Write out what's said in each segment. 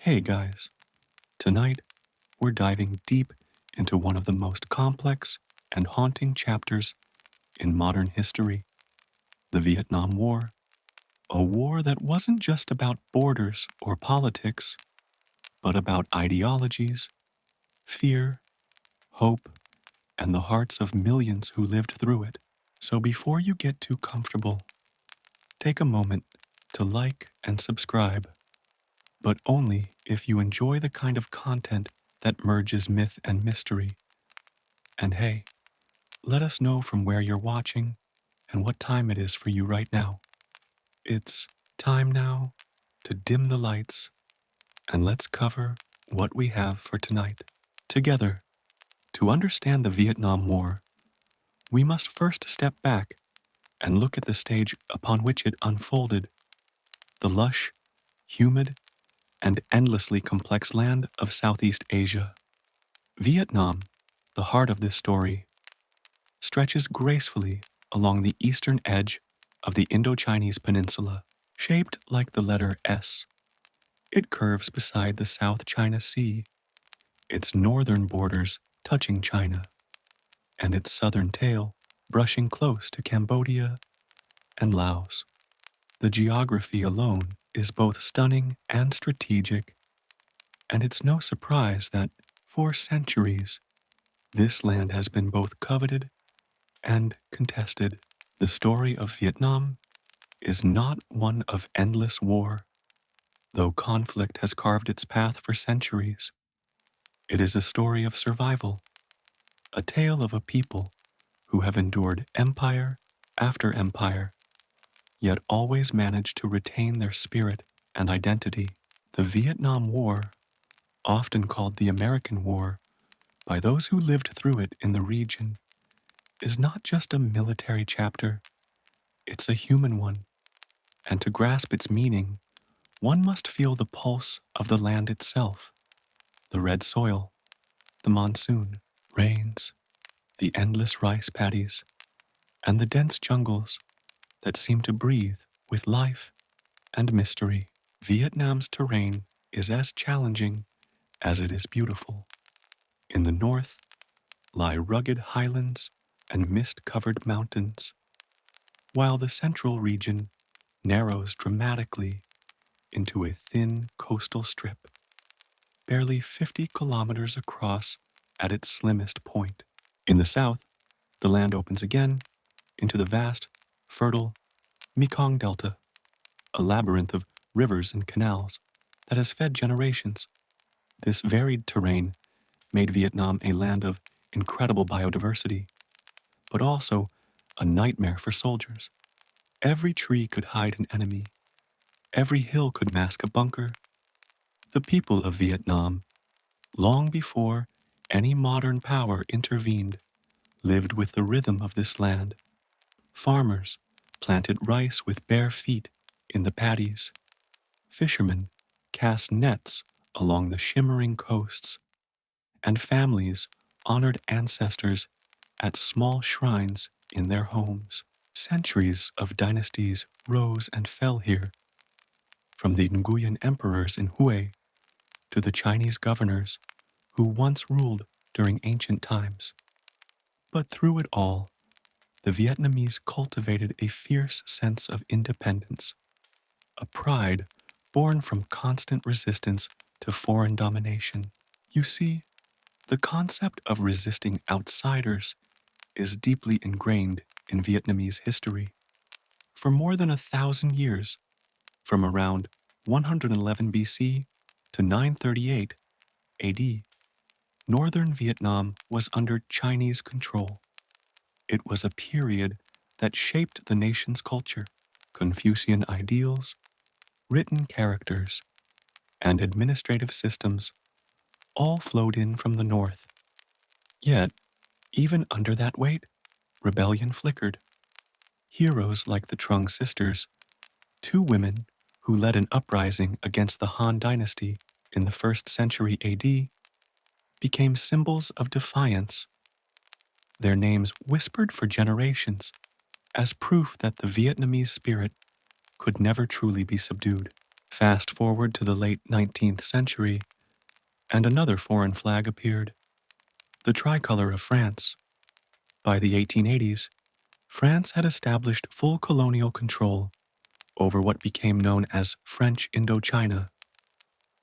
Hey guys, tonight we're diving deep into one of the most complex and haunting chapters in modern history, the Vietnam War. A war that wasn't just about borders or politics, but about ideologies, fear, hope, and the hearts of millions who lived through it. So before you get too comfortable, take a moment to like and subscribe, but only if you enjoy the kind of content that merges myth and mystery. And hey, let us know from where you're watching and what time it is for you right now. It's time now to dim the lights and let's cover what we have for tonight. Together, to understand the Vietnam War, we must first step back and look at the stage upon which it unfolded, the lush, humid, and endlessly complex land of Southeast Asia. Vietnam, the heart of this story, stretches gracefully along the eastern edge of the Indochinese peninsula. Shaped like the letter S, it curves beside the South China Sea, its northern borders touching China, and its southern tail brushing close to Cambodia and Laos. The geography alone is both stunning and strategic, and it's no surprise that, for centuries, this land has been both coveted and contested. The story of Vietnam is not one of endless war, though conflict has carved its path for centuries. It is a story of survival, a tale of a people who have endured empire after empire, yet always managed to retain their spirit and identity. The Vietnam War, often called the American War by those who lived through it in the region, is not just a military chapter, it's a human one. And to grasp its meaning, one must feel the pulse of the land itself, the red soil, the monsoon, rains, the endless rice paddies, and the dense jungles that seem to breathe with life and mystery. Vietnam's terrain is as challenging as it is beautiful. In the north lie rugged highlands and mist-covered mountains, while the central region narrows dramatically into a thin coastal strip, barely 50 kilometers across at its slimmest point. In the south, the land opens again into the vast, fertile Mekong Delta, a labyrinth of rivers and canals that has fed generations. This varied terrain made Vietnam a land of incredible biodiversity, but also a nightmare for soldiers. Every tree could hide an enemy. Every hill could mask a bunker. The people of Vietnam, long before any modern power intervened, lived with the rhythm of this land. Farmers planted rice with bare feet in the paddies. Fishermen cast nets along the shimmering coasts, and families honored ancestors at small shrines in their homes. Centuries of dynasties rose and fell here, from the Nguyen emperors in Hue to the Chinese governors who once ruled during ancient times. But through it all, the Vietnamese cultivated a fierce sense of independence, a pride born from constant resistance to foreign domination. You see, the concept of resisting outsiders is deeply ingrained in Vietnamese history. For more than 1,000 years, from around 111 BC to 938 AD, northern Vietnam was under Chinese control. It was a period that shaped the nation's culture. Confucian ideals, written characters, and administrative systems all flowed in from the north. Yet, even under that weight, rebellion flickered. Heroes like the Trung sisters, two women who led an uprising against the Han dynasty in the 1st century AD, became symbols of defiance. Their names whispered for generations as proof that the Vietnamese spirit could never truly be subdued. Fast forward to the late 19th century, and another foreign flag appeared, the tricolor of France. By the 1880s, France had established full colonial control over what became known as French Indochina,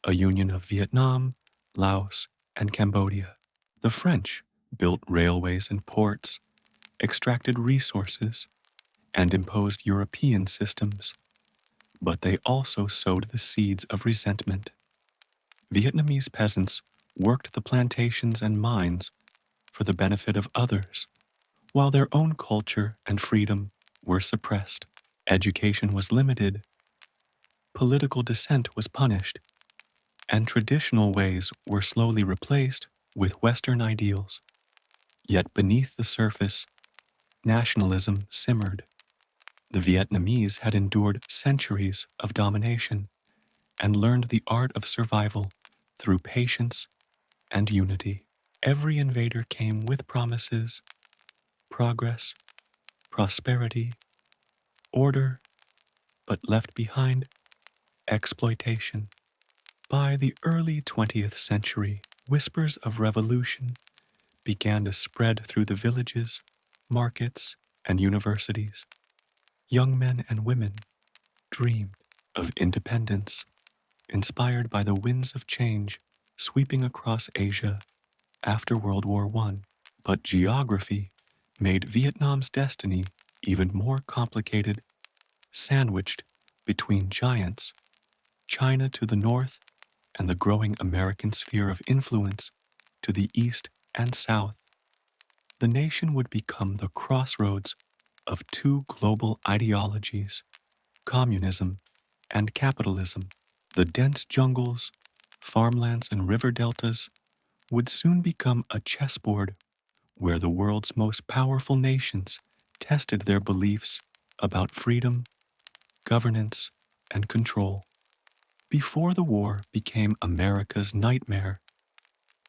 a union of Vietnam, Laos, and Cambodia. The French built railways and ports, extracted resources, and imposed European systems, but they also sowed the seeds of resentment. Vietnamese peasants worked the plantations and mines for the benefit of others, while their own culture and freedom were suppressed. Education was limited, political dissent was punished, and traditional ways were slowly replaced with Western ideals. Yet beneath the surface, nationalism simmered. The Vietnamese had endured centuries of domination and learned the art of survival through patience and unity. Every invader came with promises, progress, prosperity, order, but left behind exploitation. By the early 20th century, whispers of revolution began to spread through the villages, markets, and universities. Young men and women dreamed of independence, inspired by the winds of change sweeping across Asia after World War I. But geography made Vietnam's destiny even more complicated, sandwiched between giants, China to the north and the growing American sphere of influence to the east and south. The nation would become the crossroads of two global ideologies, communism and capitalism. The dense jungles, farmlands, and river deltas would soon become a chessboard where the world's most powerful nations tested their beliefs about freedom, governance, and control. Before the war became America's nightmare,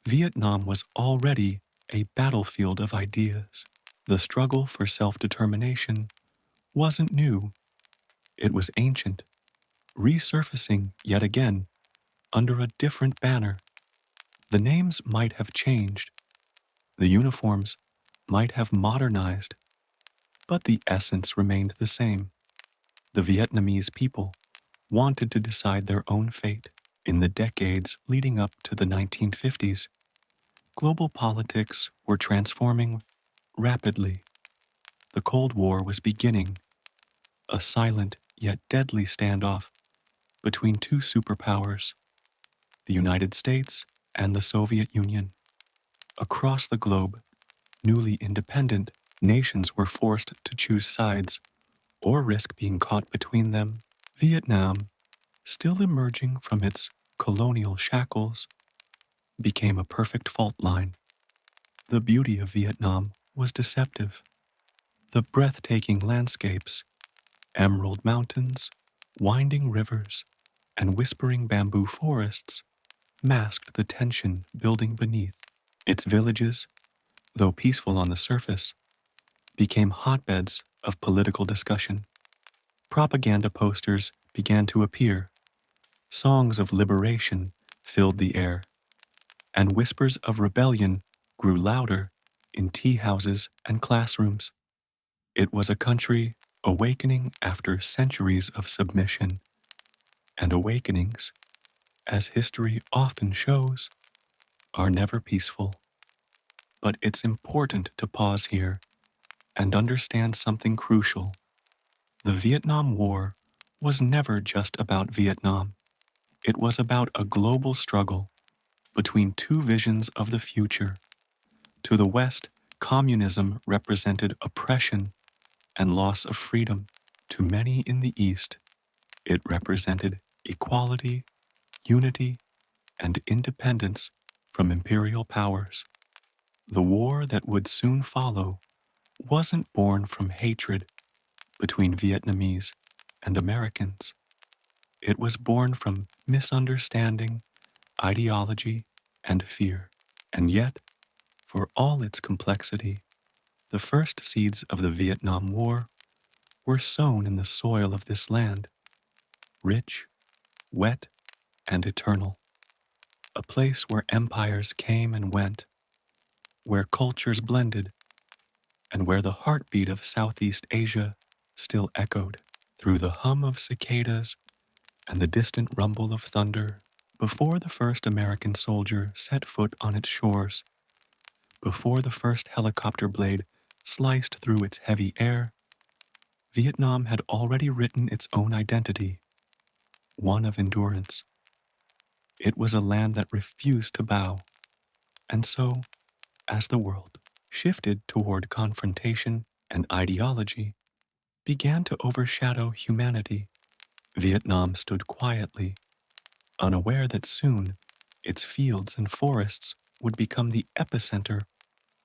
Vietnam was already a battlefield of ideas. The struggle for self-determination wasn't new, it was ancient, resurfacing yet again under a different banner. The names might have changed, the uniforms might have modernized, but the essence remained the same. The Vietnamese people wanted to decide their own fate. In the decades leading up to the 1950s, global politics were transforming rapidly. The Cold War was beginning, a silent yet deadly standoff between two superpowers, the United States and the Soviet Union. Across the globe, newly independent nations were forced to choose sides or risk being caught between them. Vietnam, still emerging from its colonial shackles, became a perfect fault line. The beauty of Vietnam was deceptive. The breathtaking landscapes, emerald mountains, winding rivers, and whispering bamboo forests masked the tension building beneath. Its villages, though peaceful on the surface, became hotbeds of political discussion. Propaganda posters began to appear, songs of liberation filled the air, and whispers of rebellion grew louder in tea houses and classrooms. It was a country awakening after centuries of submission, and awakenings, as history often shows, are never peaceful. But it's important to pause here and understand something crucial. The Vietnam War was never just about Vietnam. It was about a global struggle between two visions of the future. To the West, communism represented oppression and loss of freedom. To many in the East, it represented equality, unity, and independence from imperial powers. The war that would soon follow wasn't born from hatred between Vietnamese and Americans. It was born from misunderstanding, ideology, and fear. And yet, for all its complexity, the first seeds of the Vietnam War were sown in the soil of this land, rich, wet and eternal, a place where empires came and went, where cultures blended, and where the heartbeat of Southeast Asia still echoed through the hum of cicadas and the distant rumble of thunder. Before the first American soldier set foot on its shores, before the first helicopter blade sliced through its heavy air, Vietnam had already written its own identity, one of endurance. It was a land that refused to bow, and so, as the world shifted toward confrontation and ideology began to overshadow humanity, Vietnam stood quietly, unaware that soon its fields and forests would become the epicenter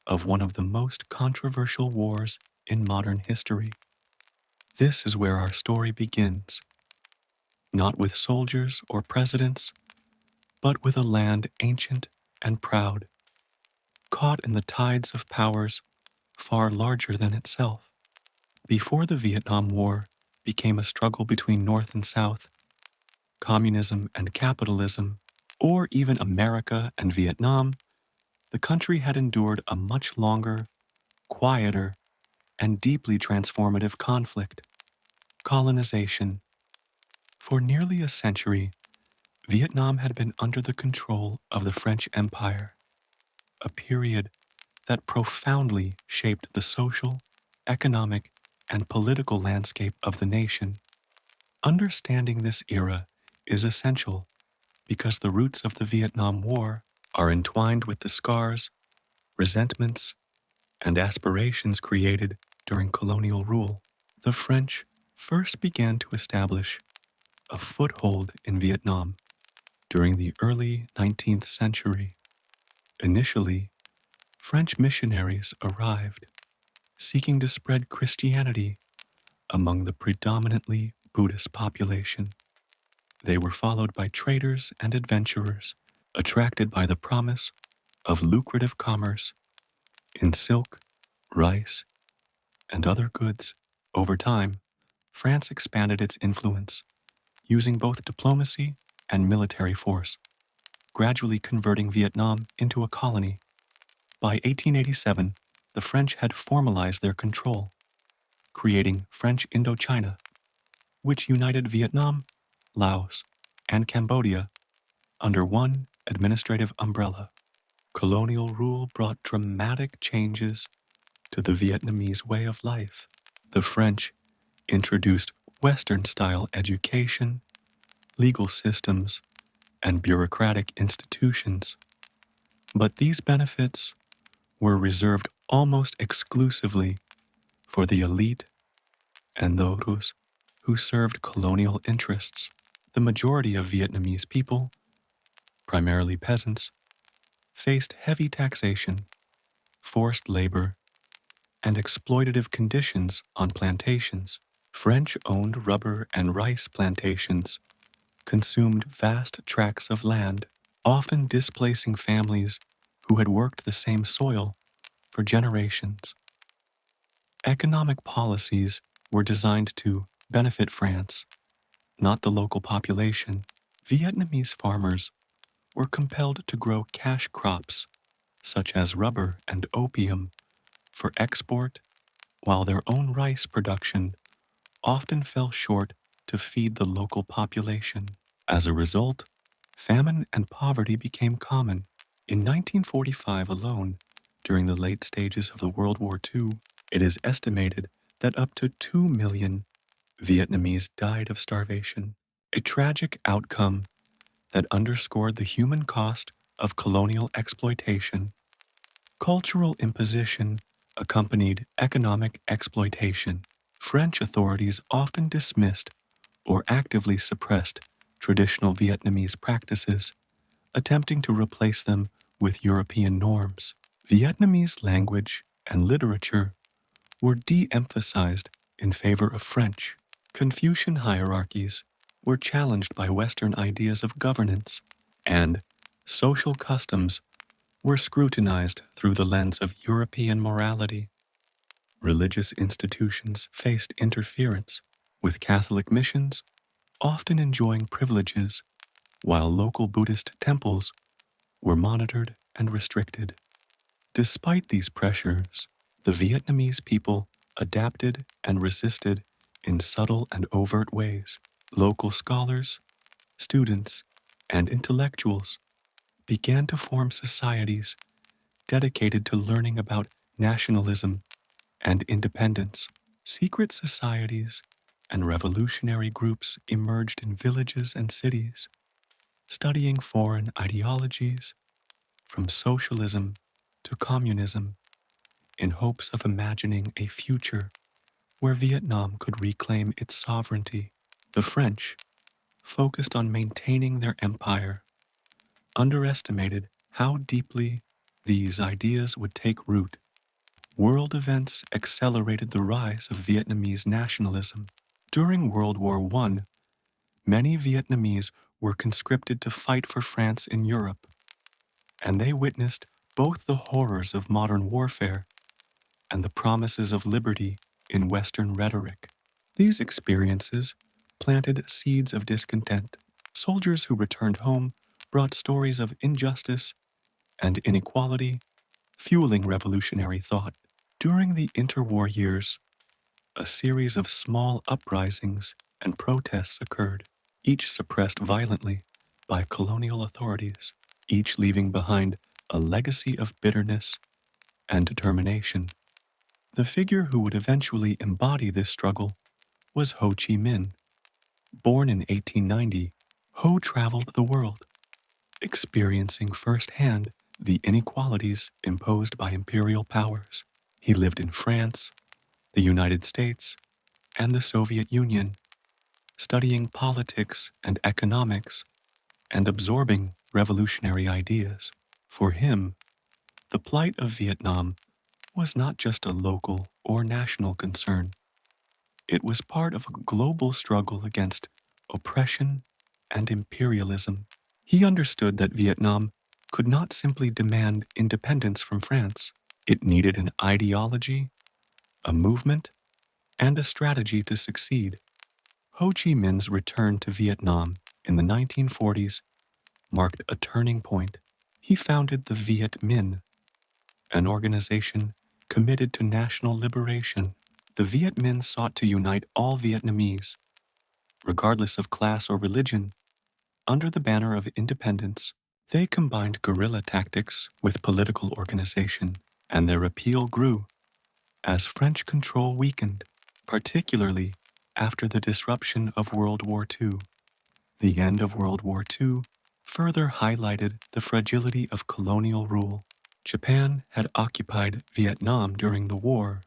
of one of the most controversial wars in modern history. This is where our story begins, not with soldiers or presidents, but with a land ancient and proud, caught in the tides of powers far larger than itself. Before the Vietnam War became a struggle between North and South, communism and capitalism, or even America and Vietnam, the country had endured a much longer, quieter, and deeply transformative conflict, colonization. For nearly a century, Vietnam had been under the control of the French Empire, a period that profoundly shaped the social, economic, and political landscape of the nation. Understanding this era is essential because the roots of the Vietnam War are entwined with the scars, resentments, and aspirations created during colonial rule. The French first began to establish a foothold in Vietnam during the early 19th century. Initially, French missionaries arrived, seeking to spread Christianity among the predominantly Buddhist population. They were followed by traders and adventurers, attracted by the promise of lucrative commerce in silk, rice, and other goods. Over time, France expanded its influence, using both diplomacy and military force, gradually converting Vietnam into a colony. By 1887, the French had formalized their control, creating French Indochina, which united Vietnam, Laos, and Cambodia under one administrative umbrella. Colonial rule brought dramatic changes to the Vietnamese way of life. The French introduced Western-style education, legal systems, and bureaucratic institutions. But these benefits were reserved almost exclusively for the elite and those who served colonial interests. The majority of Vietnamese people, primarily peasants, faced heavy taxation, forced labor, and exploitative conditions on plantations. French-owned rubber and rice plantations consumed vast tracts of land, often displacing families who had worked the same soil for generations. Economic policies were designed to benefit France, not the local population. Vietnamese farmers were compelled to grow cash crops, such as rubber and opium, for export, while their own rice production often fell short to feed the local population. As a result, famine and poverty became common. In 1945 alone, during the late stages of the World War II, it is estimated that up to 2 million Vietnamese died of starvation, a tragic outcome that underscored the human cost of colonial exploitation. Cultural imposition accompanied economic exploitation. French authorities often dismissed or actively suppressed traditional Vietnamese practices, attempting to replace them with European norms. Vietnamese language and literature were de-emphasized in favor of French. Confucian hierarchies were challenged by Western ideas of governance, and social customs were scrutinized through the lens of European morality. Religious institutions faced interference, with Catholic missions often enjoying privileges, while local Buddhist temples were monitored and restricted. Despite these pressures, the Vietnamese people adapted and resisted in subtle and overt ways. Local scholars, students, and intellectuals began to form societies dedicated to learning about nationalism and independence. Secret societies and revolutionary groups emerged in villages and cities, studying foreign ideologies from socialism to communism in hopes of imagining a future where Vietnam could reclaim its sovereignty. The French, focused on maintaining their empire, underestimated how deeply these ideas would take root. World events accelerated the rise of Vietnamese nationalism. During World War I, many Vietnamese were conscripted to fight for France in Europe, and they witnessed both the horrors of modern warfare and the promises of liberty in Western rhetoric. These experiences planted seeds of discontent. Soldiers who returned home brought stories of injustice and inequality, fueling revolutionary thought. During the interwar years, a series of small uprisings and protests occurred, each suppressed violently by colonial authorities, each leaving behind a legacy of bitterness and determination. The figure who would eventually embody this struggle was Ho Chi Minh. Born in 1890, Ho traveled the world, experiencing firsthand the inequalities imposed by imperial powers. He lived in France, the United States, and the Soviet Union, studying politics and economics and absorbing revolutionary ideas. For him, the plight of Vietnam was not just a local or national concern. It was part of a global struggle against oppression and imperialism. He understood that Vietnam could not simply demand independence from France. It needed an ideology, a movement, and a strategy to succeed. Ho Chi Minh's return to Vietnam in the 1940s marked a turning point. He founded the Viet Minh, an organization committed to national liberation. The Viet Minh sought to unite all Vietnamese, regardless of class or religion, under the banner of independence. They combined guerrilla tactics with political organization, and their appeal grew as French control weakened, particularly after the disruption of World War II. The end of World War II further highlighted the fragility of colonial rule. Japan had occupied Vietnam during the war,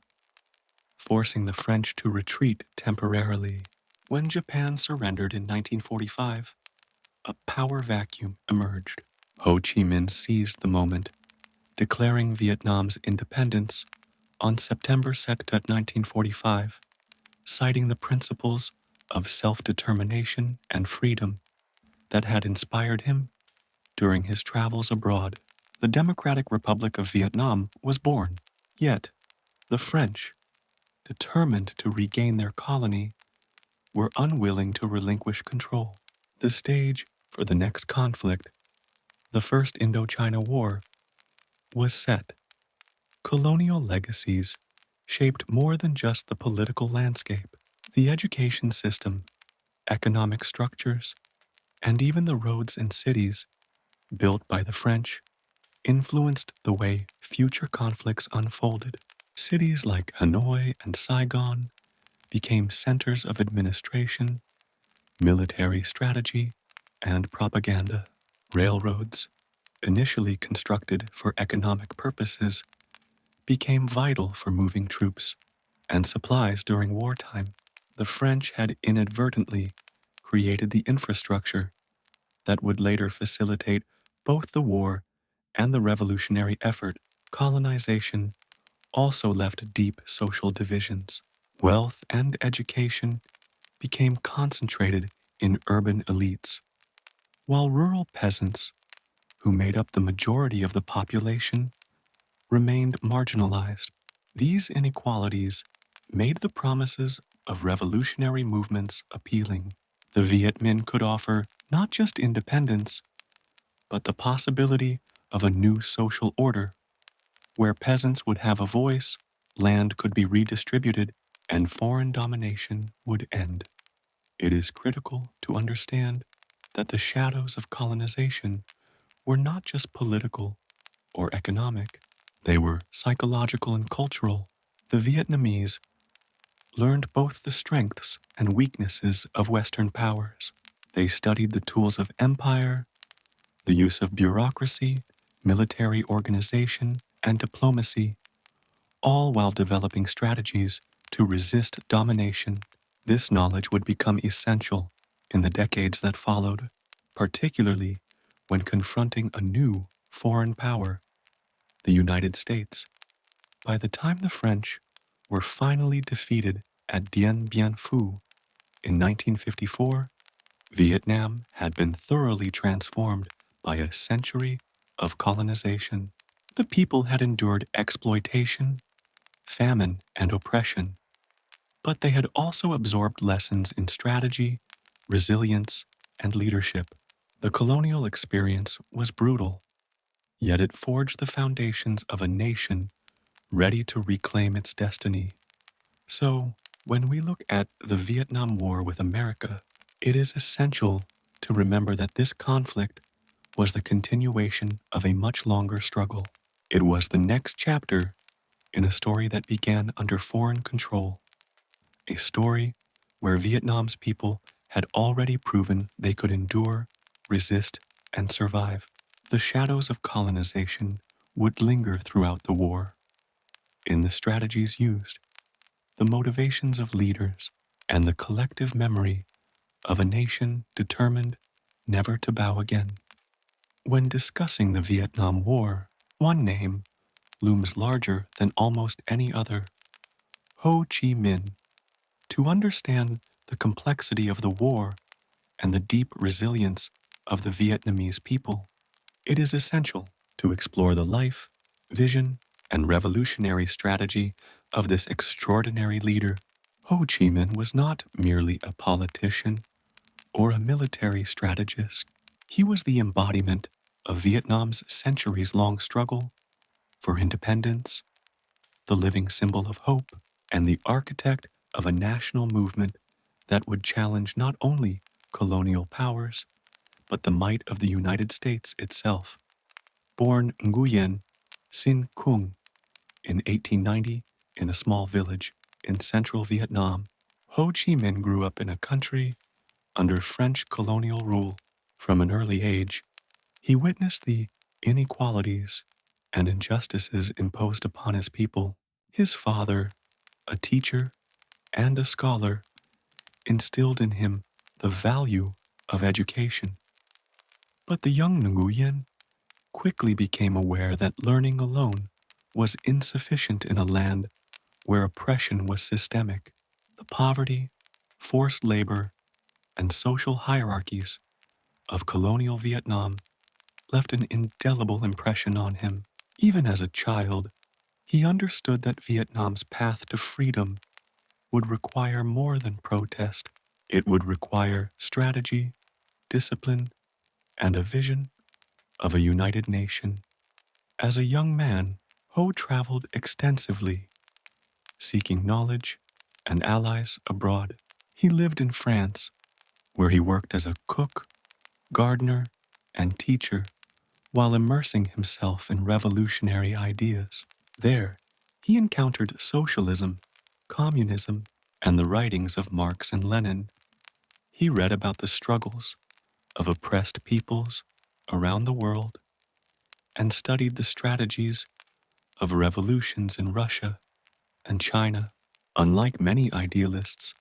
forcing the French to retreat temporarily. When Japan surrendered in 1945, a power vacuum emerged. Ho Chi Minh seized the moment, declaring Vietnam's independence on September 2, 1945, citing the principles of self-determination and freedom that had inspired him during his travels abroad. The Democratic Republic of Vietnam was born. Yet, the French, determined to regain their colony, were unwilling to relinquish control. The stage for the next conflict, the First Indochina War, was set. Colonial legacies shaped more than just the political landscape. The education system, economic structures, and even the roads and cities built by the French influenced the way future conflicts unfolded. Cities like Hanoi and Saigon became centers of administration, military strategy, and propaganda. Railroads, initially constructed for economic purposes, became vital for moving troops and supplies during wartime. The French had inadvertently created the infrastructure that would later facilitate both the war and the revolutionary effort. Colonization also left deep social divisions. Wealth and education became concentrated in urban elites, while rural peasants, who made up the majority of the population, remained marginalized. These inequalities made the promises of revolutionary movements appealing. The Viet Minh could offer not just independence, but the possibility of a new social order where peasants would have a voice, land could be redistributed, and foreign domination would end. It is critical to understand that the shadows of colonization were not just political or economic, they were psychological and cultural. The Vietnamese learned both the strengths and weaknesses of Western powers. They studied the tools of empire, the use of bureaucracy, military organization, and diplomacy, all while developing strategies to resist domination. This knowledge would become essential in the decades that followed, particularly when confronting a new foreign power, the United States. By the time the French were finally defeated at Dien Bien Phu in 1954, Vietnam had been thoroughly transformed by a century of colonization. The people had endured exploitation, famine, and oppression, but they had also absorbed lessons in strategy, resilience, and leadership. The colonial experience was brutal, yet it forged the foundations of a nation ready to reclaim its destiny. So, when we look at the Vietnam War with America, it is essential to remember that this conflict was the continuation of a much longer struggle. It was the next chapter in a story that began under foreign control, a story where Vietnam's people had already proven they could endure, resist, and survive. The shadows of colonization would linger throughout the war, in the strategies used, the motivations of leaders, and the collective memory of a nation determined never to bow again. When discussing the Vietnam War, one name looms larger than almost any other: Ho Chi Minh. To understand the complexity of the war and the deep resilience of the Vietnamese people, it is essential to explore the life, vision, and revolutionary strategy of this extraordinary leader. Ho Chi Minh was not merely a politician or a military strategist. He was the embodiment of Vietnam's centuries-long struggle for independence, the living symbol of hope, and the architect of a national movement that would challenge not only colonial powers, but the might of the United States itself. Born Nguyen Sin Cung in 1890 in a small village in central Vietnam, Ho Chi Minh grew up in a country under French colonial rule. From an early age, he witnessed the inequalities and injustices imposed upon his people. His father, a teacher and a scholar, instilled in him the value of education. But the young Nguyen quickly became aware that learning alone was insufficient in a land where oppression was systemic. The poverty, forced labor, and social hierarchies of colonial Vietnam left an indelible impression on him. Even as a child, he understood that Vietnam's path to freedom would require more than protest. It would require strategy, discipline, and a vision of a united nation. As a young man, Ho traveled extensively, seeking knowledge and allies abroad. He lived in France, where he worked as a cook, gardener, and teacher while immersing himself in revolutionary ideas. There, he encountered socialism, communism, and the writings of Marx and Lenin. He read about the struggles of oppressed peoples around the world and studied the strategies of revolutions in Russia and China. Unlike many idealists,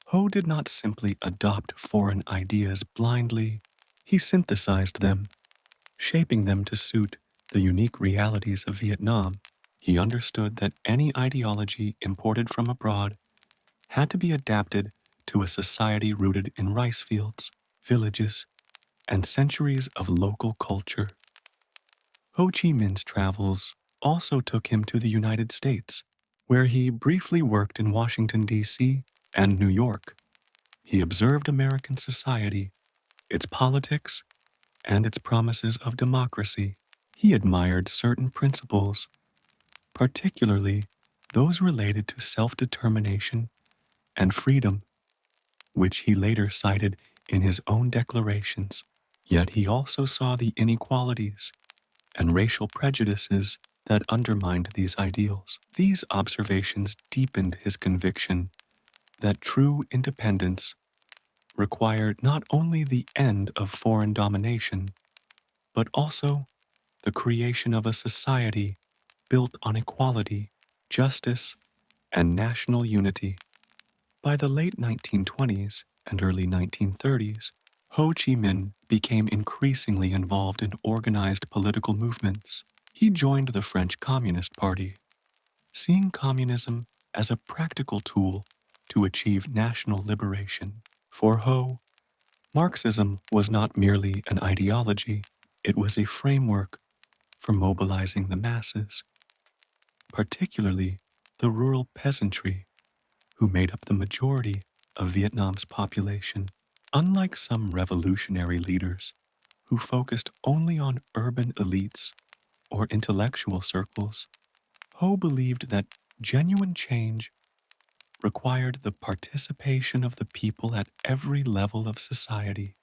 Ho did not simply adopt foreign ideas blindly. He synthesized them, shaping them to suit the unique realities of Vietnam. He understood that any ideology imported from abroad had to be adapted to a society rooted in rice fields, villages, and centuries of local culture. Ho Chi Minh's travels also took him to the United States, where he briefly worked in Washington, D.C. and New York. He observed American society, its politics, and its promises of democracy. He admired certain principles, particularly those related to self-determination and freedom, which he later cited in his own declarations. Yet he also saw the inequalities and racial prejudices that undermined these ideals. These observations deepened his conviction that true independence required not only the end of foreign domination, but also the creation of a society built on equality, justice, and national unity. By the late 1920s and early 1930s, Ho Chi Minh became increasingly involved in organized political movements. He joined the French Communist Party, seeing communism as a practical tool to achieve national liberation. For Ho, Marxism was not merely an ideology, it was a framework for mobilizing the masses, particularly the rural peasantry who made up the majority of Vietnam's population. Unlike some revolutionary leaders who focused only on urban elites or intellectual circles, Ho believed that genuine change required the participation of the people at every level of society.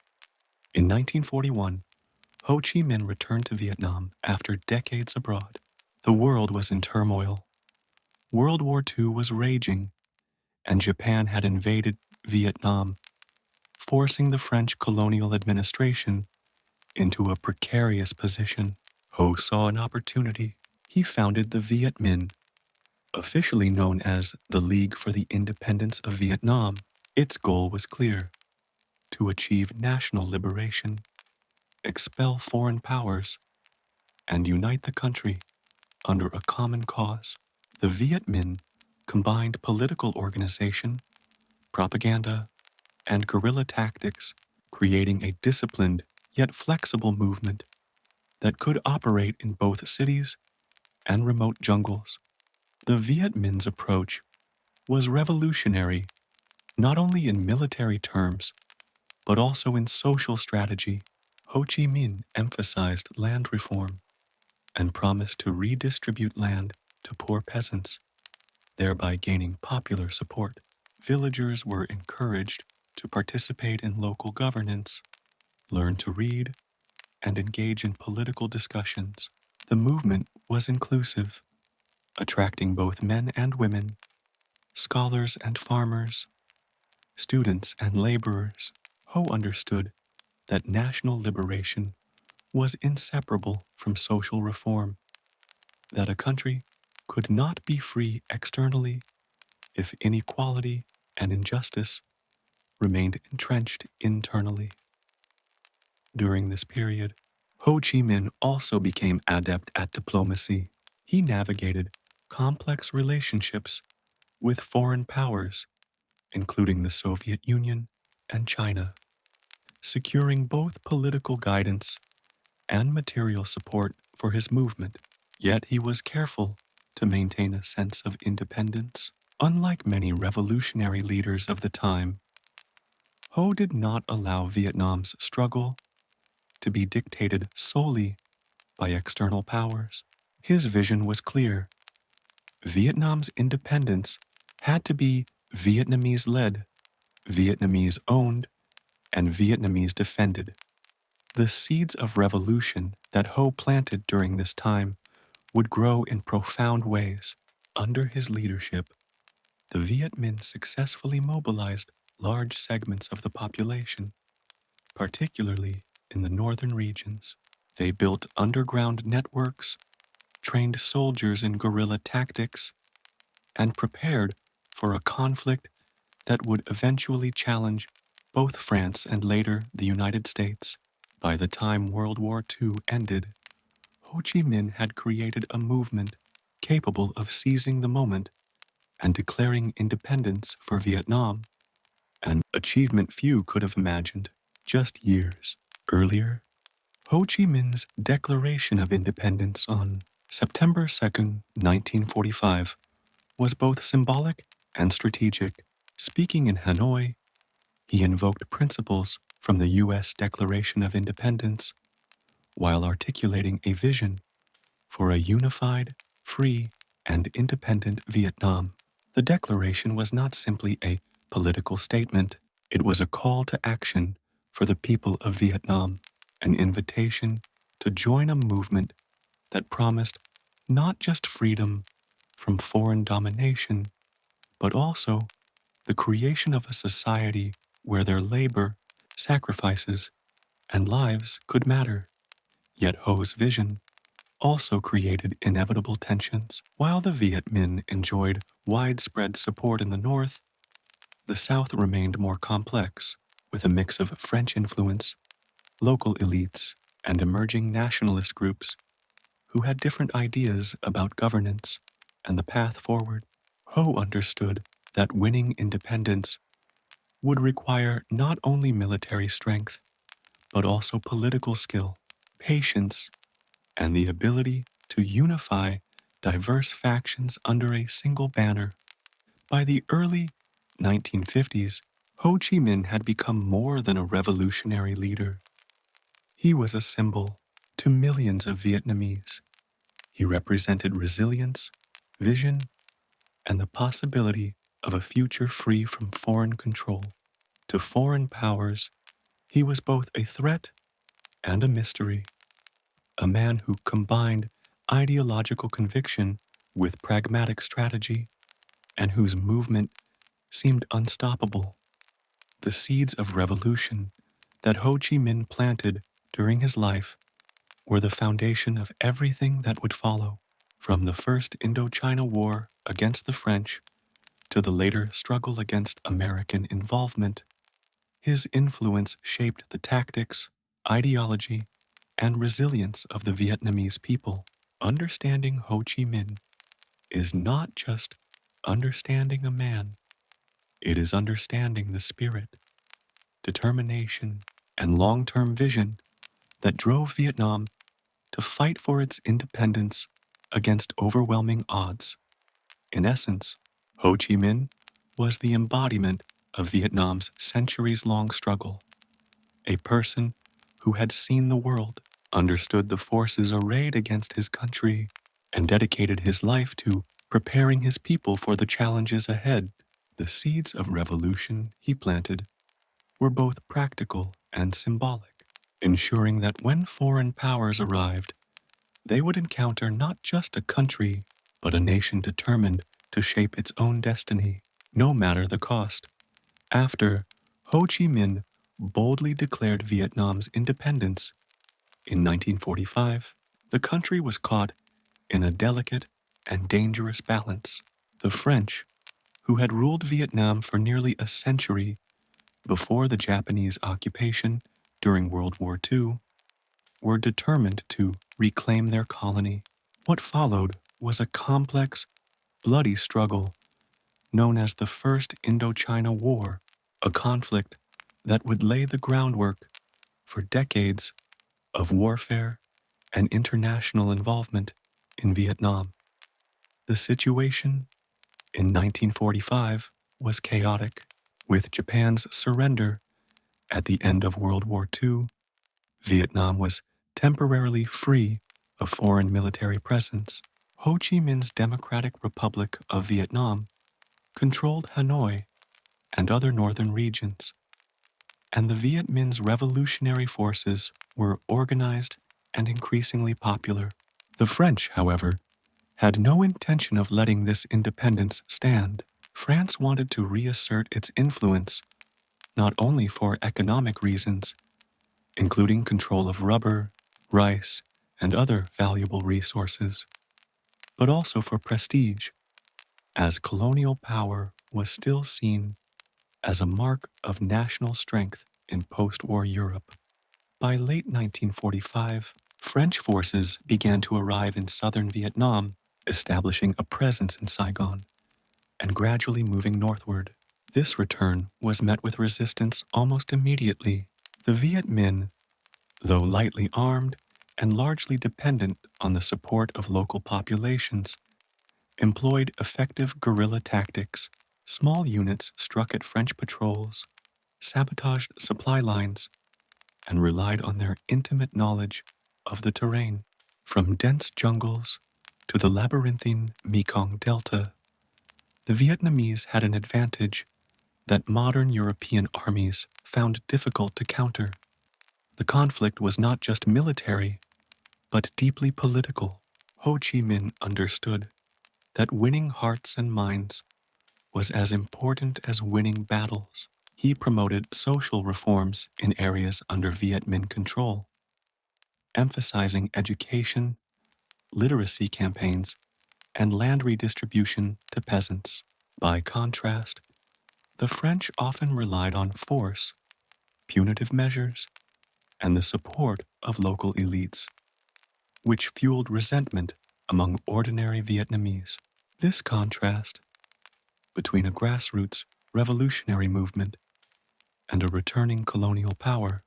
In 1941, Ho Chi Minh returned to Vietnam after decades abroad. The world was in turmoil. World War II was raging, and Japan had invaded Vietnam, forcing the French colonial administration into a precarious position. Ho saw an opportunity. He founded the Viet Minh, officially known as the League for the Independence of Vietnam. Its goal was clear: to achieve national liberation, expel foreign powers, and unite the country under a common cause. The Viet Minh combined political organization, propaganda, and guerrilla tactics, creating a disciplined yet flexible movement that could operate in both cities and remote jungles. The Viet Minh's approach was revolutionary not only in military terms, but also in social strategy. Ho Chi Minh emphasized land reform and promised to redistribute land to poor peasants, thereby gaining popular support. Villagers were encouraged to participate in local governance, learn to read, and engage in political discussions. The movement was inclusive, attracting both men and women, scholars and farmers, students and laborers. Ho understood that national liberation was inseparable from social reform, that a country could not be free externally if inequality and injustice remained entrenched internally. During this period, Ho Chi Minh also became adept at diplomacy. He navigated complex relationships with foreign powers, including the Soviet Union and China, securing both political guidance and material support for his movement. Yet he was careful to maintain a sense of independence. Unlike many revolutionary leaders of the time, Ho did not allow Vietnam's struggle to be dictated solely by external powers. His vision was clear: Vietnam's independence had to be Vietnamese-led, Vietnamese-owned, and Vietnamese-defended. The seeds of revolution that Ho planted during this time would grow in profound ways. Under his leadership, the Viet Minh successfully mobilized large segments of the population, particularly in the northern regions. They built underground networks, trained soldiers in guerrilla tactics, and prepared for a conflict that would eventually challenge both France and later the United States. By the time World War II ended, Ho Chi Minh had created a movement capable of seizing the moment and declaring independence for Vietnam, an achievement few could have imagined just years earlier. Ho Chi Minh's Declaration of Independence on September 2nd, 1945, was both symbolic and strategic. Speaking in Hanoi, He invoked principles from the U.S. Declaration of Independence while articulating a vision for a unified, free, and independent Vietnam. The declaration was not simply a political statement, it was a call to action for the people of Vietnam, an invitation to join a movement that promised not just freedom from foreign domination, but also the creation of a society where their labor, sacrifices, and lives could matter. Yet Ho's vision also created inevitable tensions. While the Viet Minh enjoyed widespread support in the north, the south remained more complex, with a mix of French influence, local elites, and emerging nationalist groups who had different ideas about governance and the path forward. Ho understood that winning independence would require not only military strength, but also political skill, patience, and the ability to unify diverse factions under a single banner. By the early 1950s, Ho Chi Minh had become more than a revolutionary leader. He was a symbol to millions of Vietnamese. He represented resilience, vision, and the possibility of a future free from foreign control. To foreign powers, he was both a threat and a mystery, a man who combined ideological conviction with pragmatic strategy and whose movement seemed unstoppable. The seeds of revolution that Ho Chi Minh planted during his life were the foundation of everything that would follow, from the First Indochina War against the French to the later struggle against American involvement. His influence shaped the tactics, ideology, and resilience of the Vietnamese people. Understanding Ho Chi Minh is not just understanding a man, it is understanding the spirit, determination, and long term vision that drove Vietnam to fight for its independence against overwhelming odds. In essence, Ho Chi Minh was the embodiment of Vietnam's centuries long struggle, a person who had seen the world, understood the forces arrayed against his country, and dedicated his life to preparing his people for the challenges ahead. The seeds of revolution he planted were both practical and symbolic, ensuring that when foreign powers arrived, they would encounter not just a country, but a nation determined to shape its own destiny, no matter the cost. After Ho Chi Minh boldly declared Vietnam's independence in 1945, the country was caught in a delicate and dangerous balance. The French, who had ruled Vietnam for nearly a century before the Japanese occupation during World War II, were determined to reclaim their colony. What followed was a complex, bloody struggle known as the First Indochina War, a conflict that would lay the groundwork for decades of warfare and international involvement in Vietnam. The situation in 1945 was chaotic. With Japan's surrender at the end of World War II, Vietnam was temporarily free of foreign military presence. Ho Chi Minh's Democratic Republic of Vietnam controlled Hanoi and other northern regions, and the Viet Minh's revolutionary forces were organized and increasingly popular. The French, however, had no intention of letting this independence stand. France wanted to reassert its influence not only for economic reasons, including control of rubber, rice, and other valuable resources, but also for prestige, as colonial power was still seen as a mark of national strength in post-war Europe. By late 1945, French forces began to arrive in southern Vietnam, establishing a presence in Saigon and gradually moving northward. This return was met with resistance almost immediately. The Viet Minh, though lightly armed and largely dependent on the support of local populations, employed effective guerrilla tactics. Small units struck at French patrols, sabotaged supply lines, and relied on their intimate knowledge of the terrain. From dense jungles to the labyrinthine Mekong Delta, the Vietnamese had an advantage that modern European armies found difficult to counter. The conflict was not just military, but deeply political. Ho Chi Minh understood that winning hearts and minds was as important as winning battles. He promoted social reforms in areas under Viet Minh control, emphasizing education, literacy campaigns, and land redistribution to peasants. By contrast, the French often relied on force, punitive measures, and the support of local elites, which fueled resentment among ordinary Vietnamese. This contrast between a grassroots revolutionary movement and a returning colonial power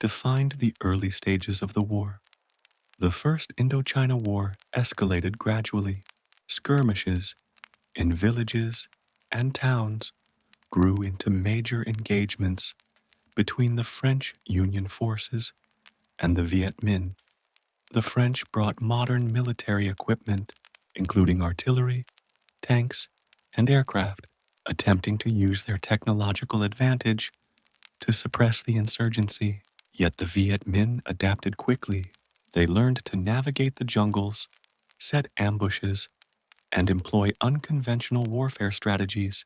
defined the early stages of the war. The First Indochina War escalated gradually. Skirmishes in villages and towns grew into major engagements between the French Union forces and the Viet Minh. The French brought modern military equipment, including artillery, tanks, and aircraft, attempting to use their technological advantage to suppress the insurgency. Yet the Viet Minh adapted quickly. They learned to navigate the jungles, set ambushes, and employ unconventional warfare strategies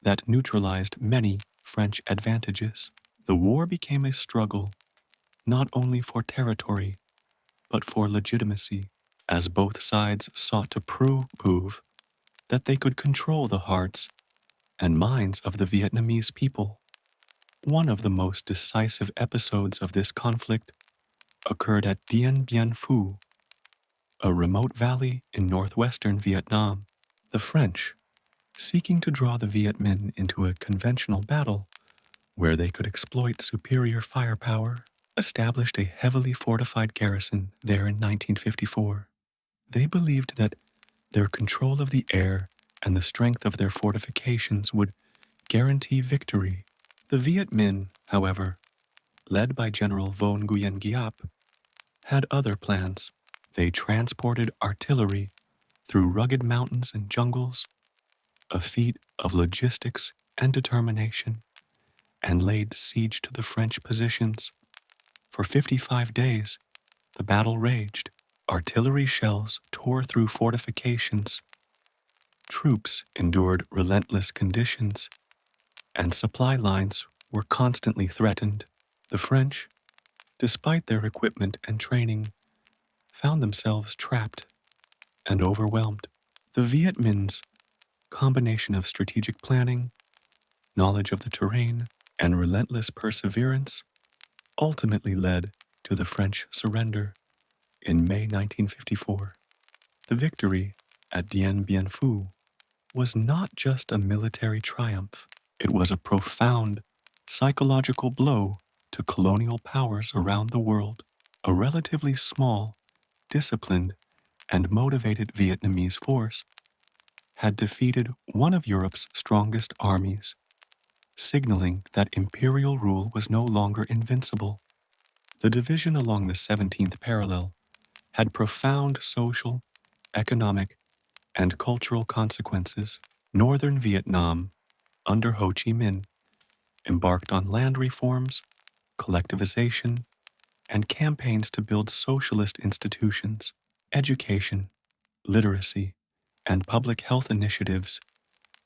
that neutralized many French advantages. The war became a struggle not only for territory, but for legitimacy, as both sides sought to prove that they could control the hearts and minds of the Vietnamese people. One of the most decisive episodes of this conflict occurred at Dien Bien Phu, a remote valley in northwestern Vietnam. The French, seeking to draw the Viet Minh into a conventional battle where they could exploit superior firepower, established a heavily fortified garrison there in 1954. They believed that their control of the air and the strength of their fortifications would guarantee victory. The Viet Minh, however, led by General Von Nguyen Giap, had other plans. They transported artillery through rugged mountains and jungles, a feat of logistics and determination, and laid siege to the French positions. For 55 days, the battle raged. Artillery shells tore through fortifications. Troops endured relentless conditions, and supply lines were constantly threatened. The French, despite their equipment and training, found themselves trapped and overwhelmed. The Viet Minh's combination of strategic planning, knowledge of the terrain, and relentless perseverance ultimately led to the French surrender in May 1954. The victory at Dien Bien Phu was not just a military triumph, it was a profound psychological blow to colonial powers around the world. A relatively small, disciplined, and motivated Vietnamese force had defeated one of Europe's strongest armies, signaling that imperial rule was no longer invincible. The division along the 17th parallel had profound social, economic, and cultural consequences. Northern Vietnam, under Ho Chi Minh, embarked on land reforms, collectivization, and campaigns to build socialist institutions. Education, literacy, and public health initiatives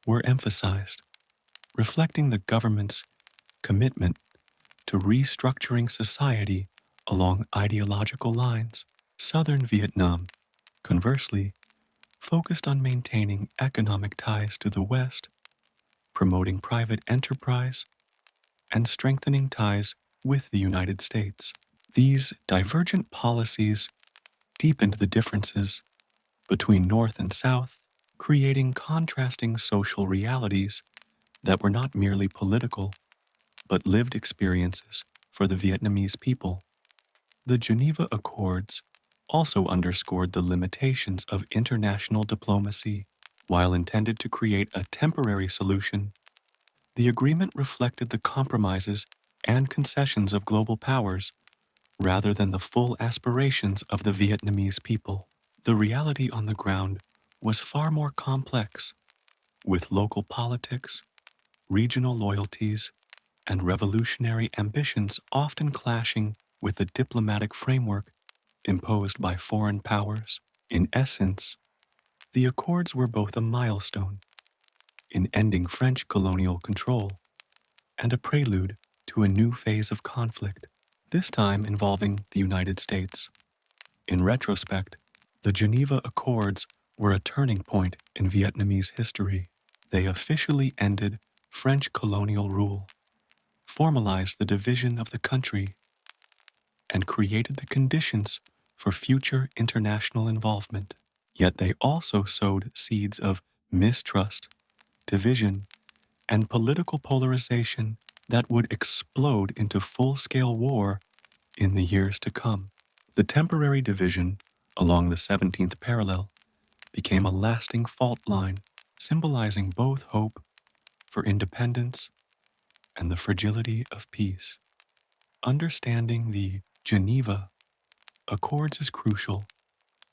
were emphasized, reflecting the government's commitment to restructuring society along ideological lines. Southern Vietnam, conversely, focused on maintaining economic ties to the West, promoting private enterprise, and strengthening ties with the United States. These divergent policies deepened the differences between North and South, creating contrasting social realities that were not merely political, but lived experiences for the Vietnamese people. The Geneva Accords also underscored the limitations of international diplomacy. While intended to create a temporary solution, The agreement reflected the compromises and concessions of global powers rather than the full aspirations of the Vietnamese people. The reality on the ground was far more complex, with local politics, regional loyalties, and revolutionary ambitions often clashing with the diplomatic framework imposed by foreign powers. In essence, the Accords were both a milestone in ending French colonial control and a prelude to a new phase of conflict, this time involving the United States. In retrospect, the Geneva Accords were a turning point in Vietnamese history. They officially ended French colonial rule, formalized the division of the country, and created the conditions for future international involvement. Yet they also sowed seeds of mistrust, division, and political polarization that would explode into full-scale war in the years to come. The temporary division along the 17th parallel became a lasting fault line, symbolizing both hope for independence and the fragility of peace. Understanding the Geneva Accords is crucial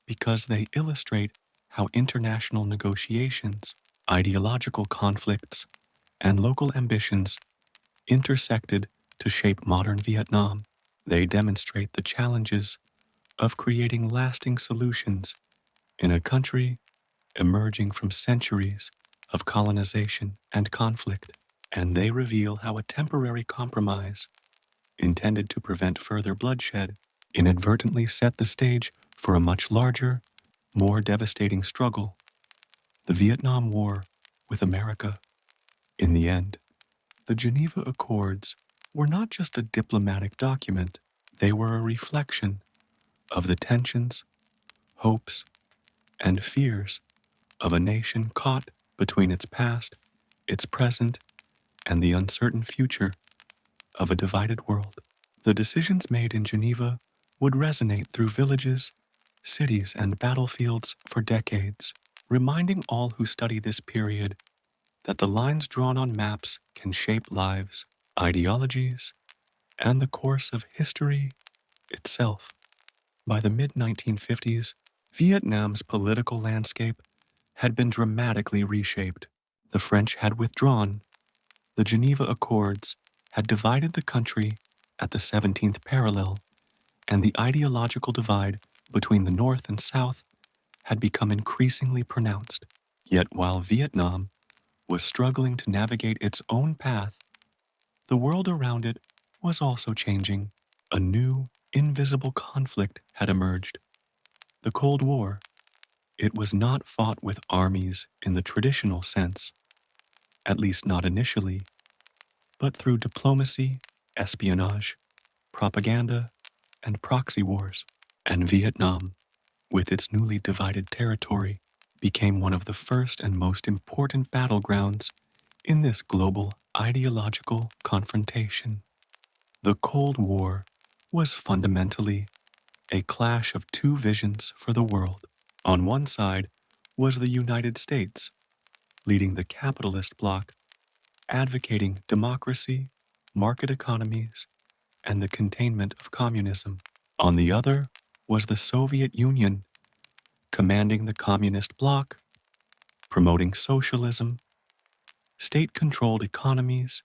because they illustrate how international negotiations, ideological conflicts, and local ambitions intersected to shape modern Vietnam. They demonstrate the challenges of creating lasting solutions in a country emerging from centuries of colonization and conflict, and they reveal how a temporary compromise intended to prevent further bloodshed inadvertently set the stage for a much larger, more devastating struggle, the Vietnam War with America. In the end, the Geneva Accords were not just a diplomatic document, they were a reflection of the tensions, hopes, and fears of a nation caught between its past, its present, and the uncertain future of a divided world. The decisions made in Geneva would resonate through villages, cities, and battlefields for decades, reminding all who study this period that the lines drawn on maps can shape lives, ideologies, and the course of history itself. By the mid-1950s, Vietnam's political landscape had been dramatically reshaped. The French had withdrawn. The Geneva Accords had divided the country at the 17th parallel, and the ideological divide between the North and South had become increasingly pronounced. Yet while Vietnam was struggling to navigate its own path, the world around it was also changing. A new, invisible conflict had emerged. The Cold War. It was not fought with armies in the traditional sense, at least not initially, but through diplomacy, espionage, propaganda, and proxy wars. And Vietnam, with its newly divided territory, became one of the first and most important battlegrounds in this global ideological confrontation. The Cold War was fundamentally a clash of two visions for the world. On one side was the United States, leading the capitalist bloc, advocating democracy, market economies, and the containment of communism. On the other was the Soviet Union, commanding the communist bloc, promoting socialism, state-controlled economies,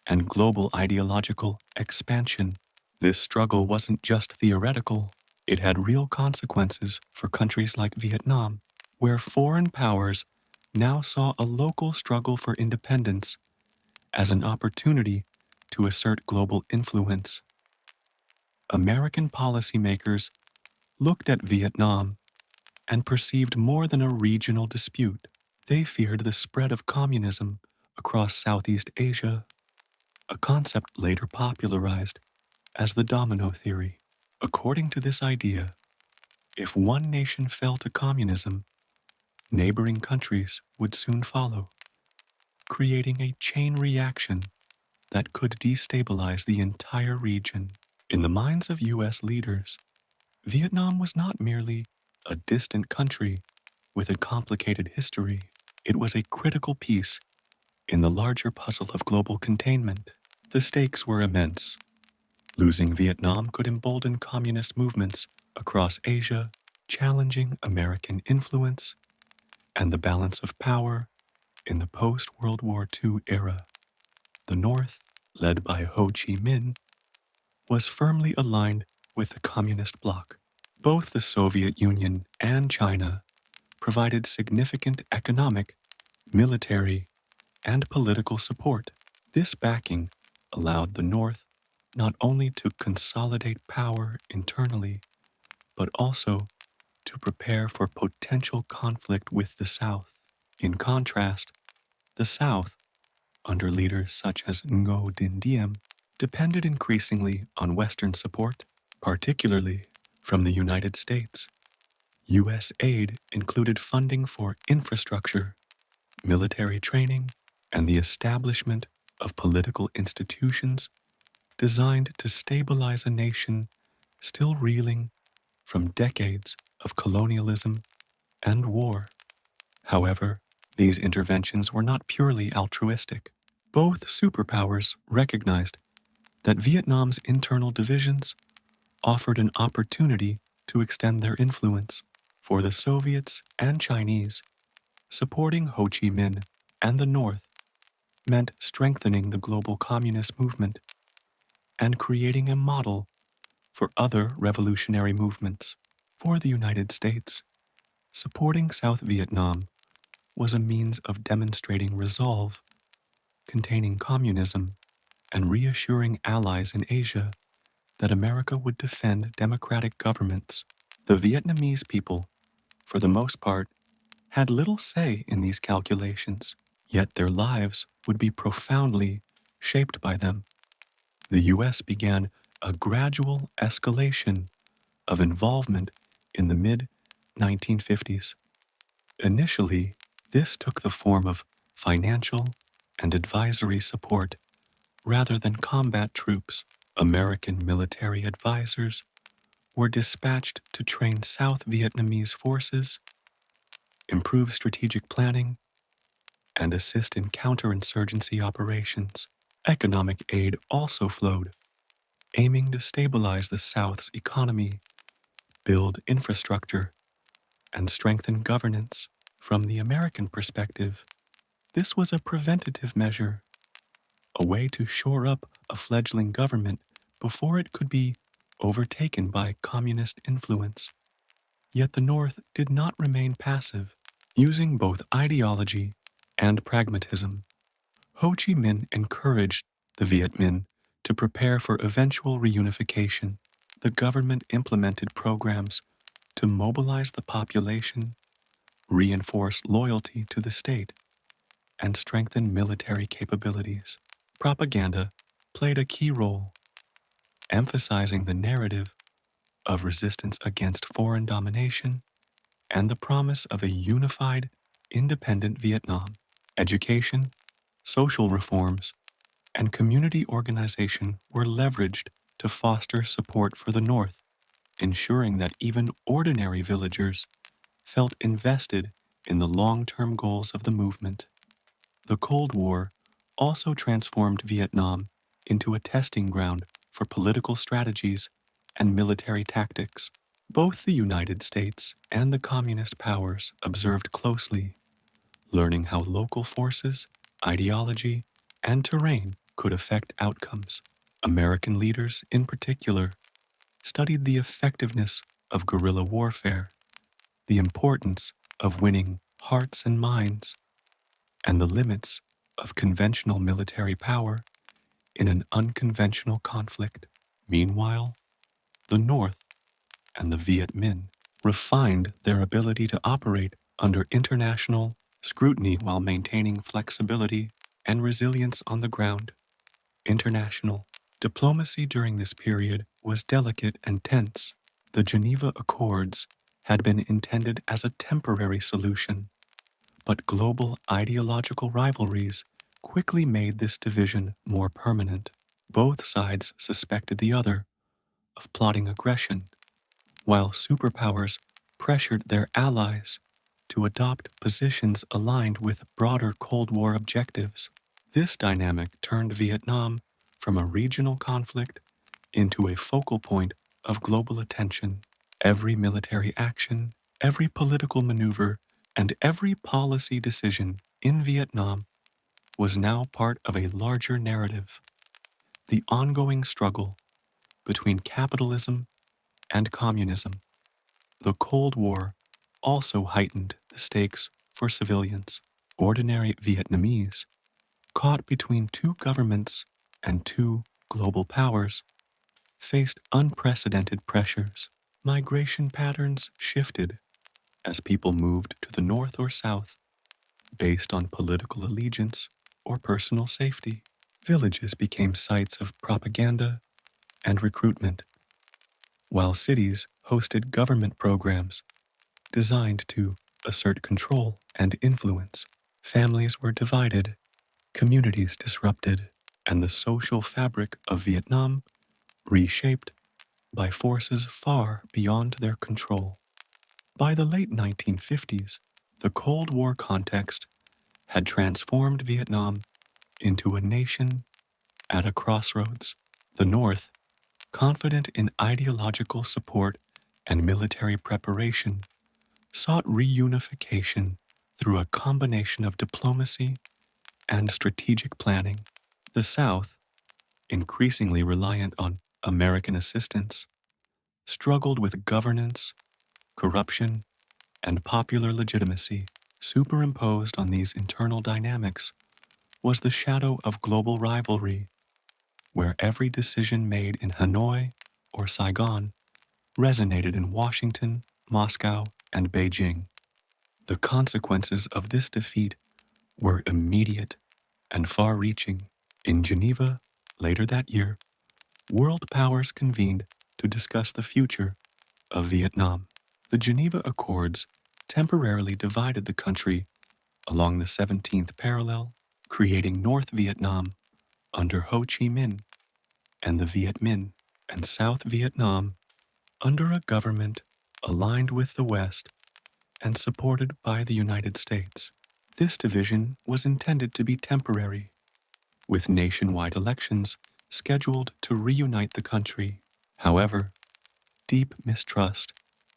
and global ideological expansion. This struggle wasn't just theoretical, it had real consequences for countries like Vietnam, where foreign powers now saw a local struggle for independence as an opportunity to assert global influence. American policymakers looked at Vietnam and perceived more than a regional dispute. They feared the spread of communism across Southeast Asia, a concept later popularized as the domino theory. According to this idea, if one nation fell to communism, neighboring countries would soon follow, creating a chain reaction that could destabilize the entire region. In the minds of U.S. leaders, Vietnam was not merely a distant country with a complicated history. It was a critical piece In the larger puzzle of global containment, the stakes were immense. Losing Vietnam could embolden communist movements across Asia, challenging American influence and the balance of power in the post-World War II era. The North, led by Ho Chi Minh, was firmly aligned with the Communist bloc. Both the Soviet Union and China provided significant economic, military, and political support. This backing allowed the North not only to consolidate power internally, but also to prepare for potential conflict with the South. In contrast, the South, under leaders such as Ngo Dinh Diem, depended increasingly on Western support, particularly from the United States. U.S. aid included funding for infrastructure, military training, and the establishment of political institutions designed to stabilize a nation still reeling from decades of colonialism and war. However, these interventions were not purely altruistic. Both superpowers recognized that Vietnam's internal divisions offered an opportunity to extend their influence. For the Soviets and Chinese, supporting Ho Chi Minh and the North meant strengthening the global communist movement and creating a model for other revolutionary movements. For the United States, supporting South Vietnam was a means of demonstrating resolve, containing communism, and reassuring allies in Asia that America would defend democratic governments. The Vietnamese people, for the most part, had little say in these calculations, yet their lives would be profoundly shaped by them. The U.S. began a gradual escalation of involvement in the mid 1950s. Initially, this took the form of financial and advisory support rather than combat troops. American military advisors were dispatched to train South Vietnamese forces, improve strategic planning, and assist in counterinsurgency operations. Economic aid also flowed, aiming to stabilize the South's economy, build infrastructure, and strengthen governance. From the American perspective, this was a preventative measure, a way to shore up a fledgling government before it could be overtaken by communist influence. Yet the North did not remain passive, using both ideology and pragmatism. Ho Chi Minh encouraged the Viet Minh to prepare for eventual reunification. The government implemented programs to mobilize the population, reinforce loyalty to the state, and strengthen military capabilities. Propaganda played a key role, emphasizing the narrative of resistance against foreign domination and the promise of a unified, independent Vietnam. Education, social reforms, and community organization were leveraged to foster support for the North, ensuring that even ordinary villagers felt invested in the long-term goals of the movement. The Cold War also transformed Vietnam into a testing ground for political strategies and military tactics. Both the United States and the communist powers observed closely, learning how local forces, ideology, and terrain could affect outcomes. American leaders, in particular, studied the effectiveness of guerrilla warfare, the importance of winning hearts and minds, and the limits of conventional military power in an unconventional conflict. Meanwhile, the North and the Viet Minh refined their ability to operate under international scrutiny while maintaining flexibility and resilience on the ground. International diplomacy during this period was delicate and tense. The Geneva Accords had been intended as a temporary solution, but global ideological rivalries quickly made this division more permanent. Both sides suspected the other of plotting aggression, while superpowers pressured their allies to to adopt positions aligned with broader Cold War objectives. This dynamic turned Vietnam from a regional conflict into a focal point of global attention. Every military action, every political maneuver, and every policy decision in Vietnam was now part of a larger narrative, the ongoing struggle between capitalism and communism. The Cold War also heightened the stakes for civilians. Ordinary Vietnamese, caught between two governments and two global powers, faced unprecedented pressures. Migration patterns shifted as people moved to the north or south based on political allegiance or personal safety. Villages became sites of propaganda and recruitment, while cities hosted government programs designed to assert control and influence. Families were divided, communities disrupted, and the social fabric of Vietnam reshaped by forces far beyond their control. By the late 1950s, the Cold War context had transformed Vietnam into a nation at a crossroads. The North, confident in ideological support and military preparation, sought reunification through a combination of diplomacy and strategic planning. The South, increasingly reliant on American assistance, struggled with governance, corruption, and popular legitimacy. Superimposed on these internal dynamics was the shadow of global rivalry, where every decision made in Hanoi or Saigon resonated in Washington, Moscow, and Beijing. The consequences of this defeat were immediate and far reaching. In Geneva, later that year, world powers convened to discuss the future of Vietnam. The Geneva Accords temporarily divided the country along the 17th parallel, creating North Vietnam under Ho Chi Minh and the Viet Minh, and South Vietnam under a government aligned with the West and supported by the United States. This division was intended to be temporary, with nationwide elections scheduled to reunite the country. However, deep mistrust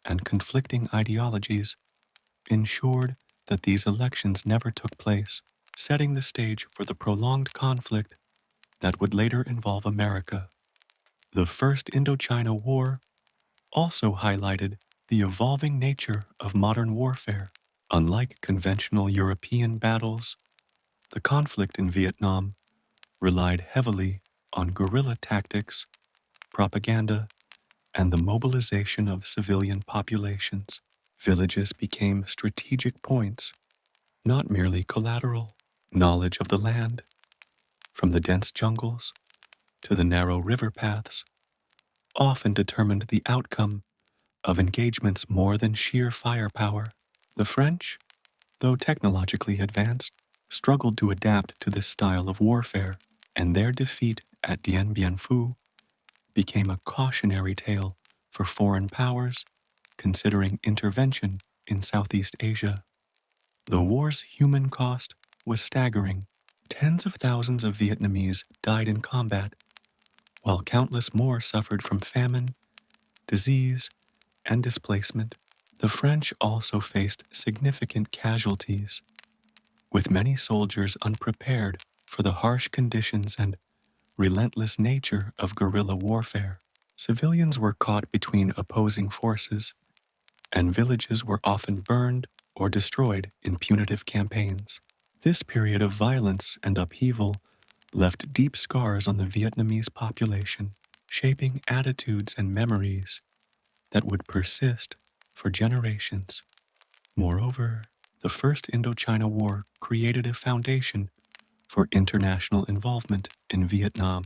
and conflicting ideologies ensured that these elections never took place, setting the stage for the prolonged conflict that would later involve America. The First Indochina War also highlighted the evolving nature of modern warfare. Unlike conventional European battles, the conflict in Vietnam relied heavily on guerrilla tactics, propaganda, and the mobilization of civilian populations. Villages became strategic points, not merely collateral. Knowledge of the land, from the dense jungles to the narrow river paths, often determined the outcome of engagements more than sheer firepower. The French, though technologically advanced, struggled to adapt to this style of warfare, and their defeat at Dien Bien Phu became a cautionary tale for foreign powers considering intervention in Southeast Asia. The war's human cost was staggering. Tens of thousands of Vietnamese died in combat, while countless more suffered from famine, disease, and displacement. The French also faced significant casualties, with many soldiers unprepared for the harsh conditions and relentless nature of guerrilla warfare. Civilians were caught between opposing forces, and villages were often burned or destroyed in punitive campaigns. This period of violence and upheaval left deep scars on the Vietnamese population, shaping attitudes and memories that would persist for generations. Moreover, the First Indochina War created a foundation for international involvement in Vietnam.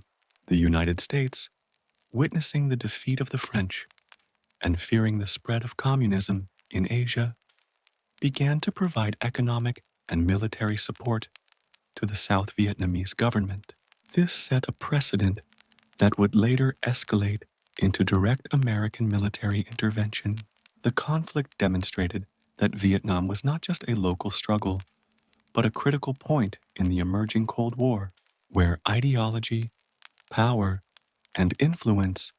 The United States, witnessing the defeat of the French and fearing the spread of communism in Asia, began to provide economic and military support to the South Vietnamese government. This set a precedent that would later escalate into direct American military intervention. The conflict demonstrated that Vietnam was not just a local struggle, but a critical point in the emerging Cold War, where ideology, power, and influence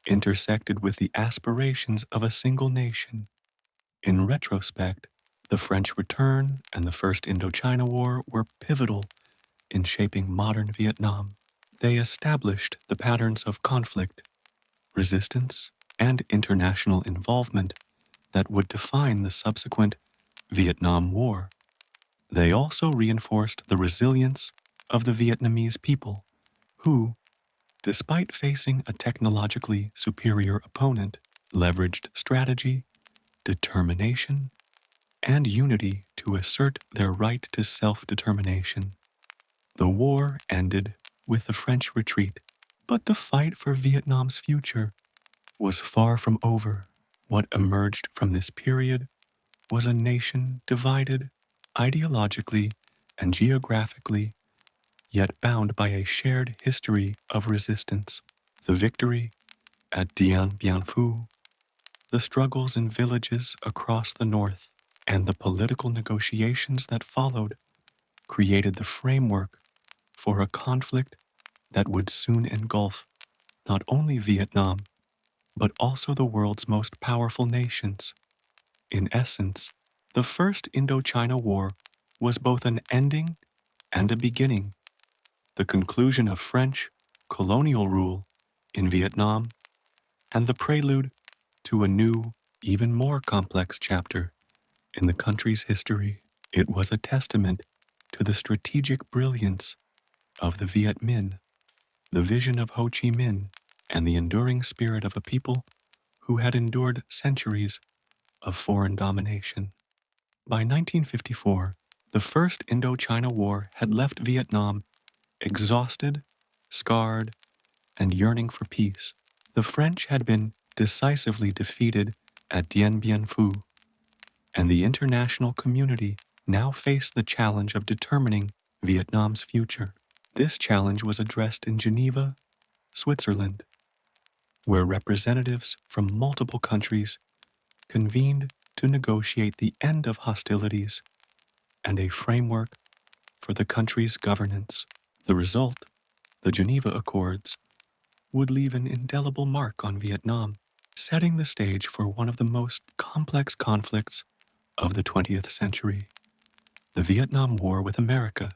intersected with the aspirations of a single nation. In retrospect, the French return and the First Indochina War were pivotal in shaping modern Vietnam. They established the patterns of conflict, resistance, and international involvement that would define the subsequent Vietnam War. They also reinforced the resilience of the Vietnamese people, who, despite facing a technologically superior opponent, leveraged strategy, determination, and unity to assert their right to self-determination. The war ended with the French retreat, but the fight for Vietnam's future was far from over. What emerged from this period was a nation divided ideologically and geographically, yet bound by a shared history of resistance. The victory at Dien Bien Phu, the struggles in villages across the north, and the political negotiations that followed created the framework for a conflict that would soon engulf not only Vietnam, but also the world's most powerful nations. In essence, the First Indochina War was both an ending and a beginning, the conclusion of French colonial rule in Vietnam, and the prelude to a new, even more complex chapter in the country's history. It was a testament to the strategic brilliance of the Viet Minh, the vision of Ho Chi Minh, and the enduring spirit of a people who had endured centuries of foreign domination. By 1954, the First Indochina War had left Vietnam exhausted, scarred, and yearning for peace. The French had been decisively defeated at Dien Bien Phu, and the international community now faced the challenge of determining Vietnam's future. This challenge was addressed in Geneva, Switzerland, where representatives from multiple countries convened to negotiate the end of hostilities and a framework for the country's governance. The result, the Geneva Accords, would leave an indelible mark on Vietnam, setting the stage for one of the most complex conflicts of the 20th century, the Vietnam War with America.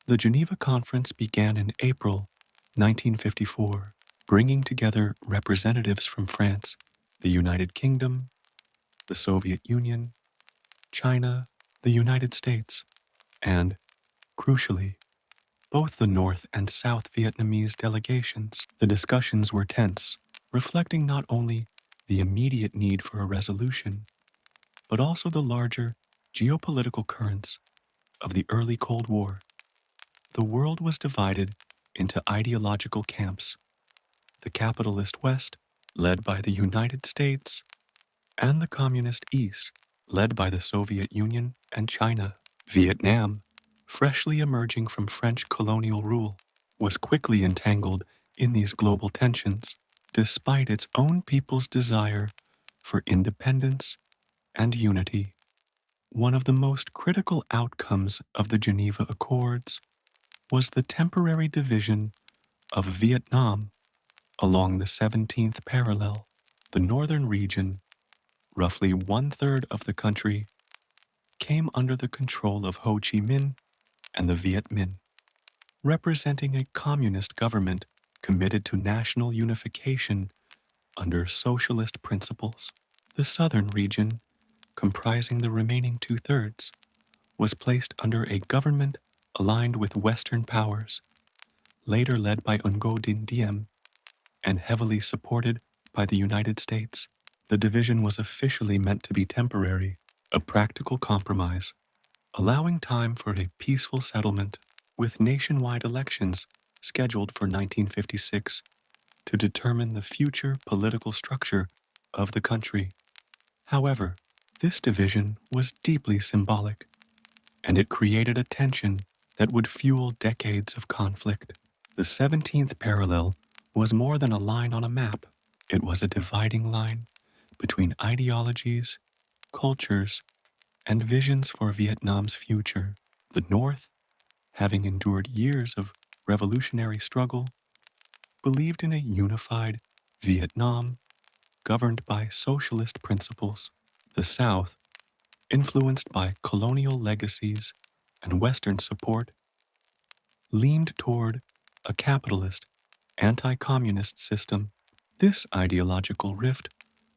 The Geneva Conference began in April 1954, bringing together representatives from France, the United Kingdom, the Soviet Union, China, the United States, and, crucially, both the North and South Vietnamese delegations. The discussions were tense, reflecting not only the immediate need for a resolution, but also the larger geopolitical currents of the early Cold War. The world was divided into ideological camps: the capitalist West, led by the United States, and the communist East, led by the Soviet Union and China. Vietnam, freshly emerging from French colonial rule, was quickly entangled in these global tensions, despite its own people's desire for independence and unity. One of the most critical outcomes of the Geneva Accords was the temporary division of Vietnam along the 17th parallel. The northern region, roughly one-third of the country, came under the control of Ho Chi Minh and the Viet Minh, representing a communist government committed to national unification under socialist principles. The southern region, comprising the remaining two-thirds, was placed under a government aligned with Western powers, later led by Ngo Dinh Diem and heavily supported by the United States. The division was officially meant to be temporary, a practical compromise, allowing time for a peaceful settlement, with nationwide elections scheduled for 1956 to determine the future political structure of the country. However, this division was deeply symbolic, and it created a tension that would fuel decades of conflict. The 17th parallel was more than a line on a map. It was a dividing line between ideologies cultures, and visions for Vietnam's future. The North, having endured years of revolutionary struggle, believed in a unified Vietnam governed by socialist principles. The South, influenced by colonial legacies and Western support, leaned toward a capitalist, anti-communist system. This ideological rift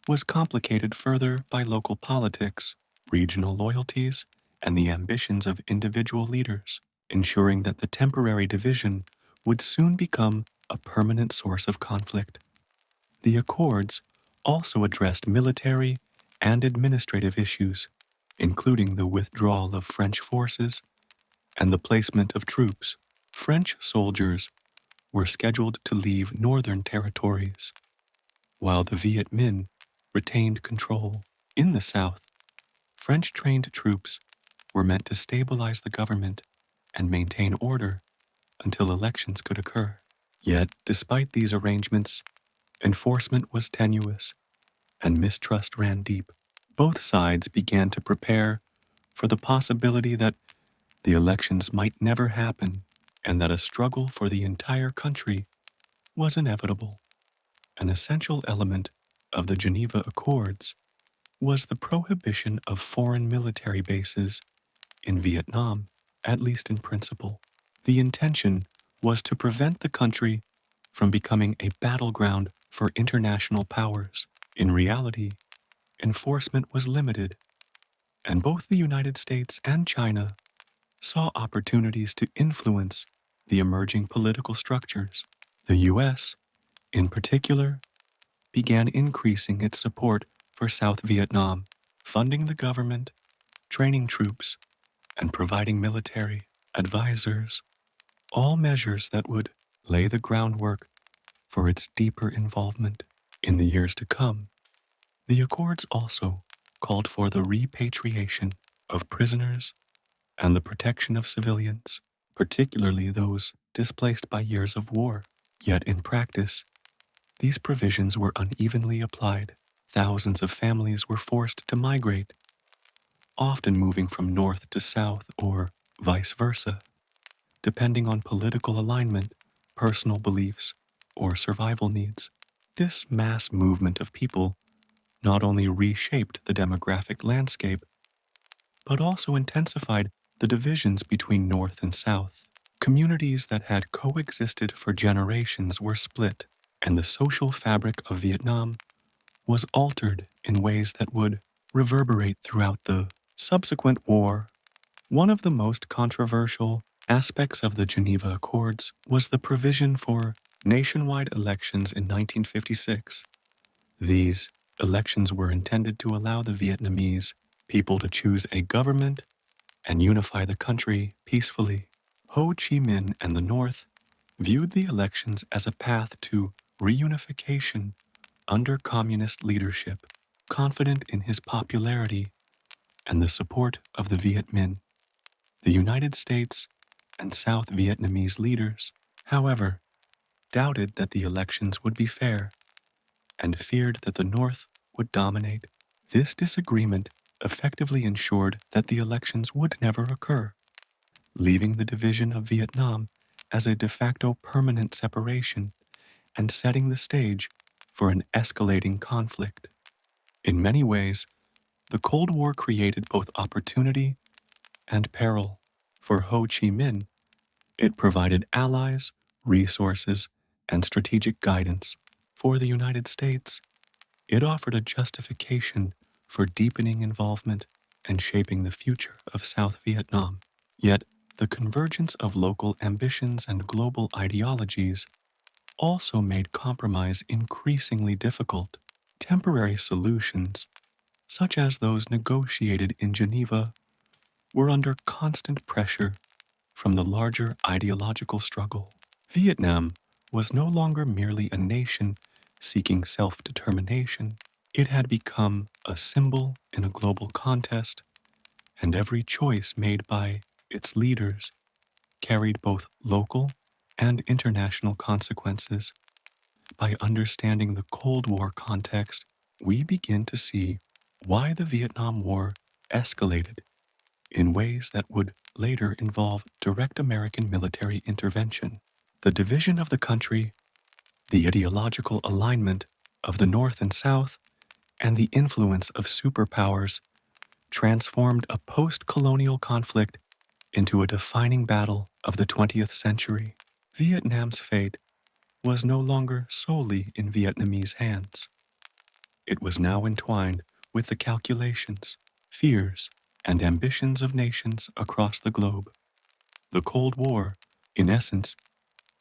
was complicated further by local politics, regional loyalties, and the ambitions of individual leaders, ensuring that the temporary division would soon become a permanent source of conflict. The Accords also addressed military and administrative issues, including the withdrawal of French forces and the placement of troops. French soldiers were scheduled to leave northern territories, while the Viet Minh retained control. In the south, French-trained troops were meant to stabilize the government and maintain order until elections could occur. Yet, despite these arrangements, enforcement was tenuous and mistrust ran deep. Both sides began to prepare for the possibility that the elections might never happen and that a struggle for the entire country was inevitable. An essential element of the Geneva Accords was the prohibition of foreign military bases in Vietnam, at least in principle. The intention was to prevent the country from becoming a battleground for international powers. In reality, enforcement was limited, and both the United States and China saw opportunities to influence the emerging political structures. The U.S., in particular, began increasing its support for South Vietnam, funding the government, training troops, and providing military advisors, all measures that would lay the groundwork for its deeper involvement in the years to come. The Accords also called for the repatriation of prisoners and the protection of civilians, particularly those displaced by years of war. Yet in practice, these provisions were unevenly applied. Thousands of families were forced to migrate, often moving from north to south or vice versa, depending on political alignment, personal beliefs, or survival needs. This mass movement of people not only reshaped the demographic landscape, but also intensified the divisions between North and South. Communities that had coexisted for generations were split, and the social fabric of Vietnam was altered in ways that would reverberate throughout the subsequent war. One of the most controversial aspects of the Geneva Accords was the provision for nationwide elections in 1956. These elections were intended to allow the Vietnamese people to choose a government and unify the country peacefully. Ho Chi Minh and the North viewed the elections as a path to reunification under communist leadership. Confident in his popularity and the support of the Viet Minh, the United States and South Vietnamese leaders, however, doubted that the elections would be fair and feared that the North would dominate. This disagreement effectively ensured that the elections would never occur, leaving the division of Vietnam as a de facto permanent separation and setting the stage for an escalating conflict. In many ways, the Cold War created both opportunity and peril. For Ho Chi Minh, it provided allies, resources, and strategic guidance. For the United States, it offered a justification for deepening involvement and shaping the future of South Vietnam. Yet, the convergence of local ambitions and global ideologies also made compromise increasingly difficult. Temporary solutions, such as those negotiated in Geneva, were under constant pressure from the larger ideological struggle. Vietnam was no longer merely a nation seeking self-determination. It had become a symbol in a global contest, and every choice made by its leaders carried both local and international consequences. By understanding the Cold War context, we begin to see why the Vietnam War escalated in ways that would later involve direct American military intervention. The division of the country, the ideological alignment of the North and South, and the influence of superpowers transformed a post-colonial conflict into a defining battle of the 20th century. Vietnam's fate was no longer solely in Vietnamese hands. It was now entwined with the calculations, fears, and ambitions of nations across the globe. The Cold War, in essence,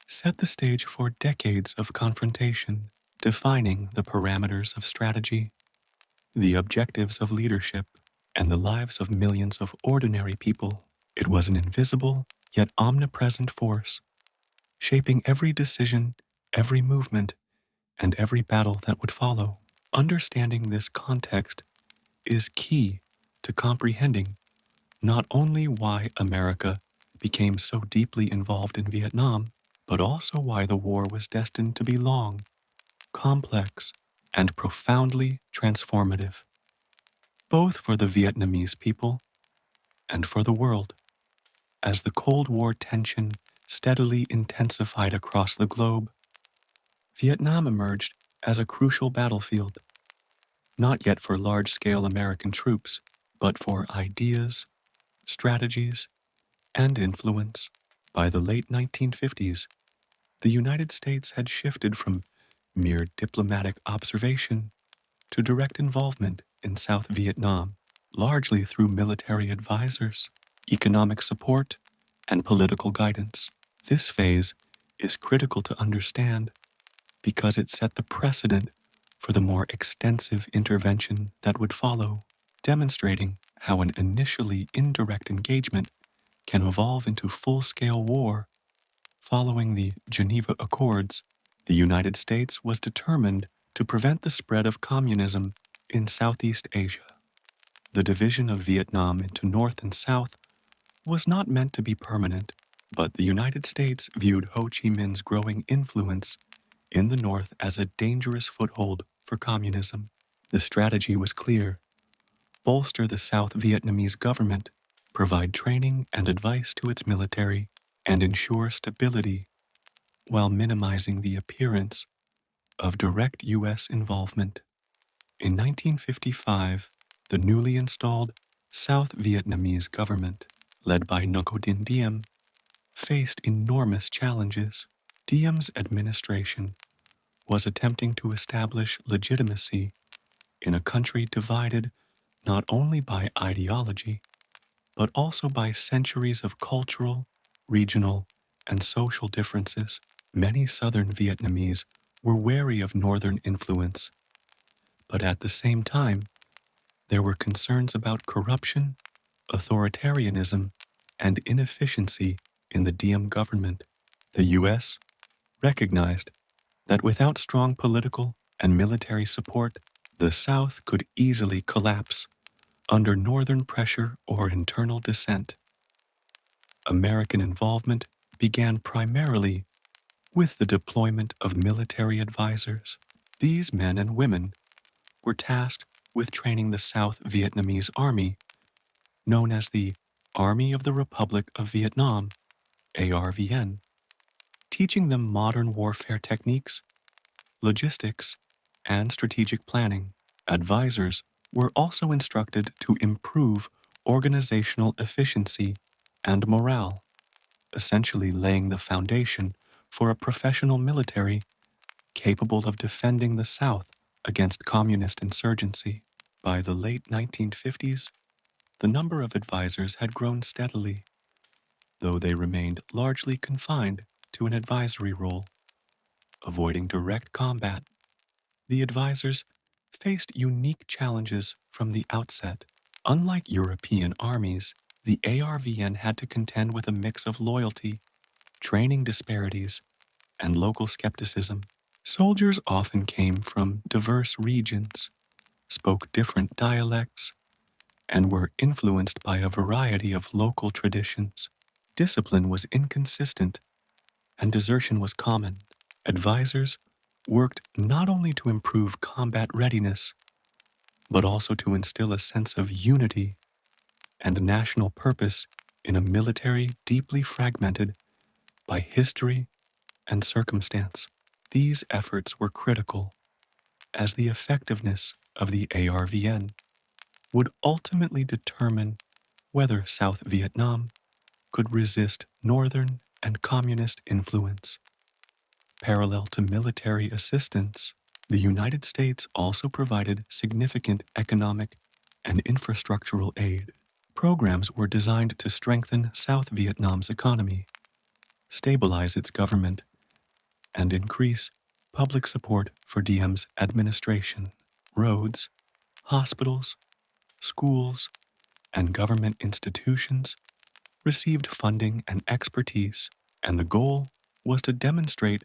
set the stage for decades of confrontation, defining the parameters of strategy, the objectives of leadership, and the lives of millions of ordinary people. It was an invisible yet omnipresent force, shaping every decision, every movement, and every battle that would follow. Understanding this context is key to comprehending not only why America became so deeply involved in Vietnam, but also why the war was destined to be long, complex, and profoundly transformative, both for the Vietnamese people and for the world. As the Cold War tension steadily intensified across the globe, Vietnam emerged as a crucial battlefield, not yet for large-scale American troops, but for ideas, strategies, and influence. By the late 1950s, the United States had shifted from mere diplomatic observation to direct involvement in South Vietnam, largely through military advisors, economic support, and political guidance. This phase is critical to understand because it set the precedent for the more extensive intervention that would follow, demonstrating how an initially indirect engagement can evolve into full-scale war. Following the Geneva Accords, the United States was determined to prevent the spread of communism in Southeast Asia. The division of Vietnam into North and South was not meant to be permanent, but the United States viewed Ho Chi Minh's growing influence in the North as a dangerous foothold for communism. The strategy was clear: bolster the South Vietnamese government, provide training and advice to its military, and ensure stability while minimizing the appearance of direct U.S. involvement. In 1955, the newly installed South Vietnamese government, led by Ngo Dinh Diem, faced enormous challenges. Diem's administration was attempting to establish legitimacy in a country divided not only by ideology, but also by centuries of cultural, regional, and social differences. Many southern Vietnamese were wary of northern influence, but at the same time, there were concerns about corruption, authoritarianism, and inefficiency in the Diem government. The U.S. recognized that without strong political and military support, the South could easily collapse under northern pressure or internal dissent. American involvement began primarily with the deployment of military advisors. These men and women were tasked with training the South Vietnamese Army, known as the Army of the Republic of Vietnam, ARVN, teaching them modern warfare techniques, logistics, and strategic planning. Advisors were also instructed to improve organizational efficiency and morale, essentially laying the foundation for a professional military capable of defending the South against communist insurgency. By the late 1950s, the number of advisors had grown steadily, though they remained largely confined to an advisory role, avoiding direct combat. The advisors faced unique challenges from the outset. Unlike European armies, the ARVN had to contend with a mix of loyalty, training disparities, and local skepticism. Soldiers often came from diverse regions, spoke different dialects, and were influenced by a variety of local traditions. Discipline was inconsistent, and desertion was common. Advisors worked not only to improve combat readiness, but also to instill a sense of unity and national purpose in a military deeply fragmented by history and circumstance. These efforts were critical, as the effectiveness of the ARVN would ultimately determine whether South Vietnam could resist Northern and Communist influence. Parallel to military assistance, the United States also provided significant economic and infrastructural aid. Programs were designed to strengthen South Vietnam's economy, stabilize its government, and increase public support for Diem's administration. Roads, hospitals, schools, and government institutions received funding and expertise, and the goal was to demonstrate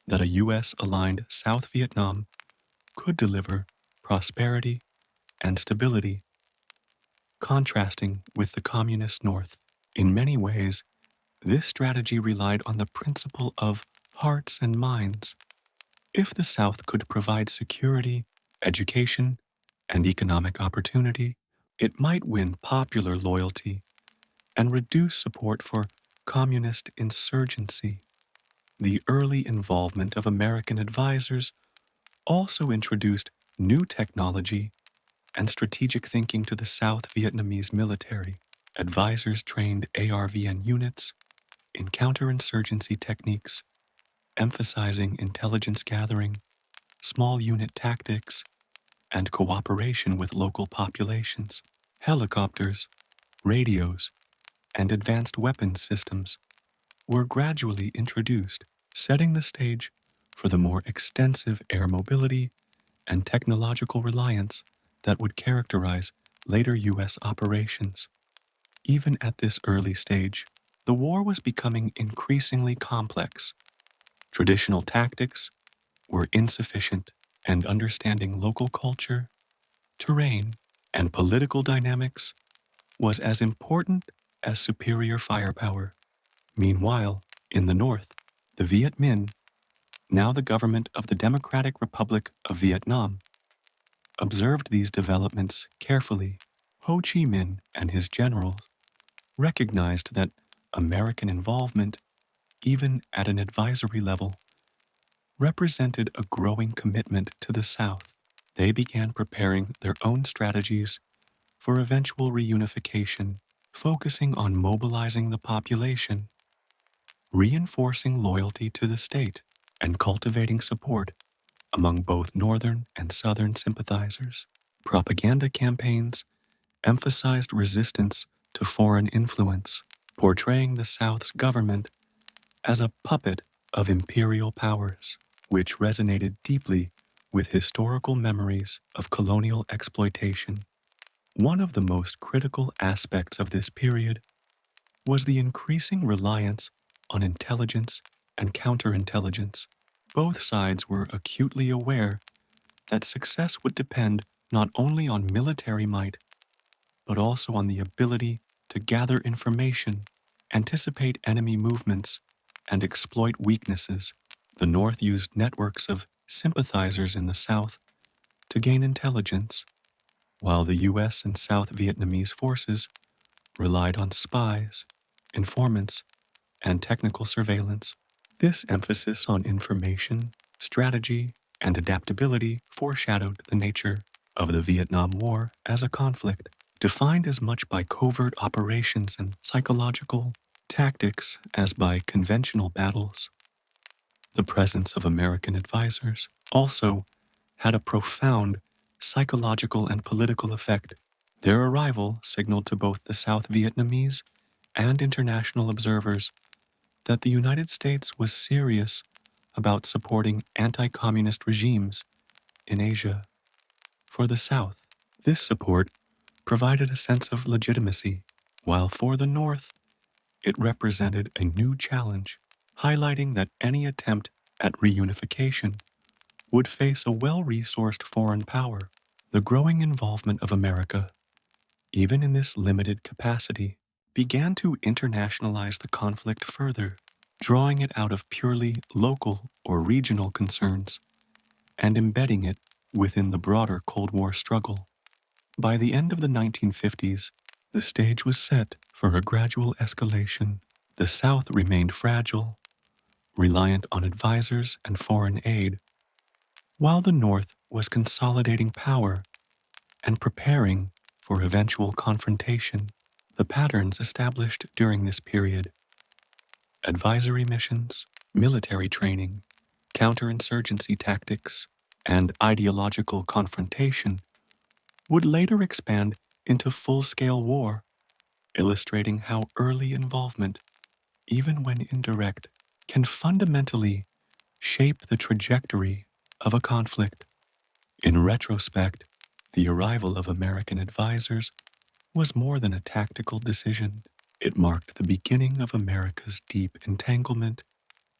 that a U.S. aligned South Vietnam could deliver prosperity and stability, contrasting with the Communist North. In many ways, this strategy relied on the principle of hearts and minds. If the South could provide security, education, and economic opportunity, it might win popular loyalty and reduce support for communist insurgency. The early involvement of American advisors also introduced new technology and strategic thinking to the South Vietnamese military. Advisors trained ARVN units in counterinsurgency techniques, emphasizing intelligence gathering, small unit tactics, and cooperation with local populations. Helicopters, radios, and advanced weapons systems were gradually introduced, setting the stage for the more extensive air mobility and technological reliance that would characterize later U.S. operations. Even at this early stage, the war was becoming increasingly complex. Traditional tactics were insufficient, and understanding local culture, terrain, and political dynamics was as important as superior firepower. Meanwhile, in the north, the Viet Minh, now the government of the Democratic Republic of Vietnam, observed these developments carefully. Ho Chi Minh and his generals recognized that American involvement, even at an advisory level, represented a growing commitment to the South. They began preparing their own strategies for eventual reunification, focusing on mobilizing the population, reinforcing loyalty to the state, and cultivating support among both Northern and Southern sympathizers. Propaganda campaigns emphasized resistance to foreign influence, portraying the South's government as a puppet of imperial powers, which resonated deeply with historical memories of colonial exploitation. One of the most critical aspects of this period was the increasing reliance on intelligence and counterintelligence. Both sides were acutely aware that success would depend not only on military might, but also on the ability to gather information, anticipate enemy movements, and exploit weaknesses. The North used networks of sympathizers in the South to gain intelligence, while the U.S. and South Vietnamese forces relied on spies, informants, and technical surveillance. This emphasis on information, strategy, and adaptability foreshadowed the nature of the Vietnam War as a conflict, defined as much by covert operations and psychological tactics as by conventional battles. The presence of American advisors also had a profound psychological and political effect. Their arrival signaled to both the South Vietnamese and international observers that the United States was serious about supporting anti-communist regimes in Asia. For the South, this support provided a sense of legitimacy, while for the North, it represented a new challenge, highlighting that any attempt at reunification would face a well-resourced foreign power. The growing involvement of America, even in this limited capacity, began to internationalize the conflict further, drawing it out of purely local or regional concerns and embedding it within the broader Cold War struggle. By the end of the 1950s, the stage was set for a gradual escalation. The South remained fragile, reliant on advisors and foreign aid, while the North was consolidating power and preparing for eventual confrontation. The patterns established during this period, advisory missions, military training, counterinsurgency tactics, and ideological confrontation, would later expand into full-scale war, illustrating how early involvement, even when indirect, can fundamentally shape the trajectory of a conflict. In retrospect, the arrival of American advisors was more than a tactical decision. It marked the beginning of America's deep entanglement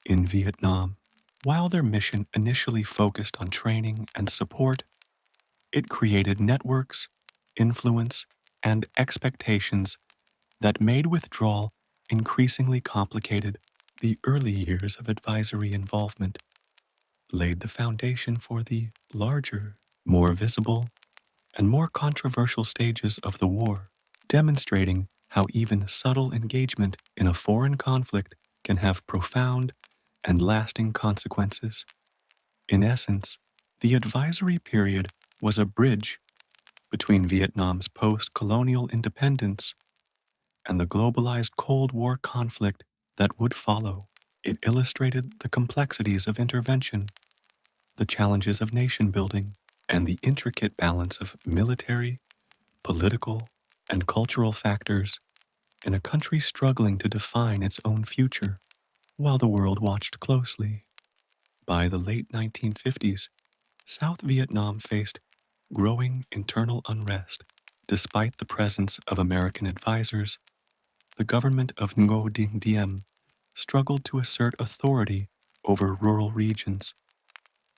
in Vietnam. While their mission initially focused on training and support, it created networks, influence, and expectations that made withdrawal increasingly complicated. The early years of advisory involvement laid the foundation for the larger, more visible, and more controversial stages of the war, demonstrating how even subtle engagement in a foreign conflict can have profound and lasting consequences. In essence, the advisory period was a bridge between Vietnam's post-colonial independence and the globalized Cold War conflict that would follow. It illustrated the complexities of intervention, the challenges of nation building, and the intricate balance of military, political, and cultural factors in a country struggling to define its own future while the world watched closely. By the late 1950s, South Vietnam faced growing internal unrest. Despite the presence of American advisors, the government of Ngo Dinh Diem struggled to assert authority over rural regions,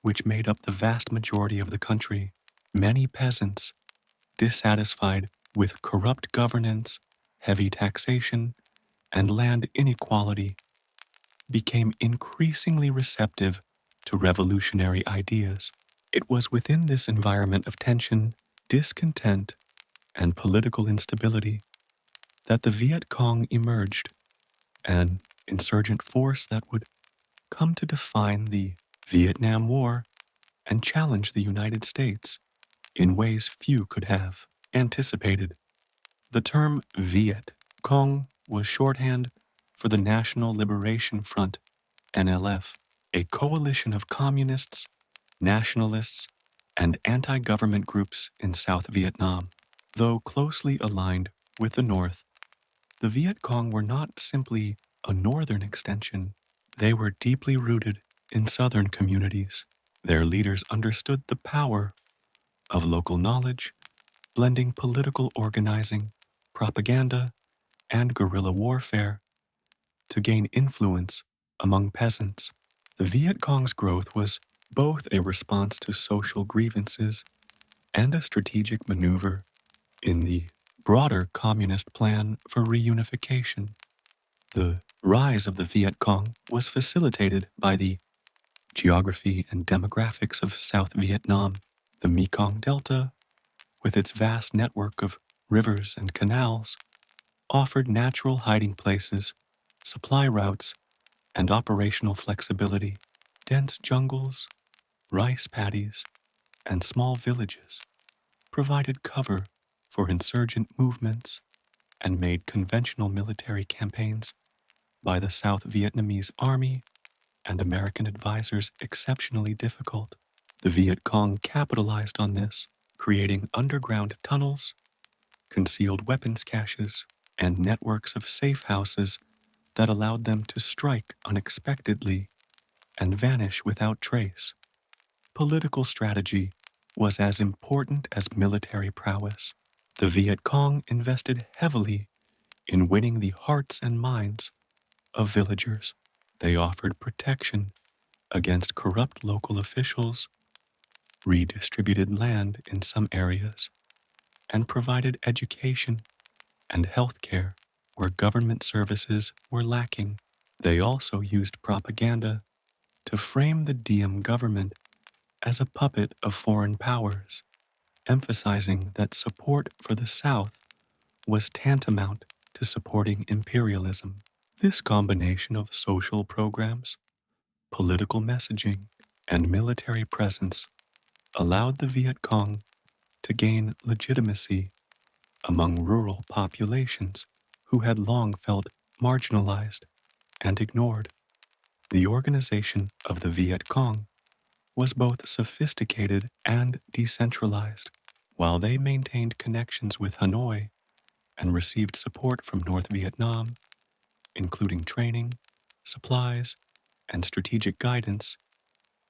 which made up the vast majority of the country. Many peasants, dissatisfied with corrupt governance, heavy taxation, and land inequality, became increasingly receptive to revolutionary ideas. It was within this environment of tension, discontent, and political instability that the Viet Cong emerged, an insurgent force that would come to define the Vietnam War and challenge the United States in ways few could have anticipated. The term Viet Cong was shorthand for the National Liberation Front, NLF, a coalition of communists, nationalists, and anti-government groups in South Vietnam. Though closely aligned with the North, the Viet Cong were not simply a northern extension. They were deeply rooted in southern communities. Their leaders understood the power of local knowledge, blending political organizing, propaganda, and guerrilla warfare to gain influence among peasants. The Viet Cong's growth was both a response to social grievances and a strategic maneuver in the broader communist plan for reunification. The rise of the Viet Cong was facilitated by the geography and demographics of South Vietnam. The Mekong Delta, with its vast network of rivers and canals, offered natural hiding places, supply routes, and operational flexibility. Dense jungles, rice paddies, and small villages provided cover for insurgent movements and made conventional military campaigns by the South Vietnamese Army and American advisors exceptionally difficult. The Viet Cong capitalized on this, creating underground tunnels, concealed weapons caches, and networks of safe houses that allowed them to strike unexpectedly and vanish without trace. Political strategy was as important as military prowess. The Viet Cong invested heavily in winning the hearts and minds of villagers. They offered protection against corrupt local officials, redistributed land in some areas, and provided education and health care where government services were lacking. They also used propaganda to frame the Diem government as a puppet of foreign powers, emphasizing that support for the South was tantamount to supporting imperialism. This combination of social programs, political messaging, and military presence allowed the Viet Cong to gain legitimacy among rural populations who had long felt marginalized and ignored. The organization of the Viet Cong was both sophisticated and decentralized. While they maintained connections with Hanoi and received support from North Vietnam, including training, supplies, and strategic guidance,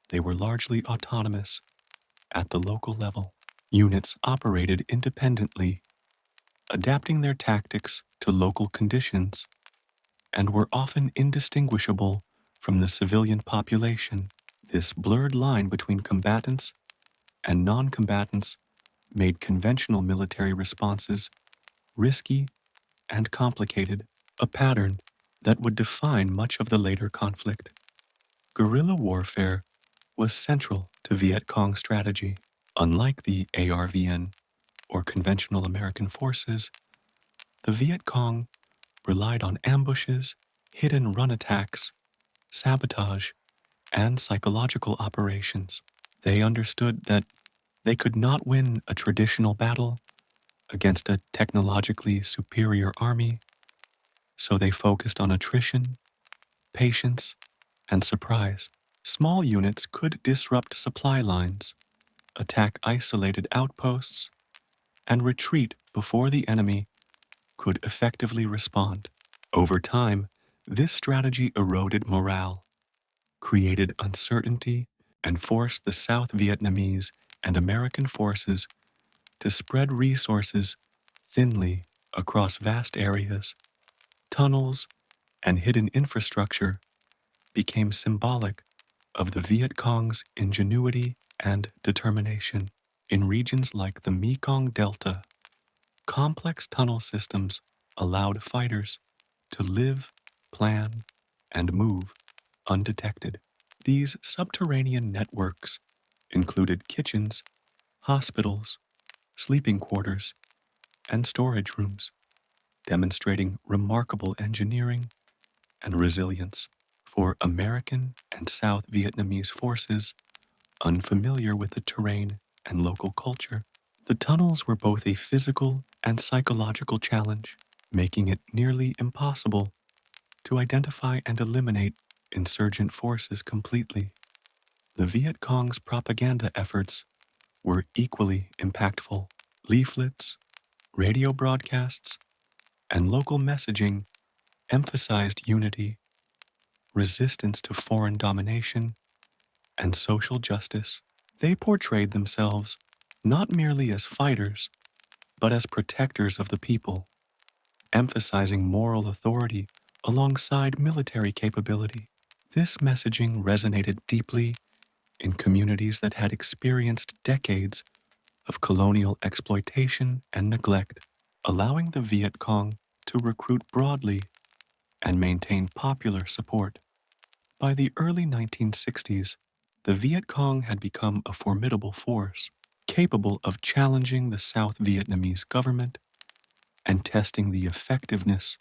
they were largely autonomous at the local level. Units operated independently, adapting their tactics to local conditions, and were often indistinguishable from the civilian population. This blurred line between combatants and non-combatants made conventional military responses risky and complicated, a pattern that would define much of the later conflict. Guerrilla warfare was central to Viet Cong strategy. Unlike the ARVN or conventional American forces, the Viet Cong relied on ambushes, hit-and run attacks, sabotage, and psychological operations. They understood that they could not win a traditional battle against a technologically superior army, so they focused on attrition, patience, and surprise. Small units could disrupt supply lines, attack isolated outposts, and retreat before the enemy could effectively respond. Over time, this strategy eroded morale, created uncertainty, and forced the South Vietnamese and American forces to spread resources thinly across vast areas. Tunnels and hidden infrastructure became symbolic of the Viet Cong's ingenuity and determination. In regions like the Mekong Delta, complex tunnel systems allowed fighters to live, plan, and move undetected. These subterranean networks included kitchens, hospitals, sleeping quarters, and storage rooms, demonstrating remarkable engineering and resilience for American and South Vietnamese forces unfamiliar with the terrain and local culture. The tunnels were both a physical and psychological challenge, making it nearly impossible to identify and eliminate insurgent forces completely. The Viet Cong's propaganda efforts were equally impactful. Leaflets, radio broadcasts, and local messaging emphasized unity, resistance to foreign domination, and social justice. They portrayed themselves not merely as fighters, but as protectors of the people, emphasizing moral authority alongside military capability. This messaging resonated deeply in communities that had experienced decades of colonial exploitation and neglect, allowing the Viet Cong to recruit broadly and maintain popular support. By the early 1960s, the Viet Cong had become a formidable force, capable of challenging the South Vietnamese government and testing the effectiveness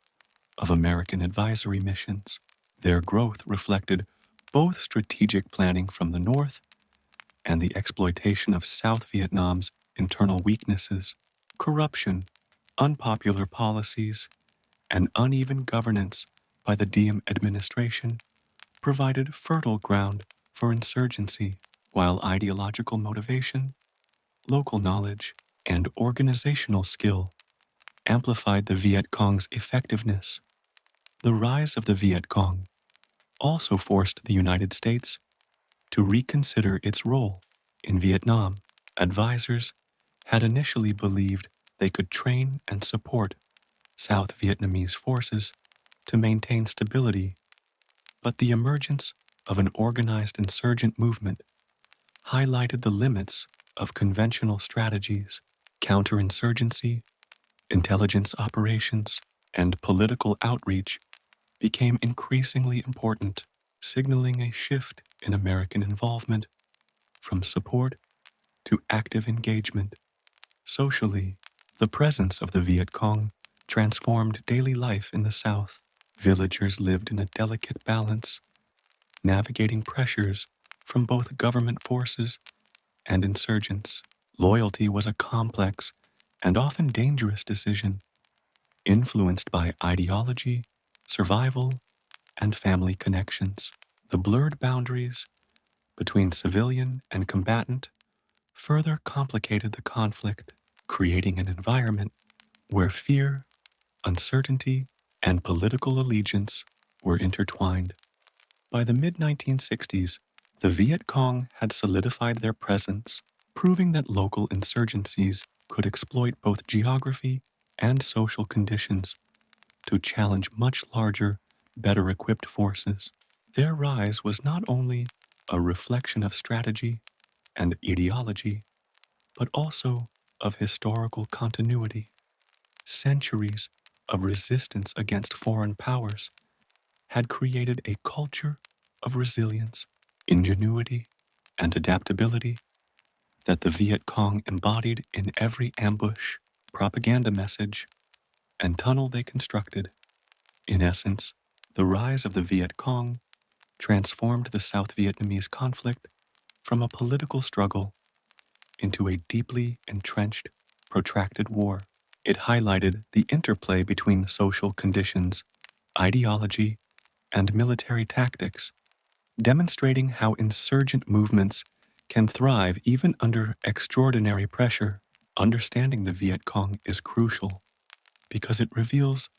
of American advisory missions. Their growth reflected both strategic planning from the North and the exploitation of South Vietnam's internal weaknesses. Corruption, unpopular policies, and uneven governance by the Diem administration provided fertile ground for insurgency, while ideological motivation, local knowledge, and organizational skill amplified the Viet Cong's effectiveness. The rise of the Viet Cong also forced the United States to reconsider its role in Vietnam. Advisors had initially believed they could train and support South Vietnamese forces to maintain stability, but the emergence of an organized insurgent movement highlighted the limits of conventional strategies. Counterinsurgency, intelligence operations, and political outreach became increasingly important, signaling a shift in American involvement from support to active engagement. Socially, the presence of the Viet Cong transformed daily life in the South. Villagers lived in a delicate balance, navigating pressures from both government forces and insurgents. Loyalty was a complex and often dangerous decision, influenced by ideology, survival, and family connections. The blurred boundaries between civilian and combatant further complicated the conflict, creating an environment where fear, uncertainty, and political allegiance were intertwined. By the mid 1960s, the Viet Cong had solidified their presence, proving that local insurgencies could exploit both geography and social conditions to challenge much larger, better equipped forces. Their rise was not only a reflection of strategy and ideology, but also of historical continuity. Centuries of resistance against foreign powers had created a culture of resilience, ingenuity, and adaptability that the Viet Cong embodied in every ambush, propaganda message, and tunnel they constructed. In essence, the rise of the Viet Cong transformed the South Vietnamese conflict from a political struggle into a deeply entrenched, protracted war. It highlighted the interplay between social conditions, ideology, and military tactics, demonstrating how insurgent movements can thrive even under extraordinary pressure. Understanding the Viet Cong is crucial because it reveals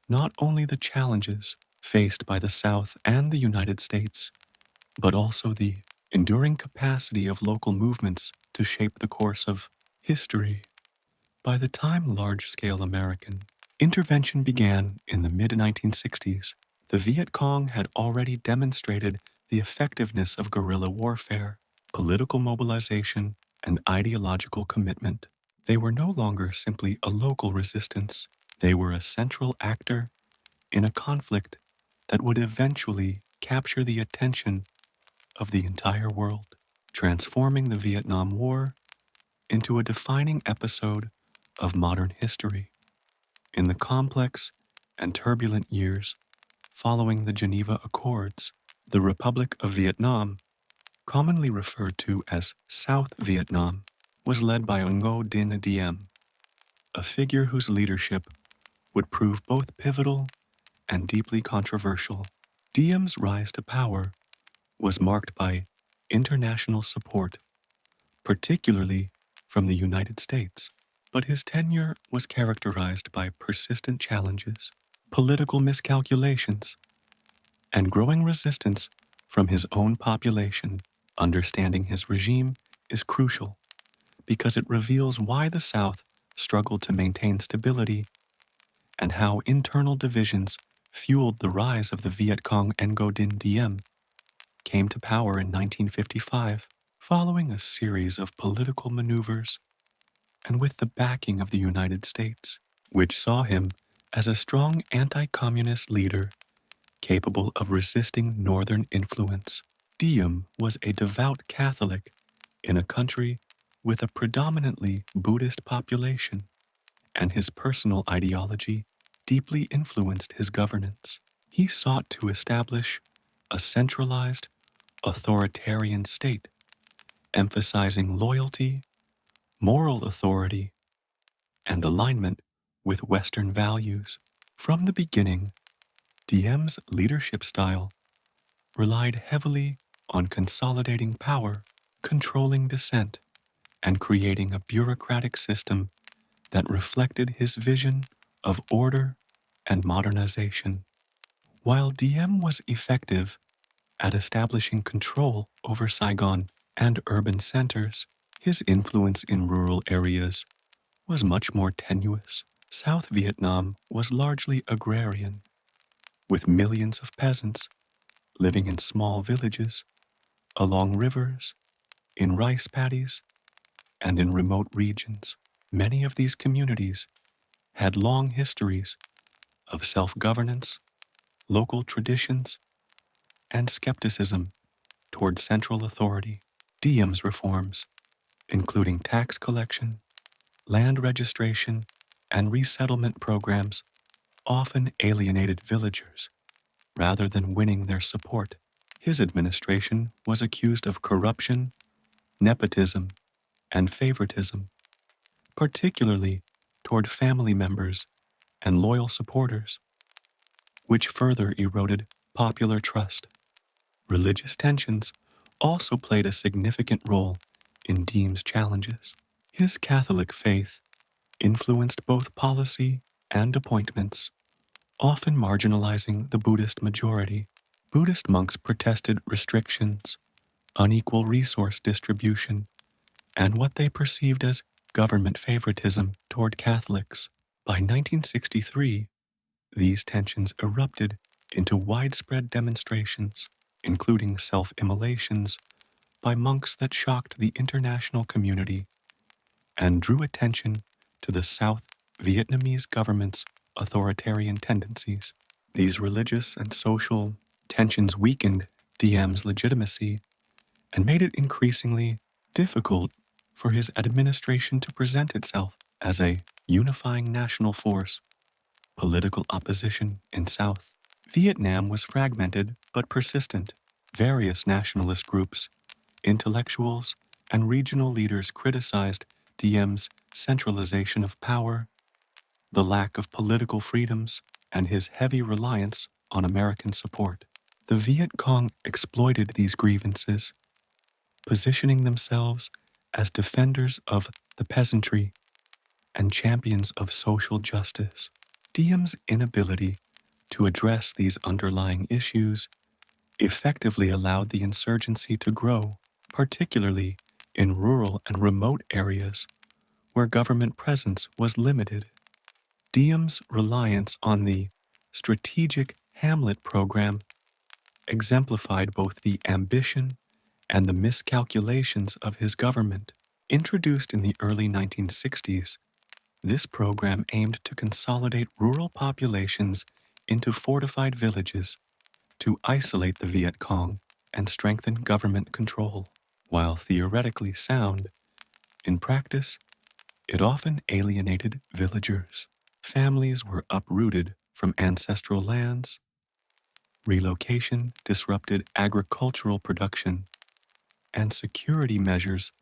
not only the challenges faced by the South and the United States, but also the enduring capacity of local movements to shape the course of history. By the time large-scale American intervention began in the mid-1960s, the Viet Cong had already demonstrated the effectiveness of guerrilla warfare, political mobilization, and ideological commitment. They were no longer simply a local resistance. They were a central actor in a conflict that would eventually capture the attention of the entire world, transforming the Vietnam War into a defining episode of modern history. In the complex and turbulent years following the Geneva Accords, the Republic of Vietnam, commonly referred to as South Vietnam, was led by Ngo Dinh Diem, a figure whose leadership would prove both pivotal and deeply controversial. Diem's rise to power was marked by international support, particularly from the United States. But his tenure was characterized by persistent challenges, political miscalculations, and growing resistance from his own population. Understanding his regime is crucial because it reveals why the South struggled to maintain stability and how internal divisions fueled the rise of the Viet Cong. Ngo Dinh Diem came to power in 1955, following a series of political maneuvers and with the backing of the United States, which saw him as a strong anti-communist leader capable of resisting Northern influence. Diem was a devout Catholic in a country with a predominantly Buddhist population, and his personal ideology deeply influenced his governance. He sought to establish a centralized, authoritarian state, emphasizing loyalty, moral authority, and alignment with Western values. From the beginning, Diem's leadership style relied heavily on consolidating power, controlling dissent, and creating a bureaucratic system that reflected his vision of order and modernization. While Diem was effective at establishing control over Saigon and urban centers, his influence in rural areas was much more tenuous. South Vietnam was largely agrarian, with millions of peasants living in small villages, along rivers, in rice paddies, and in remote regions. Many of these communities had long histories of self-governance, local traditions, and skepticism toward central authority. Diem's reforms, including tax collection, land registration and resettlement programs often alienated villagers rather than winning their support. His administration was accused of corruption, nepotism, and favoritism, particularly toward family members and loyal supporters, which further eroded popular trust. Religious tensions also played a significant role in Diem's challenges. His Catholic faith influenced both policy and appointments, often marginalizing the Buddhist majority. Buddhist monks protested restrictions, unequal resource distribution, and what they perceived as government favoritism toward Catholics. By 1963, these tensions erupted into widespread demonstrations, including self-immolations by monks that shocked the international community and drew attention to the South Vietnamese government's authoritarian tendencies. These religious and social tensions weakened Diem's legitimacy and made it increasingly difficult for his administration to present itself as a unifying national force. Political opposition in South Vietnam was fragmented but persistent. Various nationalist groups, intellectuals, and regional leaders criticized Diem's centralization of power, the lack of political freedoms, and his heavy reliance on American support. The Viet Cong exploited these grievances, positioning themselves as defenders of the peasantry and champions of social justice. Diem's inability to address these underlying issues effectively allowed the insurgency to grow, particularly in rural and remote areas where government presence was limited. Diem's reliance on the Strategic Hamlet Program exemplified both the ambition and the miscalculations of his government. Introduced in the early 1960s, this program aimed to consolidate rural populations into fortified villages to isolate the Viet Cong and strengthen government control. While theoretically sound, in practice, it often alienated villagers. Families were uprooted from ancestral lands. Relocation disrupted agricultural production, and security measures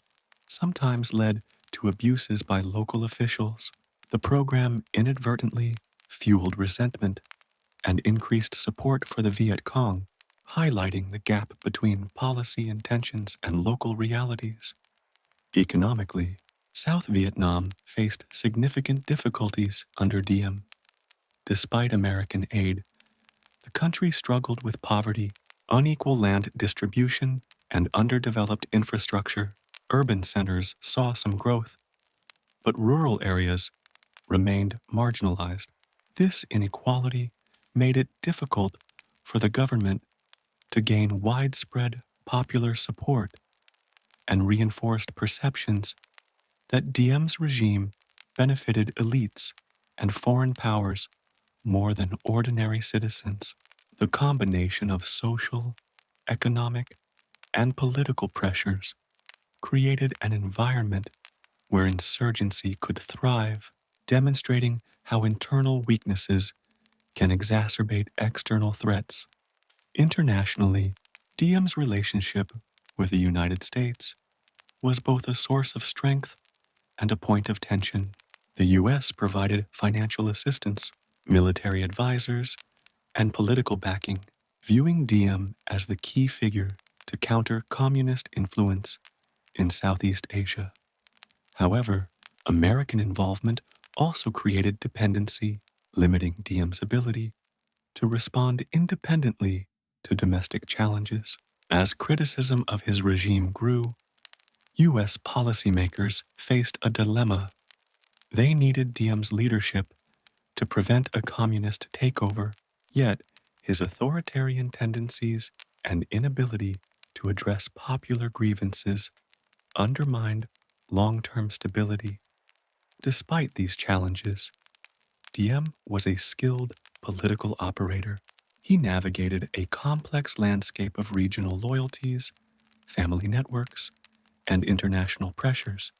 sometimes led to abuses by local officials. The program inadvertently fueled resentment and increased support for the Viet Cong, highlighting the gap between policy intentions and local realities. Economically, South Vietnam faced significant difficulties under Diem. Despite American aid, the country struggled with poverty, unequal land distribution, and underdeveloped infrastructure. Urban centers saw some growth, but rural areas remained marginalized. This inequality made it difficult for the government to gain widespread popular support and reinforced perceptions that Diem's regime benefited elites and foreign powers more than ordinary citizens. The combination of social, economic, and political pressures created an environment where insurgency could thrive, demonstrating how internal weaknesses can exacerbate external threats. Internationally, Diem's relationship with the United States was both a source of strength and a point of tension. The U.S. provided financial assistance, military advisors, and political backing, viewing Diem as the key figure to counter communist influence in Southeast Asia. However, American involvement also created dependency, limiting Diem's ability to respond independently to domestic challenges. As criticism of his regime grew, U.S. policymakers faced a dilemma. They needed Diem's leadership to prevent a communist takeover, yet his authoritarian tendencies and inability to address popular grievances undermined long-term stability. Despite these challenges, Diem was a skilled political operator. He navigated a complex landscape of regional loyalties, family networks, and international pressures.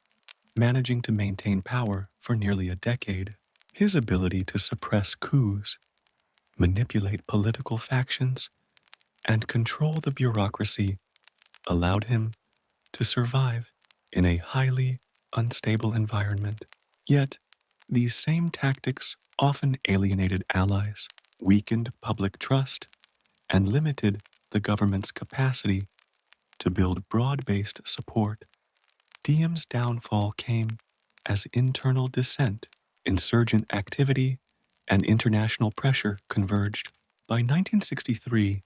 managing to maintain power for nearly a decade. His ability to suppress coups, manipulate political factions, and control the bureaucracy allowed him to survive in a highly unstable environment. Yet, these same tactics often alienated allies, weakened public trust, and limited the government's capacity to build broad-based support. Diem's downfall came as internal dissent, insurgent activity, and international pressure converged. By 1963,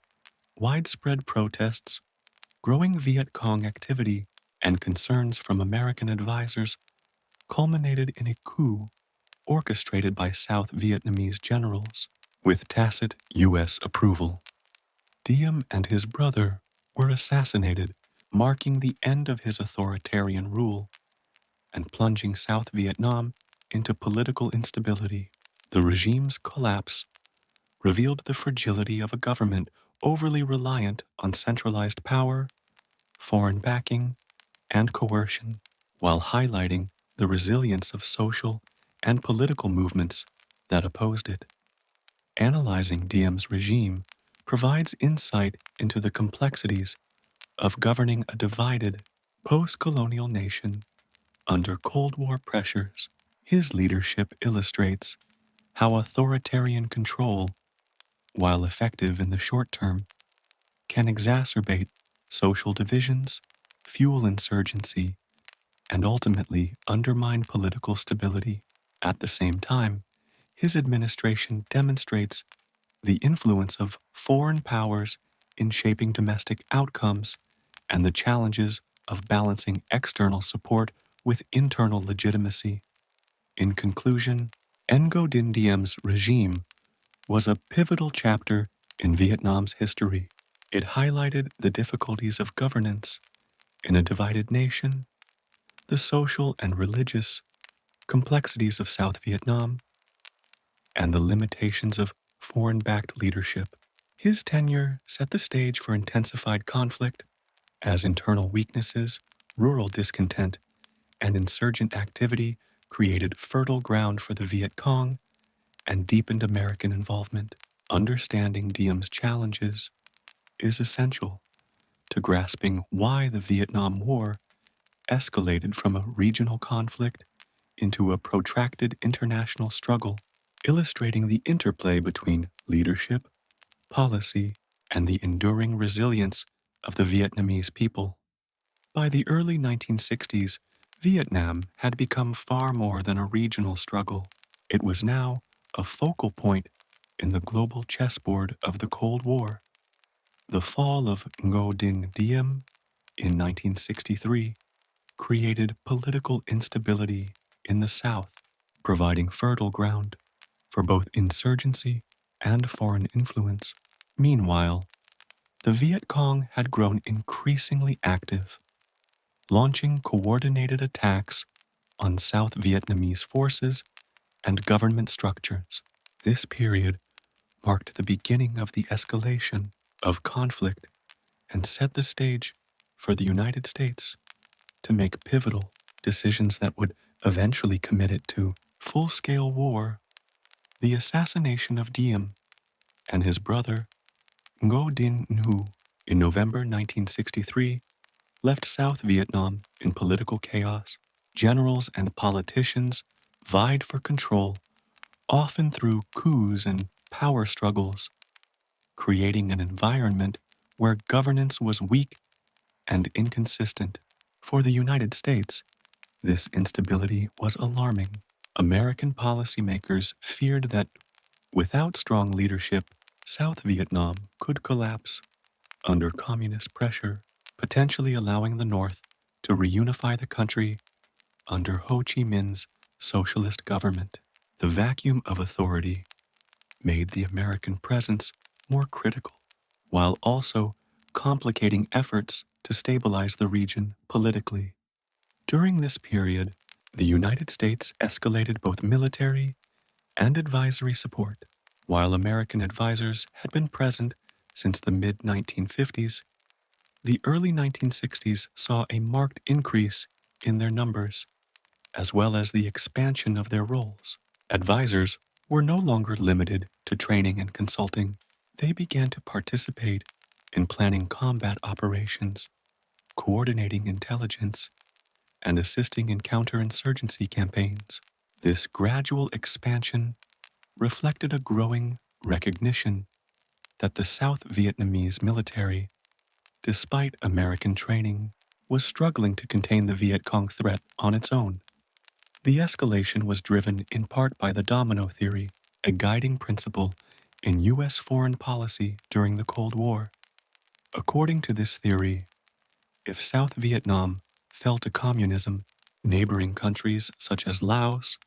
widespread protests, growing Viet Cong activity, and concerns from American advisors culminated in a coup orchestrated by South Vietnamese generals with tacit U.S. approval. Diem and his brother were assassinated, marking the end of his authoritarian rule and plunging South Vietnam into political instability. The regime's collapse revealed the fragility of a government overly reliant on centralized power, foreign backing, and coercion, while highlighting the resilience of social and political movements that opposed it. Analyzing Diem's regime provides insight into the complexities of governing a divided, post-colonial nation under Cold War pressures. His leadership illustrates how authoritarian control, while effective in the short term, can exacerbate social divisions, fuel insurgency, and ultimately undermine political stability. At the same time, his administration demonstrates the influence of foreign powers in shaping domestic outcomes and the challenges of balancing external support with internal legitimacy. In conclusion, Ngo Dinh Diem's regime was a pivotal chapter in Vietnam's history. It highlighted the difficulties of governance in a divided nation, the social and religious complexities of South Vietnam, and the limitations of foreign-backed leadership. His tenure set the stage for intensified conflict as internal weaknesses, rural discontent, and insurgent activity created fertile ground for the Viet Cong and deepened American involvement. Understanding Diem's challenges is essential to grasping why the Vietnam War escalated from a regional conflict into a protracted international struggle, illustrating the interplay between leadership, policy, and the enduring resilience of the Vietnamese people. By the early 1960s, Vietnam had become far more than a regional struggle. It was now a focal point in the global chessboard of the Cold War. The fall of Ngo Dinh Diem in 1963 created political instability in the South, providing fertile ground for both insurgency and foreign influence. Meanwhile, the Viet Cong had grown increasingly active, launching coordinated attacks on South Vietnamese forces and government structures. This period marked the beginning of the escalation of conflict and set the stage for the United States to make pivotal decisions that would eventually commit it to full-scale war. The assassination of Diem and his brother Ngo Dinh Nhu in November 1963 left South Vietnam in political chaos. Generals and politicians vied for control, often through coups and power struggles, creating an environment where governance was weak and inconsistent. For the United States, this instability was alarming. American policymakers feared that without strong leadership, South Vietnam could collapse under communist pressure, potentially allowing the North to reunify the country under Ho Chi Minh's socialist government. The vacuum of authority made the American presence more critical, while also complicating efforts to stabilize the region politically. During this period, the United States escalated both military and advisory support. While American advisors had been present since the mid-1950s, the early 1960s saw a marked increase in their numbers. as well as the expansion of their roles. Advisors were no longer limited to training and consulting. They began to participate in planning combat operations, coordinating intelligence, and assisting in counterinsurgency campaigns. This gradual expansion reflected a growing recognition that the South Vietnamese military, despite American training, was struggling to contain the Viet Cong threat on its own. The escalation was driven in part by the domino theory, a guiding principle in U.S. foreign policy during the Cold War. According to this theory, if South Vietnam fell to communism, neighboring countries such as Laos,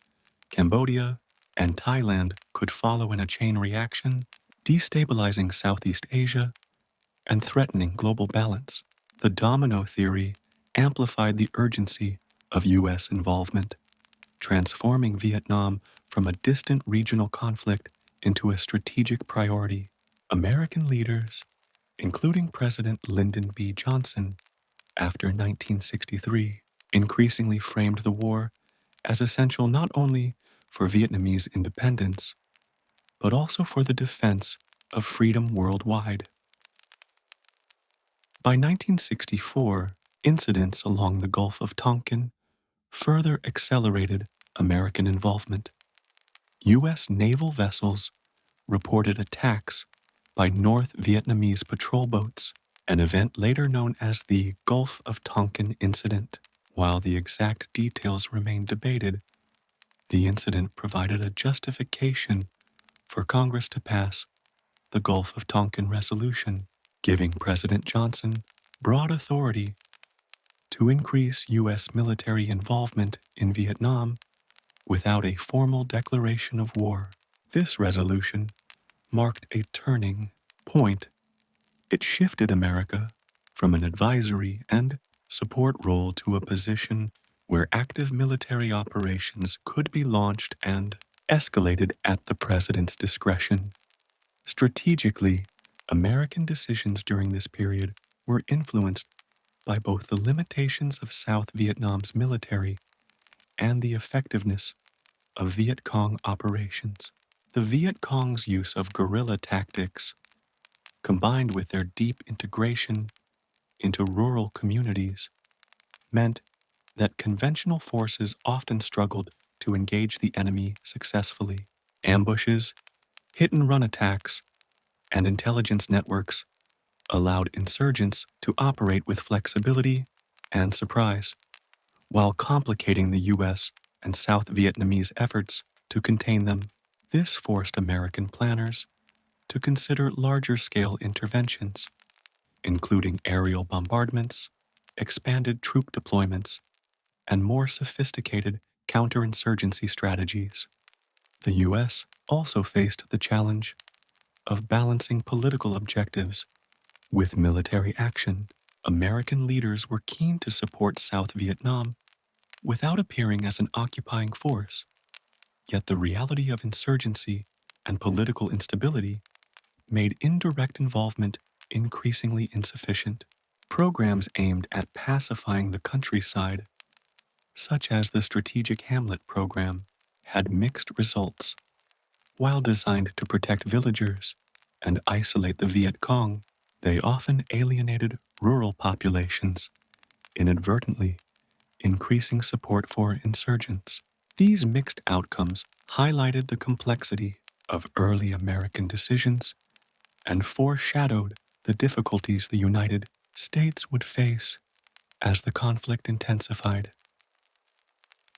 Cambodia, and Thailand could follow in a chain reaction, destabilizing Southeast Asia and threatening global balance. The domino theory amplified the urgency of U.S. involvement, transforming Vietnam from a distant regional conflict into a strategic priority. American leaders, including President Lyndon B. Johnson, after 1963, increasingly framed the war as essential not only for Vietnamese independence, but also for the defense of freedom worldwide. By 1964, incidents along the Gulf of Tonkin further accelerated American involvement. U.S. naval vessels reported attacks by North Vietnamese patrol boats, an event later known as the Gulf of Tonkin incident. While the exact details remain debated, the incident provided a justification for Congress to pass the Gulf of Tonkin Resolution, giving President Johnson broad authority to increase U.S. military involvement in Vietnam without a formal declaration of war. This resolution marked a turning point. It shifted America from an advisory and support role to a position where active military operations could be launched and escalated at the president's discretion. Strategically, American decisions during this period were influenced by both the limitations of South Vietnam's military and the effectiveness of Viet Cong operations. The Viet Cong's use of guerrilla tactics, combined with their deep integration into rural communities, meant that conventional forces often struggled to engage the enemy successfully. Ambushes, hit-and-run attacks, and intelligence networks allowed insurgents to operate with flexibility and surprise, while complicating the U.S. and South Vietnamese efforts to contain them. This forced American planners to consider larger-scale interventions, including aerial bombardments, expanded troop deployments, and more sophisticated counterinsurgency strategies. The U.S. also faced the challenge of balancing political objectives with military action. American leaders were keen to support South Vietnam without appearing as an occupying force, yet the reality of insurgency and political instability made indirect involvement increasingly insufficient. Programs aimed at pacifying the countryside, such as the Strategic Hamlet Program, had mixed results. While designed to protect villagers and isolate the Viet Cong, they often alienated rural populations, inadvertently increasing support for insurgents. These mixed outcomes highlighted the complexity of early American decisions and foreshadowed the difficulties the United States would face as the conflict intensified.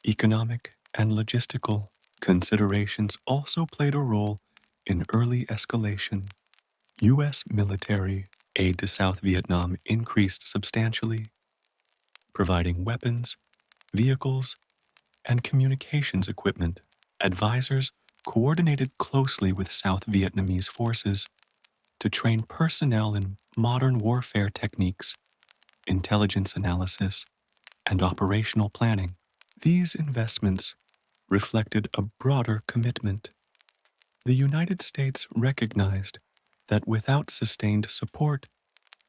Economic and logistical considerations also played a role in early escalation. U.S. military aid to South Vietnam increased substantially, providing weapons, vehicles, and communications equipment. Advisors coordinated closely with South Vietnamese forces to train personnel in modern warfare techniques, intelligence analysis, and operational planning. These investments reflected a broader commitment. The United States recognized that without sustained support,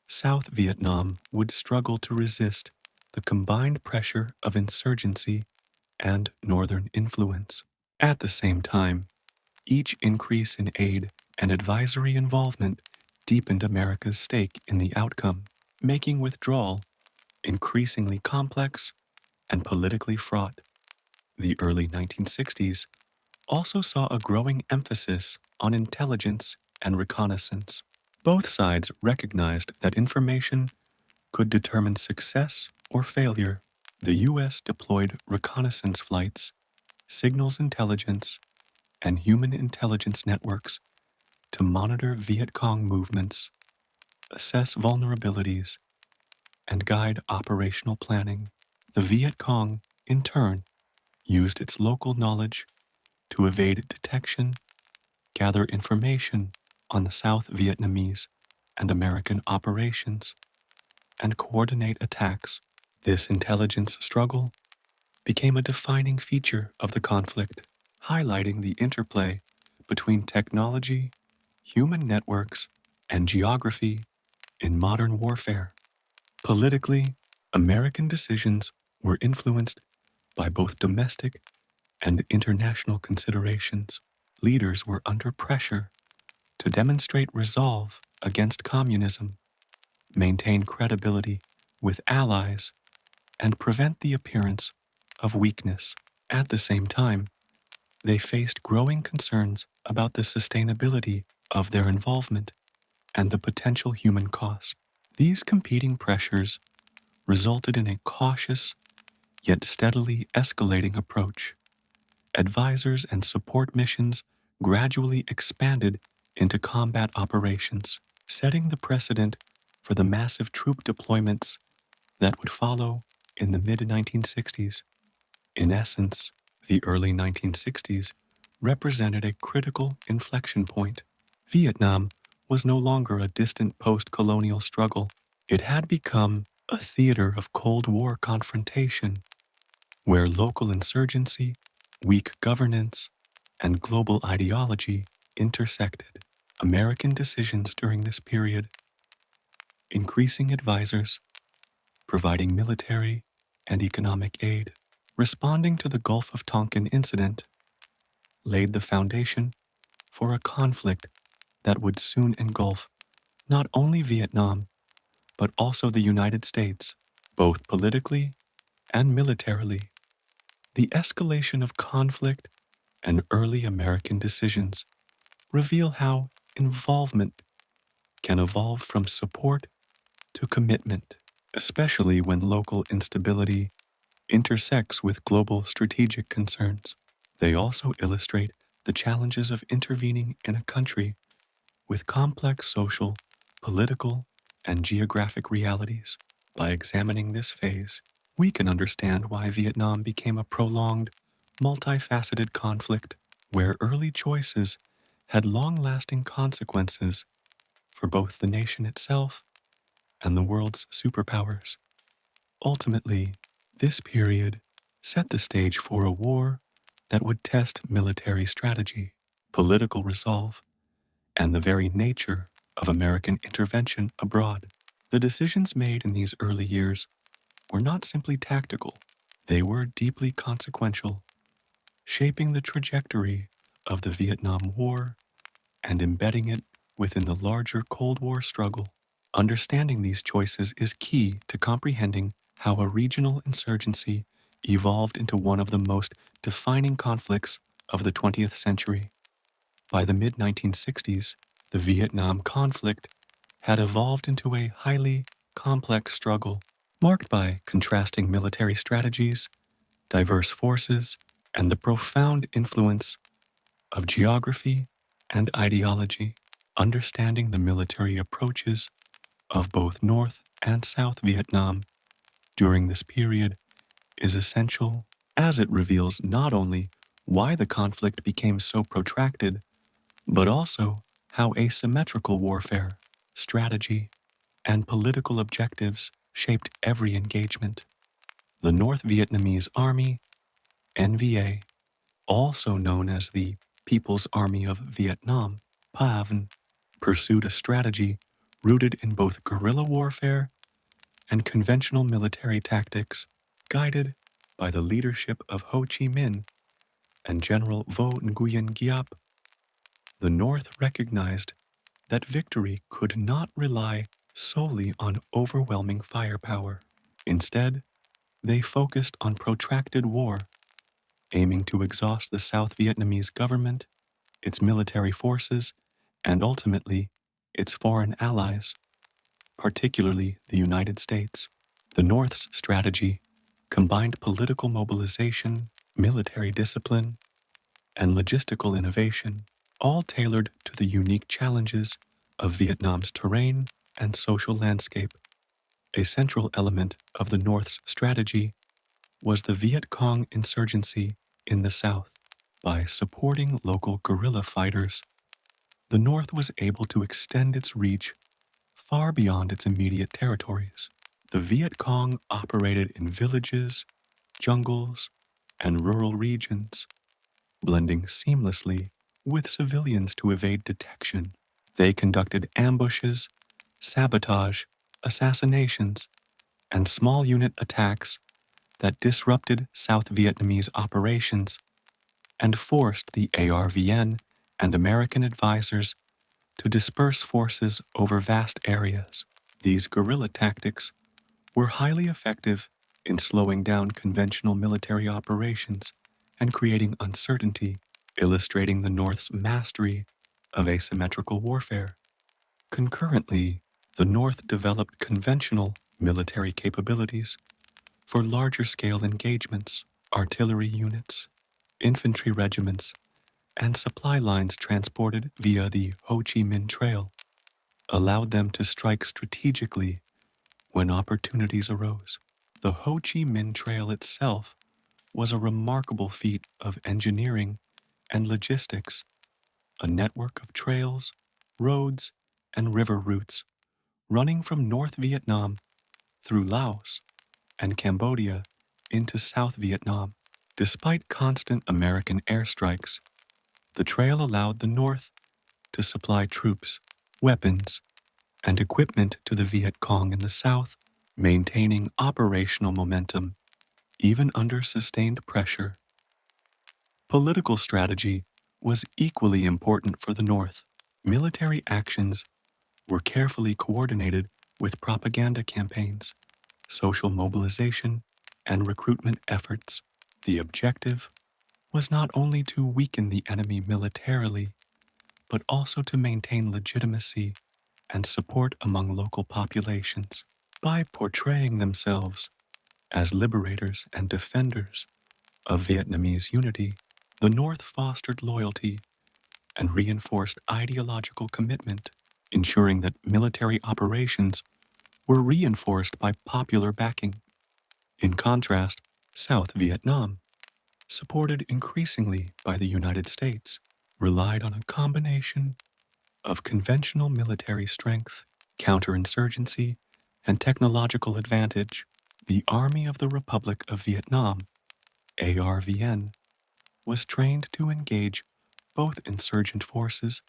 South Vietnam would struggle to resist the combined pressure of insurgency and northern influence. At the same time, each increase in aid and advisory involvement deepened America's stake in the outcome, making withdrawal increasingly complex and politically fraught. The early 1960s also saw a growing emphasis on intelligence and reconnaissance. Both sides recognized that information could determine success or failure. The U.S. deployed reconnaissance flights, signals intelligence, and human intelligence networks to monitor Viet Cong movements, assess vulnerabilities, and guide operational planning. The Viet Cong, in turn, used its local knowledge to evade detection, gather information on the South Vietnamese and American operations, and coordinate attacks. This intelligence struggle became a defining feature of the conflict, highlighting the interplay between technology, human networks, and geography in modern warfare. Politically, American decisions were influenced by both domestic and international considerations. Leaders were under pressure to demonstrate resolve against communism, maintain credibility with allies, and prevent the appearance of weakness. At the same time, they faced growing concerns about the sustainability of their involvement and the potential human cost. These competing pressures resulted in a cautious yet steadily escalating approach. Advisors and support missions gradually expanded into combat operations, setting the precedent for the massive troop deployments that would follow in the mid 1960s. In essence, the early 1960s represented a critical inflection point. Vietnam was no longer a distant post colonial struggle, it had become a theater of Cold War confrontation where local insurgency, weak governance, and global ideology intersected. American decisions during this period, increasing advisors, providing military and economic aid, responding to the Gulf of Tonkin incident, laid the foundation for a conflict that would soon engulf not only Vietnam, but also the United States, both politically and militarily. The escalation of conflict and early American decisions reveal how involvement can evolve from support to commitment, especially when local instability intersects with global strategic concerns. They also illustrate the challenges of intervening in a country with complex social, political, and geographic realities. By examining this phase, we can understand why Vietnam became a prolonged, multifaceted conflict where early choices had long-lasting consequences for both the nation itself and the world's superpowers. Ultimately, this period set the stage for a war that would test military strategy, political resolve, and the very nature of American intervention abroad. The decisions made in these early years were not simply tactical, they were deeply consequential, shaping the trajectory of the Vietnam War and embedding it within the larger Cold War struggle. Understanding these choices is key to comprehending how a regional insurgency evolved into one of the most defining conflicts of the 20th century. By the mid 1960s, the Vietnam conflict had evolved into a highly complex struggle marked by contrasting military strategies, diverse forces, and the profound influence of geography and ideology. Understanding the military approaches of both North and South Vietnam during this period is essential as it reveals not only why the conflict became so protracted, but also how asymmetrical warfare, strategy, and political objectives shaped every engagement. The North Vietnamese Army, NVA, also known as the People's Army of Vietnam, PAVN, pursued a strategy rooted in both guerrilla warfare and conventional military tactics, guided by the leadership of Ho Chi Minh and General Vo Nguyen Giap, the North recognized that victory could not rely solely on overwhelming firepower. Instead, they focused on protracted war, aiming to exhaust the South Vietnamese government, its military forces, and ultimately its foreign allies, particularly the United States. The North's strategy combined political mobilization, military discipline, and logistical innovation, all tailored to the unique challenges of Vietnam's terrain and social landscape. A central element of the North's strategy was the Viet Cong insurgency in the South. By supporting local guerrilla fighters, the North was able to extend its reach far beyond its immediate territories. The Viet Cong operated in villages, jungles, and rural regions, blending seamlessly with civilians to evade detection. They conducted ambushes, sabotage, assassinations, and small unit attacks that disrupted South Vietnamese operations and forced the ARVN and American advisors to disperse forces over vast areas. These guerrilla tactics were highly effective in slowing down conventional military operations and creating uncertainty, illustrating the North's mastery of asymmetrical warfare. Concurrently, the North developed conventional military capabilities for larger scale engagements. Artillery units, infantry regiments, and supply lines transported via the Ho Chi Minh Trail allowed them to strike strategically when opportunities arose. The Ho Chi Minh Trail itself was a remarkable feat of engineering and logistics, a network of trails, roads, and river routes running from North Vietnam through Laos and Cambodia into South Vietnam. Despite constant American airstrikes, the trail allowed the North to supply troops, weapons, and equipment to the Viet Cong in the South, maintaining operational momentum even under sustained pressure. Political strategy was equally important for the North. Military actions were carefully coordinated with propaganda campaigns, social mobilization, and recruitment efforts. The objective was not only to weaken the enemy militarily, but also to maintain legitimacy and support among local populations. By portraying themselves as liberators and defenders of Vietnamese unity, the North fostered loyalty and reinforced ideological commitment, ensuring that military operations were reinforced by popular backing. In contrast, South Vietnam, supported increasingly by the United States, relied on a combination of conventional military strength, counterinsurgency, and technological advantage. The Army of the Republic of Vietnam, ARVN, was trained to engage both insurgent forces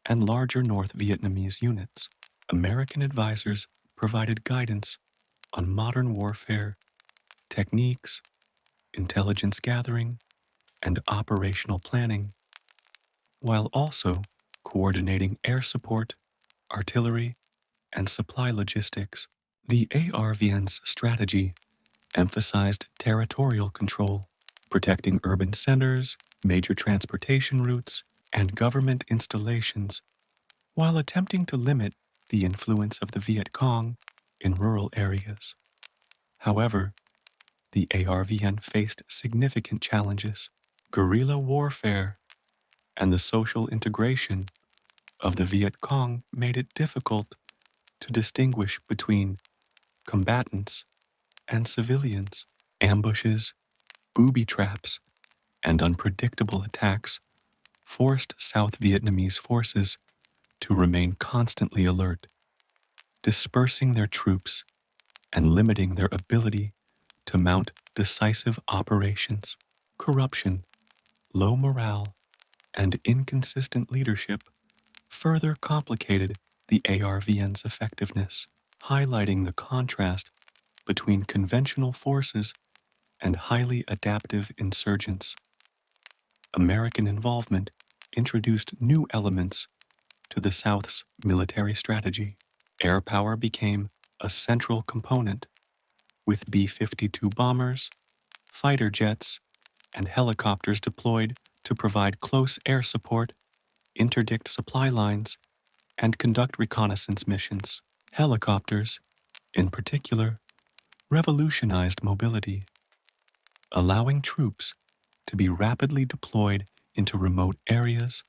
and larger North Vietnamese units. American advisors provided guidance on modern warfare, techniques, intelligence gathering, and operational planning, while also coordinating air support, artillery, and supply logistics. The ARVN's strategy emphasized territorial control, protecting urban centers, major transportation routes, and government installations, while attempting to limit the influence of the Viet Cong in rural areas. However, the ARVN faced significant challenges. Guerrilla warfare and the social integration of the Viet Cong made it difficult to distinguish between combatants and civilians. Ambushes, booby traps, and unpredictable attacks forced South Vietnamese forces to remain constantly alert, dispersing their troops and limiting their ability to mount decisive operations. Corruption, low morale, and inconsistent leadership further complicated the ARVN's effectiveness, highlighting the contrast between conventional forces and highly adaptive insurgents. American involvement introduced new elements to the South's military strategy. Air power became a central component, with B-52 bombers, fighter jets, and helicopters deployed to provide close air support, interdict supply lines, and conduct reconnaissance missions. Helicopters, in particular, revolutionized mobility, allowing troops to be rapidly deployed into remote areas,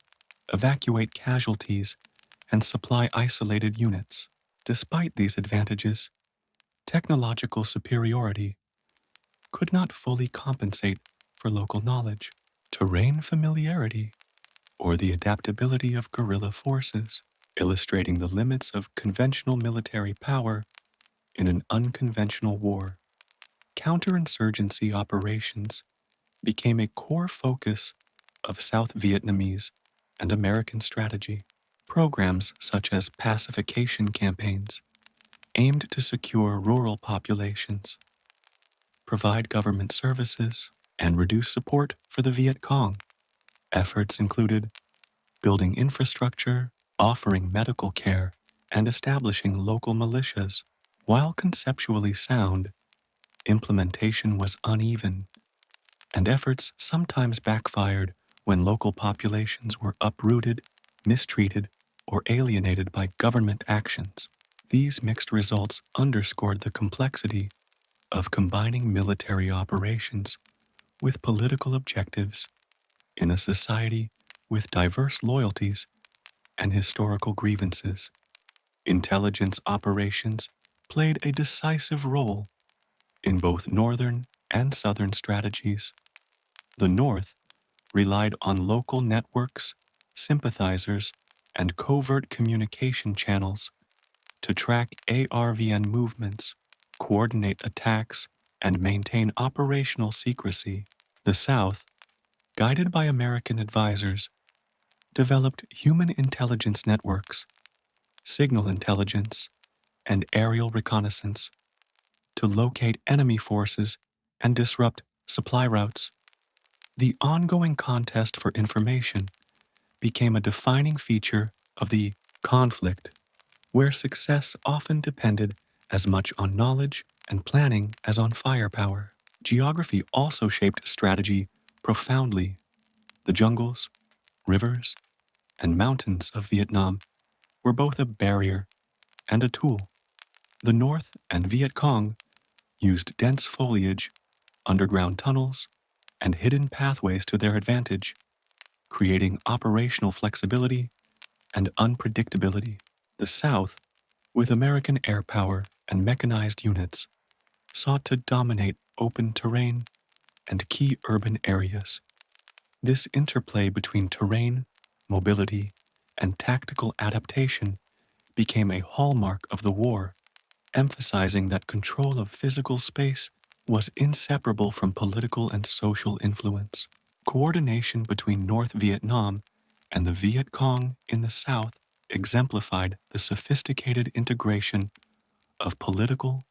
evacuate casualties, and supply isolated units. Despite these advantages, technological superiority could not fully compensate for local knowledge, terrain familiarity, or the adaptability of guerrilla forces, illustrating the limits of conventional military power in an unconventional war. Counterinsurgency operations became a core focus of South Vietnamese and American strategy. Programs such as pacification campaigns aimed to secure rural populations, provide government services, and reduce support for the Viet Cong. Efforts included building infrastructure, offering medical care, and establishing local militias. While conceptually sound, implementation was uneven, and efforts sometimes backfired when local populations were uprooted, mistreated, or alienated by government actions. These mixed results underscored the complexity of combining military operations with political objectives in a society with diverse loyalties and historical grievances. Intelligence operations played a decisive role in both northern and southern strategies. The North relied on local networks, sympathizers, and covert communication channels to track ARVN movements, coordinate attacks, and maintain operational secrecy. The South, guided by American advisors, developed human intelligence networks, signal intelligence, and aerial reconnaissance to locate enemy forces and disrupt supply routes. The ongoing contest for information became a defining feature of the conflict, where success often depended as much on knowledge and planning as on firepower. Geography also shaped strategy profoundly. The jungles, rivers, and mountains of Vietnam were both a barrier and a tool. The North and Viet Cong used dense foliage, underground tunnels, and hidden pathways to their advantage, creating operational flexibility and unpredictability. The South, with American air power and mechanized units, sought to dominate open terrain and key urban areas. This interplay between terrain, mobility, and tactical adaptation became a hallmark of the war, emphasizing that control of physical space was inseparable from political and social influence. Coordination between North Vietnam and the Viet Cong in the South exemplified the sophisticated integration of political,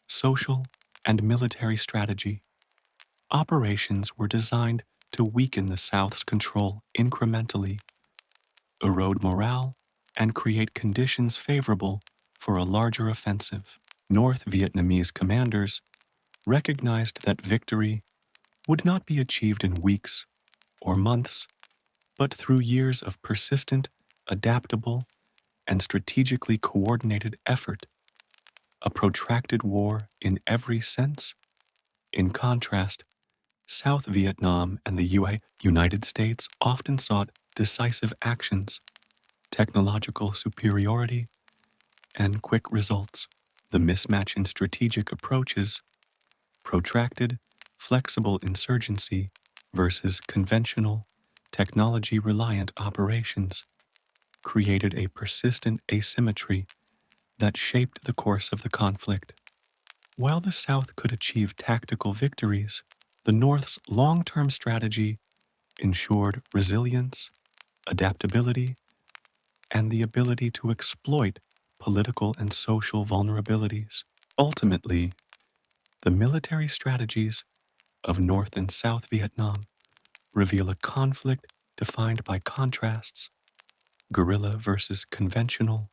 social, and military strategy. Operations were designed to weaken the South's control incrementally, erode morale, and create conditions favorable for a larger offensive. North Vietnamese commanders recognized that victory would not be achieved in weeks or months, but through years of persistent, adaptable, and strategically coordinated effort, a protracted war in every sense. In contrast, South Vietnam and the United States often sought decisive actions, technological superiority, and quick results. The mismatch in strategic approaches, protracted, flexible insurgency versus conventional, technology-reliant operations, created a persistent asymmetry that shaped the course of the conflict. While the South could achieve tactical victories, the North's long-term strategy ensured resilience, adaptability, and the ability to exploit political and social vulnerabilities. Ultimately, the military strategies of North and South Vietnam reveal a conflict defined by contrasts: guerrilla versus conventional,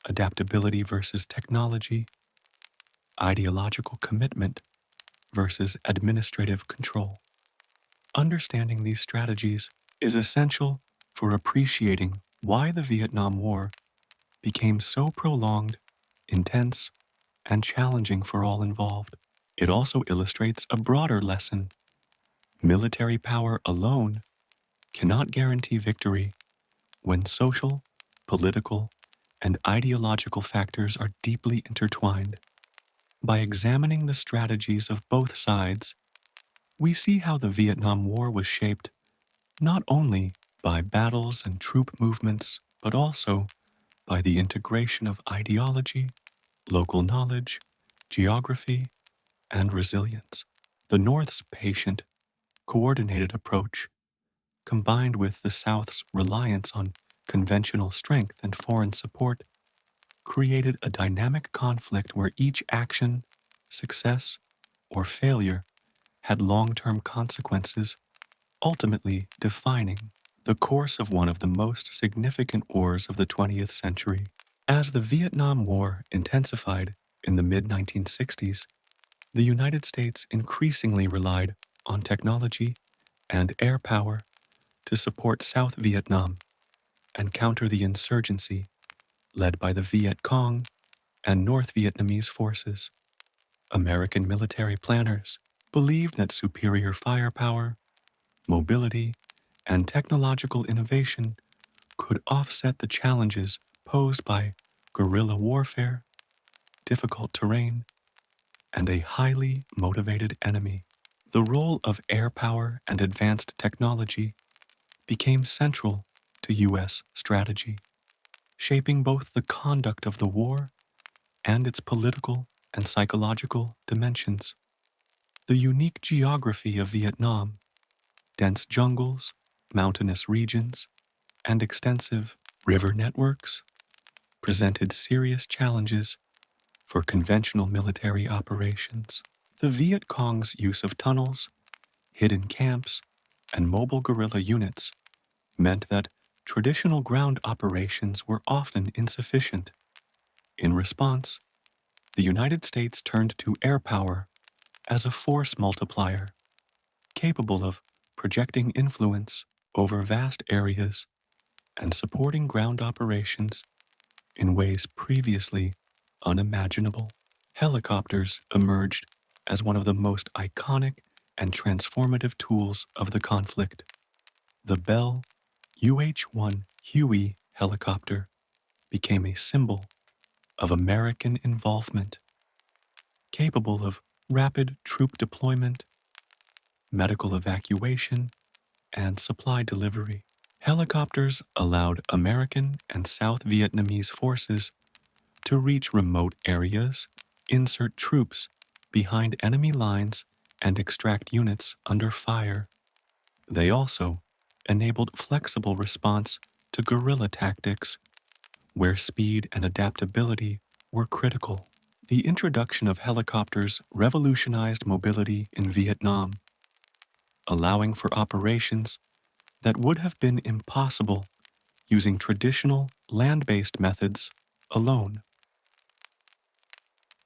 adaptability versus technology, ideological commitment versus administrative control. Understanding these strategies is essential for appreciating why the Vietnam War became so prolonged, intense, and challenging for all involved. It also illustrates a broader lesson. Military power alone cannot guarantee victory when social, political, and ideological factors are deeply intertwined. By examining the strategies of both sides, we see how the Vietnam War was shaped not only by battles and troop movements, but also by the integration of ideology, local knowledge, geography, and resilience. The North's patient, coordinated approach, combined with the South's reliance on conventional strength and foreign support, created a dynamic conflict where each action, success, or failure had long-term consequences, ultimately defining the course of one of the most significant wars of the 20th century. As the Vietnam War intensified in the mid-1960s, the United States increasingly relied on technology and air power to support South Vietnam and counter the insurgency led by the Viet Cong and North Vietnamese forces. American military planners believed that superior firepower, mobility, and technological innovation could offset the challenges posed by guerrilla warfare, difficult terrain, and a highly motivated enemy. The role of air power and advanced technology became central to U.S. strategy, shaping both the conduct of the war and its political and psychological dimensions. The unique geography of Vietnam, dense jungles, mountainous regions, and extensive river networks, presented serious challenges for conventional military operations. The Viet Cong's use of tunnels, hidden camps, and mobile guerrilla units meant that traditional ground operations were often insufficient. In response, the United States turned to air power as a force multiplier, capable of projecting influence over vast areas and supporting ground operations in ways previously unimaginable. Helicopters emerged as one of the most iconic and transformative tools of the conflict. The Bell UH-1 Huey helicopter became a symbol of American involvement, capable of rapid troop deployment, medical evacuation, and supply delivery. Helicopters allowed American and South Vietnamese forces to reach remote areas, insert troops behind enemy lines, and extract units under fire. They also enabled flexible response to guerrilla tactics where speed and adaptability were critical. The introduction of helicopters revolutionized mobility in Vietnam, allowing for operations that would have been impossible using traditional land-based methods alone.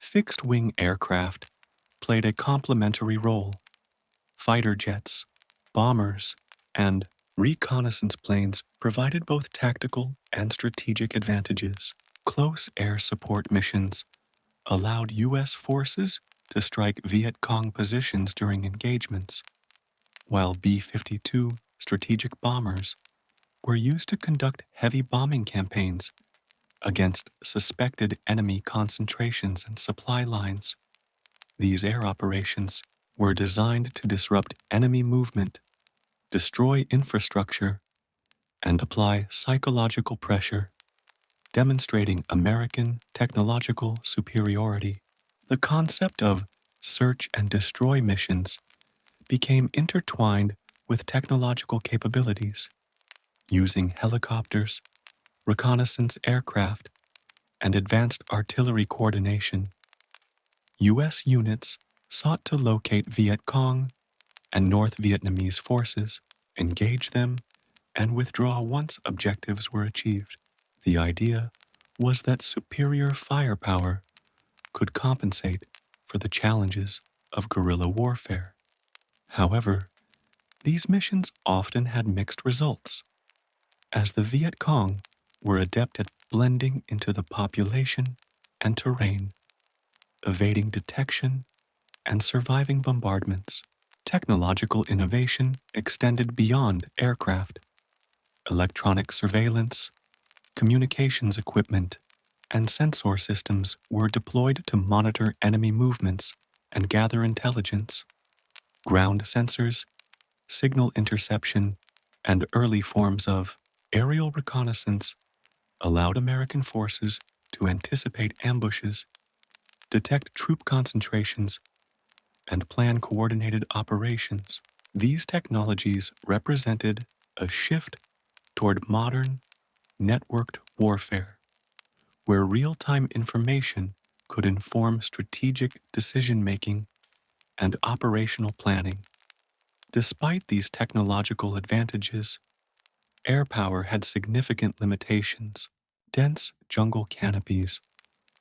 Fixed-wing aircraft played a complementary role. Fighter jets, bombers, and reconnaissance planes provided both tactical and strategic advantages. Close air support missions allowed U.S. forces to strike Viet Cong positions during engagements, while B-52 strategic bombers were used to conduct heavy bombing campaigns against suspected enemy concentrations and supply lines. These air operations were designed to disrupt enemy movement, destroy infrastructure, and apply psychological pressure, demonstrating American technological superiority. The concept of search and destroy missions became intertwined with technological capabilities, using helicopters, reconnaissance aircraft, and advanced artillery coordination. U.S. units sought to locate Viet Cong and North Vietnamese forces, engage them, and withdraw once objectives were achieved. The idea was that superior firepower could compensate for the challenges of guerrilla warfare. However, these missions often had mixed results, as the Viet Cong were adept at blending into the population and terrain, evading detection and surviving bombardments. Technological innovation extended beyond aircraft. Electronic surveillance, communications equipment, and sensor systems were deployed to monitor enemy movements and gather intelligence. Ground sensors, signal interception, and early forms of aerial reconnaissance allowed American forces to anticipate ambushes, detect troop concentrations, and plan coordinated operations. These technologies represented a shift toward modern, networked warfare, where real-time information could inform strategic decision-making and operational planning. Despite these technological advantages, air power had significant limitations. Dense jungle canopies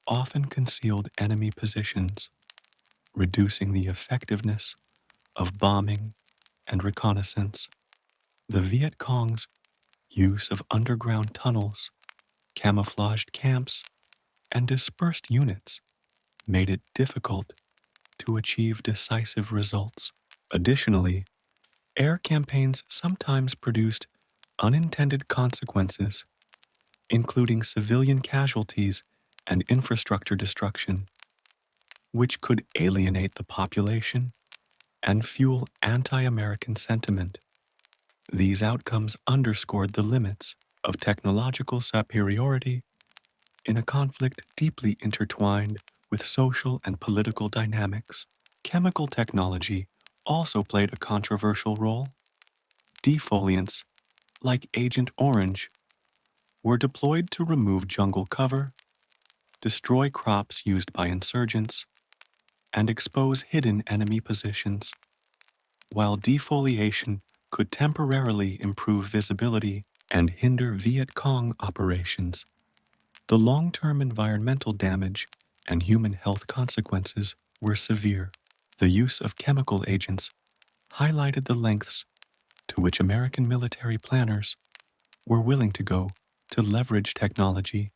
often concealed enemy positions, reducing the effectiveness of bombing and reconnaissance. The Viet Cong's use of underground tunnels, camouflaged camps, and dispersed units made it difficult to achieve decisive results. Additionally, air campaigns sometimes produced unintended consequences, including civilian casualties and infrastructure destruction, which could alienate the population and fuel anti-American sentiment. These outcomes underscored the limits of technological superiority in a conflict deeply intertwined with social and political dynamics. Chemical technology also played a controversial role. Defoliants, like Agent Orange, were deployed to remove jungle cover, destroy crops used by insurgents, and expose hidden enemy positions. While defoliation could temporarily improve visibility and hinder Viet Cong operations, the long-term environmental damage and human health consequences were severe. The use of chemical agents highlighted the lengths to which American military planners were willing to go to leverage technology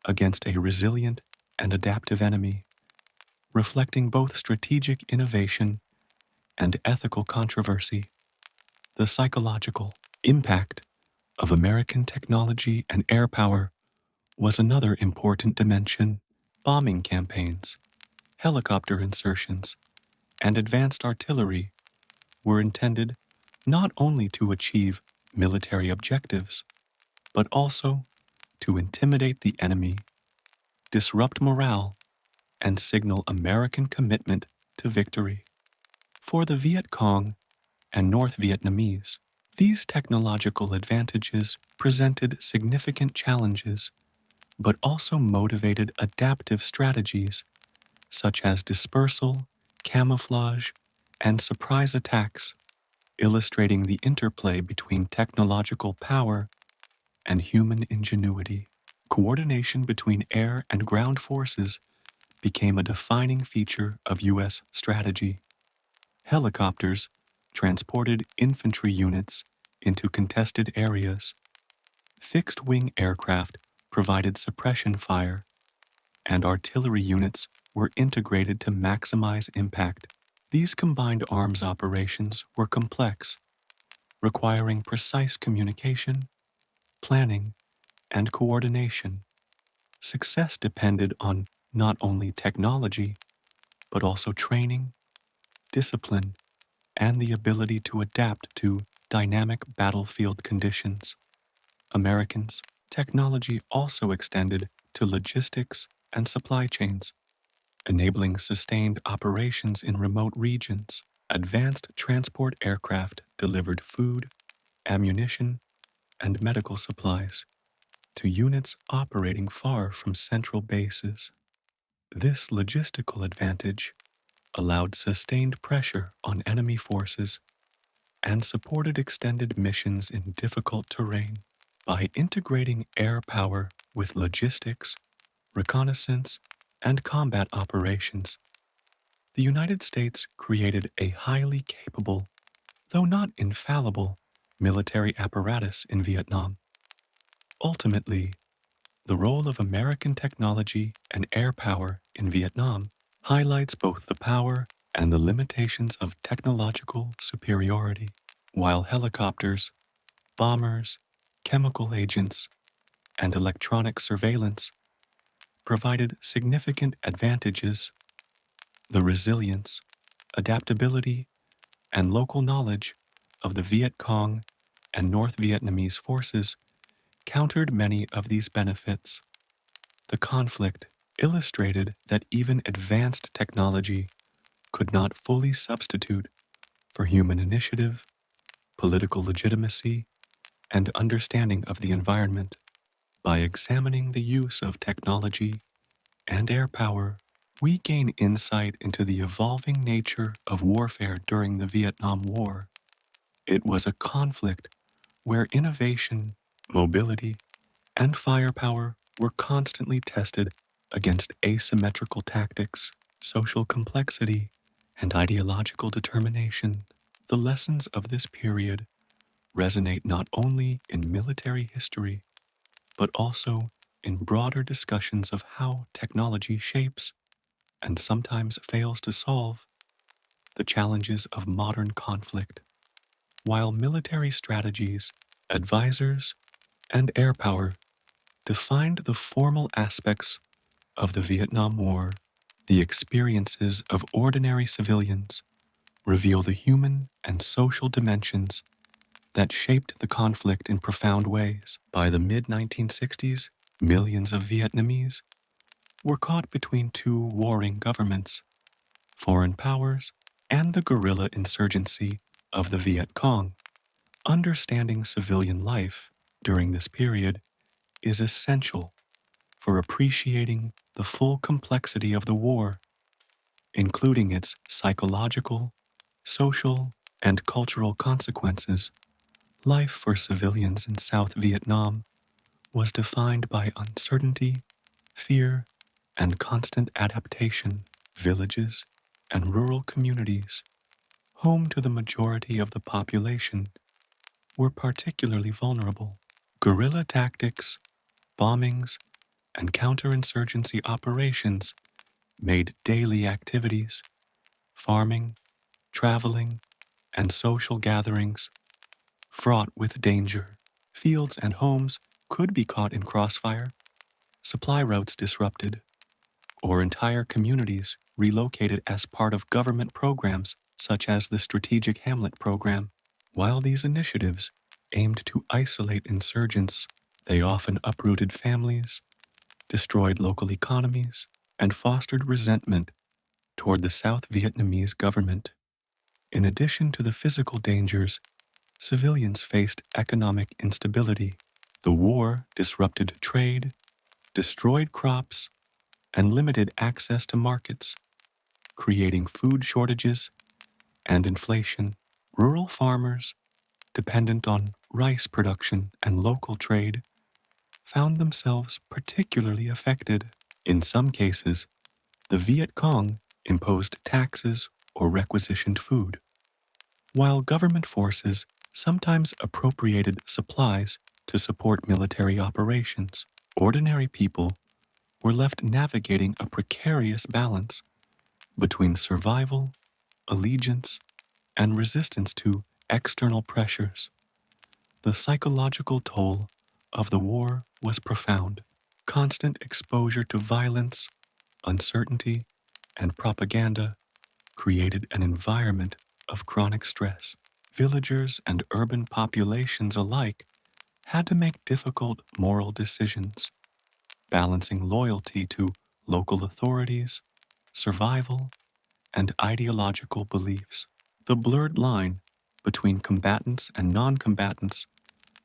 against a resilient and adaptive enemy, reflecting both strategic innovation and ethical controversy. The psychological impact of American technology and air power was another important dimension. Bombing campaigns, helicopter insertions, and advanced artillery were intended not only to achieve military objectives, but also to intimidate the enemy, disrupt morale, and signal American commitment to victory. For the Viet Cong and North Vietnamese, these technological advantages presented significant challenges, but also motivated adaptive strategies such as dispersal, camouflage, and surprise attacks, illustrating the interplay between technological power and human ingenuity. Coordination between air and ground forces became a defining feature of U.S. strategy. Helicopters transported infantry units into contested areas. Fixed-wing aircraft provided suppression fire, and artillery units were integrated to maximize impact. These combined arms operations were complex, requiring precise communication, planning, and coordination. Success depended on not only technology, but also training, discipline, and the ability to adapt to dynamic battlefield conditions. Americans' technology also extended to logistics and supply chains, enabling sustained operations in remote regions. Advanced transport aircraft delivered food, ammunition, and medical supplies to units operating far from central bases. This logistical advantage allowed sustained pressure on enemy forces and supported extended missions in difficult terrain. By integrating air power with logistics, reconnaissance, and combat operations, the United States created a highly capable, though not infallible, military apparatus in Vietnam. Ultimately, the role of American technology and air power in Vietnam highlights both the power and the limitations of technological superiority. While helicopters, bombers, chemical agents, and electronic surveillance provided significant advantages, the resilience, adaptability, and local knowledge of the Viet Cong and North Vietnamese forces countered many of these benefits. The conflict illustrated that even advanced technology could not fully substitute for human initiative, political legitimacy, and understanding of the environment. By examining the use of technology and air power, we gain insight into the evolving nature of warfare during the Vietnam War. It was a conflict where innovation, mobility, and firepower were constantly tested against asymmetrical tactics, social complexity, and ideological determination. The lessons of this period resonate not only in military history, but also in broader discussions of how technology shapes and sometimes fails to solve the challenges of modern conflict. While military strategies, advisors, and air power defined the formal aspects of the Vietnam War, the experiences of ordinary civilians reveal the human and social dimensions that shaped the conflict in profound ways. By the mid-1960s, millions of Vietnamese were caught between two warring governments, foreign powers, and the guerrilla insurgency of the Viet Cong. Understanding civilian life during this period is essential for appreciating the full complexity of the war, including its psychological, social, and cultural consequences. Life for civilians in South Vietnam was defined by uncertainty, fear, and constant adaptation. Villages and rural communities, home to the majority of the population, were particularly vulnerable. Guerrilla tactics, bombings, and counterinsurgency operations made daily activities, farming, traveling, and social gatherings fraught with danger. Fields and homes could be caught in crossfire, supply routes disrupted, or entire communities relocated as part of government programs such as the Strategic Hamlet Program. While these initiatives aimed to isolate insurgents, they often uprooted families, destroyed local economies, and fostered resentment toward the South Vietnamese government. In addition to the physical dangers, civilians faced economic instability. The war disrupted trade, destroyed crops, and limited access to markets, creating food shortages and inflation. Rural farmers, dependent on rice production and local trade, found themselves particularly affected. In some cases, the Viet Cong imposed taxes or requisitioned food, while government forces sometimes appropriated supplies to support military operations. Ordinary people were left navigating a precarious balance between survival, allegiance, and resistance to external pressures. The psychological toll of the war was profound. Constant exposure to violence, uncertainty, and propaganda created an environment of chronic stress. Villagers and urban populations alike had to make difficult moral decisions, balancing loyalty to local authorities, survival, and ideological beliefs. The blurred line between combatants and non-combatants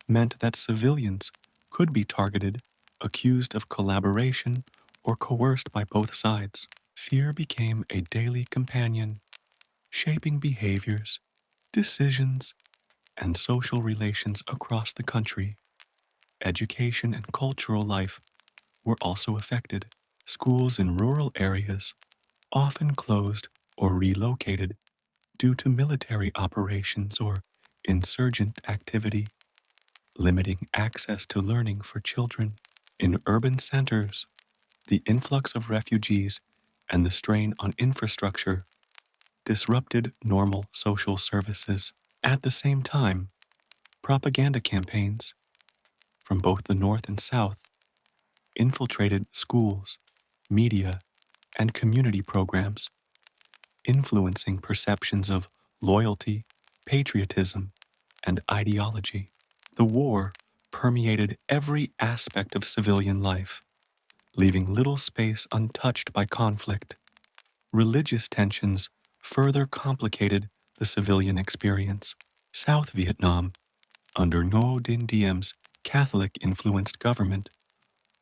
meant that civilians could be targeted, accused of collaboration, or coerced by both sides. Fear became a daily companion, shaping behaviors, decisions, and social relations across the country. Education and cultural life were also affected. Schools in rural areas often closed or relocated due to military operations or insurgent activity, limiting access to learning for children. In urban centers, the influx of refugees and the strain on infrastructure disrupted normal social services. At the same time, propaganda campaigns from both the North and South infiltrated schools, media, and community programs, influencing perceptions of loyalty, patriotism, and ideology. The war permeated every aspect of civilian life, leaving little space untouched by conflict. Religious tensions further complicated the civilian experience. South Vietnam, under Ngo Dinh Diem's Catholic-influenced government,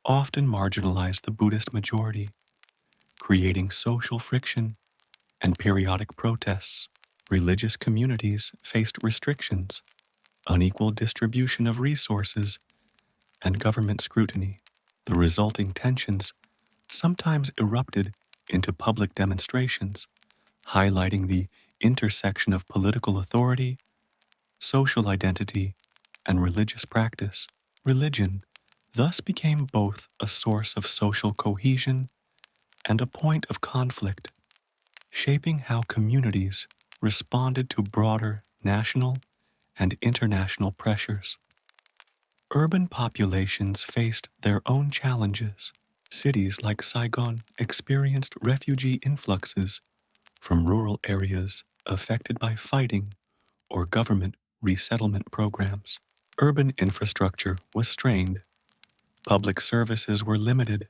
often marginalized the Buddhist majority, creating social friction and periodic protests. Religious communities faced restrictions, unequal distribution of resources, and government scrutiny. The resulting tensions sometimes erupted into public demonstrations, highlighting the intersection of political authority, social identity, and religious practice. Religion thus became both a source of social cohesion and a point of conflict, shaping how communities responded to broader national and international pressures. Urban populations faced their own challenges. Cities like Saigon experienced refugee influxes from rural areas affected by fighting or government resettlement programs. Urban infrastructure was strained, public services were limited,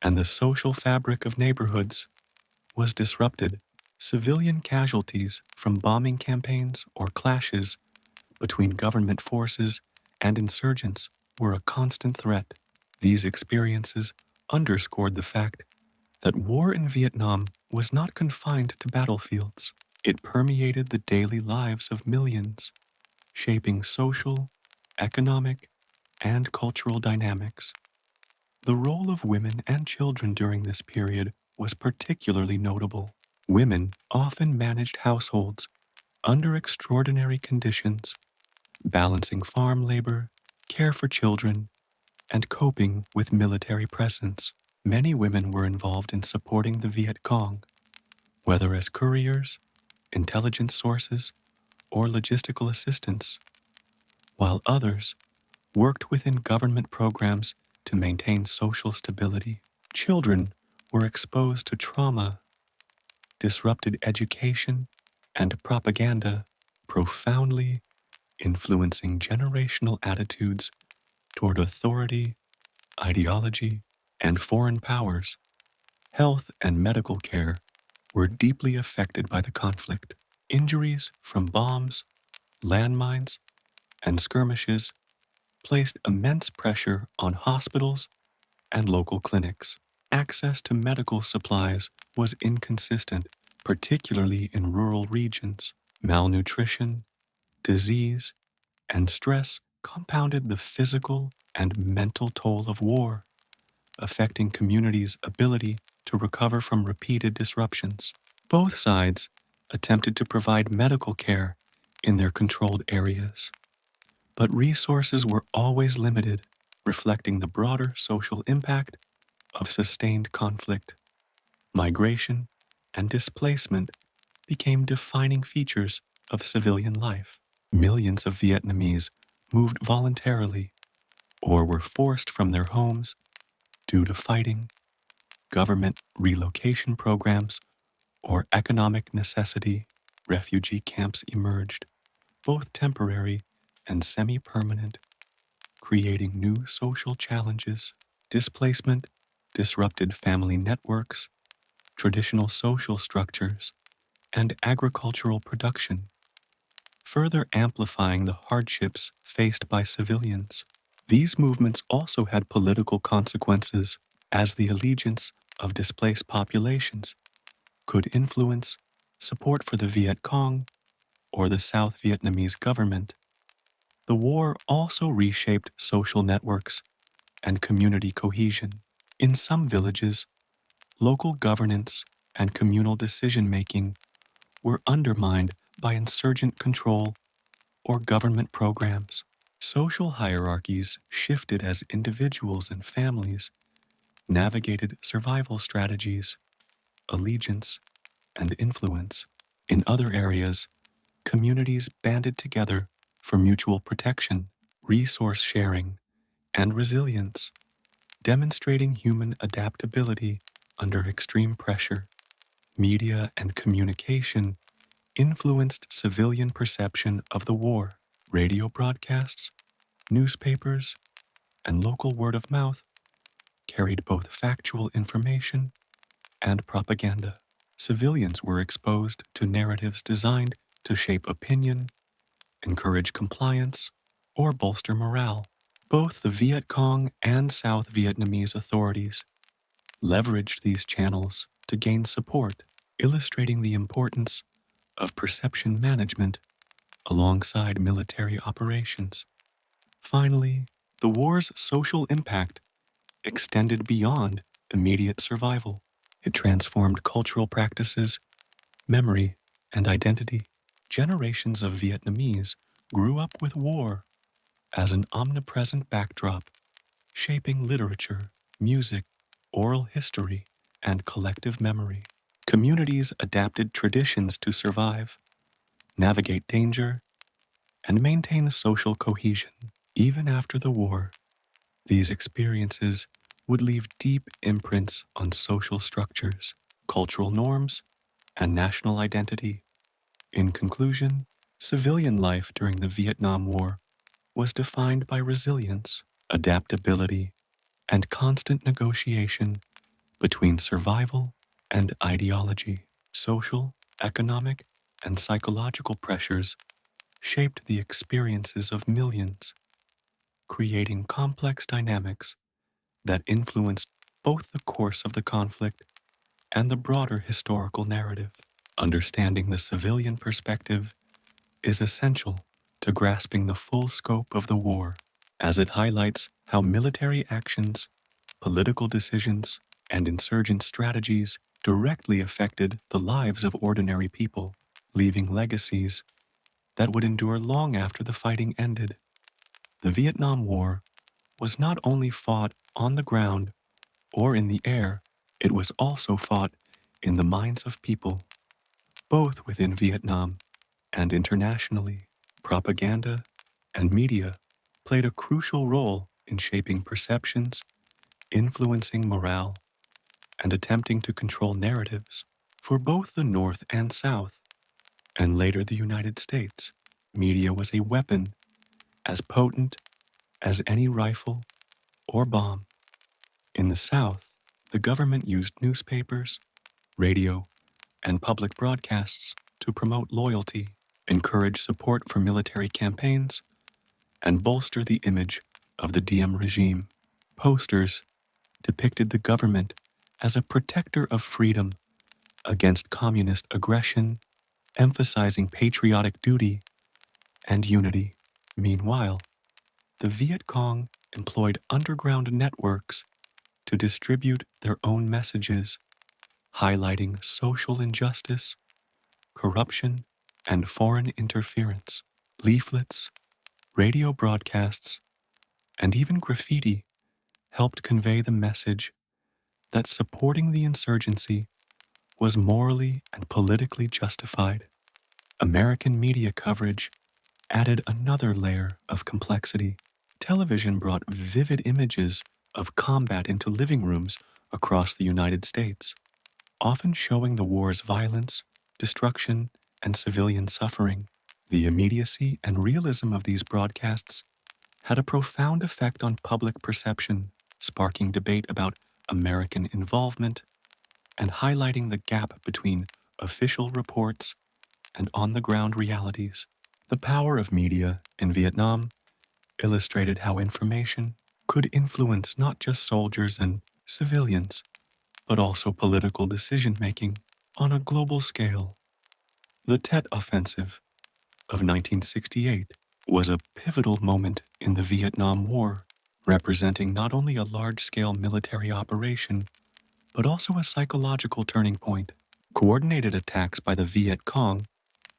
and the social fabric of neighborhoods was disrupted. Civilian casualties from bombing campaigns or clashes between government forces and insurgents were a constant threat. These experiences underscored the fact that war in Vietnam was not confined to battlefields. It permeated the daily lives of millions, shaping social, economic, and cultural dynamics. The role of women and children during this period was particularly notable. Women often managed households under extraordinary conditions, balancing farm labor, care for children, and coping with military presence. Many women were involved in supporting the Viet Cong, whether as couriers, intelligence sources, or logistical assistants, while others worked within government programs to maintain social stability. Children were exposed to trauma, disrupted education, and propaganda, profoundly influencing generational attitudes toward authority, ideology, and foreign powers. Health and medical care were deeply affected by the conflict. Injuries from bombs, landmines, and skirmishes placed immense pressure on hospitals and local clinics. Access to medical supplies was inconsistent, particularly in rural regions. Malnutrition, disease, and stress compounded the physical and mental toll of war, affecting communities' ability to recover from repeated disruptions. Both sides attempted to provide medical care in their controlled areas, but resources were always limited, reflecting the broader social impact of sustained conflict. Migration and displacement became defining features of civilian life. Millions of Vietnamese moved voluntarily or were forced from their homes due to fighting, government relocation programs, or economic necessity. Refugee camps emerged, both temporary and semi-permanent, creating new social challenges. Displacement disrupted family networks, traditional social structures, and agricultural production, further amplifying the hardships faced by civilians. These movements also had political consequences, as the allegiance of displaced populations could influence support for the Viet Cong or the South Vietnamese government. The war also reshaped social networks and community cohesion. In some villages, local governance and communal decision-making were undermined by insurgent control or government programs. Social hierarchies shifted as individuals and families navigated survival strategies, allegiance, and influence. In other areas, communities banded together for mutual protection, resource sharing, and resilience, demonstrating human adaptability under extreme pressure. Media and communication influenced civilian perception of the war. Radio broadcasts, newspapers, and local word of mouth carried both factual information and propaganda. Civilians were exposed to narratives designed to shape opinion, encourage compliance, or bolster morale. Both the Viet Cong and South Vietnamese authorities leveraged these channels to gain support, illustrating the importance of perception management alongside military operations. Finally, the war's social impact extended beyond immediate survival. It transformed cultural practices, memory, and identity. Generations of Vietnamese grew up with war as an omnipresent backdrop, shaping literature, music, oral history, and collective memory. Communities adapted traditions to survive, navigate danger, and maintain social cohesion. Even after the war, these experiences would leave deep imprints on social structures, cultural norms, and national identity. In conclusion, civilian life during the Vietnam War was defined by resilience, adaptability, and constant negotiation between survival and ideology. Social, economic, and psychological pressures shaped the experiences of millions, creating complex dynamics that influenced both the course of the conflict and the broader historical narrative. Understanding the civilian perspective is essential to grasping the full scope of the war, as it highlights how military actions, political decisions, and insurgent strategies directly affected the lives of ordinary people, leaving legacies that would endure long after the fighting ended. The Vietnam War was not only fought on the ground or in the air, it was also fought in the minds of people, both within Vietnam and internationally. Propaganda and media played a crucial role in shaping perceptions, influencing morale, and attempting to control narratives. For both the North and South, and later the United States, media was a weapon as potent as any rifle or bomb. In the South, the government used newspapers, radio, and public broadcasts to promote loyalty, encourage support for military campaigns, and bolster the image of the Diem regime. Posters depicted the government as a protector of freedom against communist aggression, emphasizing patriotic duty and unity. Meanwhile, the Viet Cong employed underground networks to distribute their own messages, highlighting social injustice, corruption, and foreign interference. Leaflets, radio broadcasts, and even graffiti helped convey the message that supporting the insurgency was morally and politically justified. American media coverage added another layer of complexity. Television brought vivid images of combat into living rooms across the United States, often showing the war's violence, destruction, and civilian suffering. The immediacy and realism of these broadcasts had a profound effect on public perception, sparking debate about American involvement and highlighting the gap between official reports and on-the-ground realities. The power of media in Vietnam illustrated how information could influence not just soldiers and civilians, but also political decision-making on a global scale. The Tet Offensive of 1968 was a pivotal moment in the Vietnam War, representing not only a large-scale military operation, but also a psychological turning point. Coordinated attacks by the Viet Cong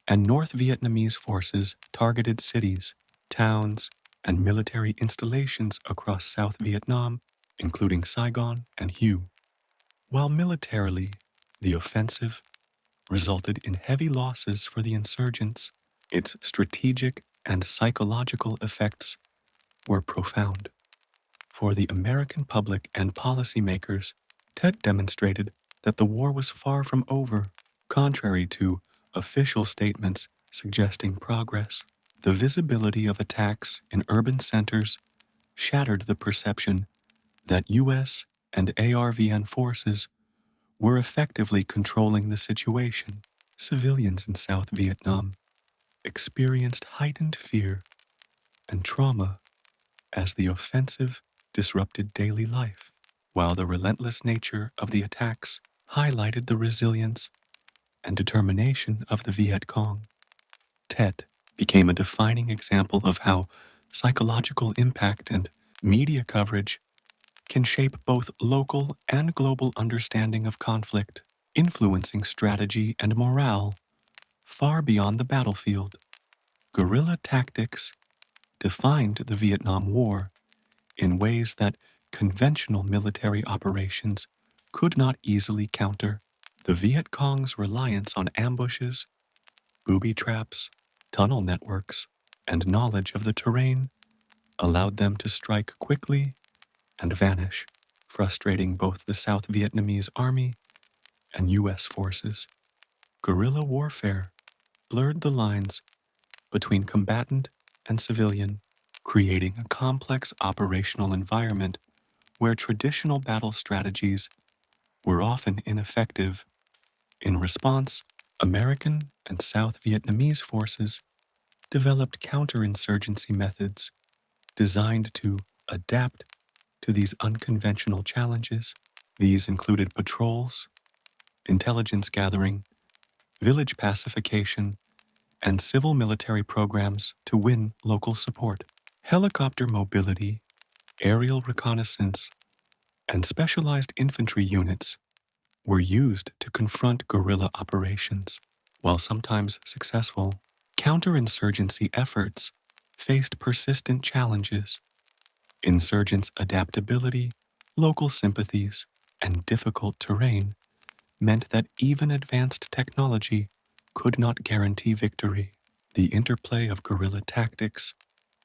and North Vietnamese forces targeted cities, towns, and military installations across South Vietnam, including Saigon and Hue. While militarily, the offensive resulted in heavy losses for the insurgents, its strategic and psychological effects were profound. For the American public and policymakers, Tet demonstrated that the war was far from over, contrary to official statements suggesting progress. The visibility of attacks in urban centers shattered the perception that U.S. and ARVN forces were effectively controlling the situation. Civilians in South Vietnam experienced heightened fear and trauma as the offensive disrupted daily life, while the relentless nature of the attacks highlighted the resilience and determination of the Viet Cong. Tet became a defining example of how psychological impact and media coverage can shape both local and global understanding of conflict, influencing strategy and morale far beyond the battlefield. Guerrilla tactics defined the Vietnam War in ways that conventional military operations could not easily counter. The Viet Cong's reliance on ambushes, booby traps, tunnel networks, and knowledge of the terrain allowed them to strike quickly and vanish, frustrating both the South Vietnamese army and U.S. forces. Guerrilla warfare blurred the lines between combatant and civilian, creating a complex operational environment where traditional battle strategies were often ineffective. In response, American and South Vietnamese forces developed counterinsurgency methods designed to adapt to these unconventional challenges. These included patrols, intelligence gathering, village pacification, and civil military programs to win local support. Helicopter mobility, aerial reconnaissance, and specialized infantry units were used to confront guerrilla operations. While sometimes successful, counterinsurgency efforts faced persistent challenges. Insurgents' adaptability, local sympathies, and difficult terrain meant that even advanced technology could not guarantee victory. The interplay of guerrilla tactics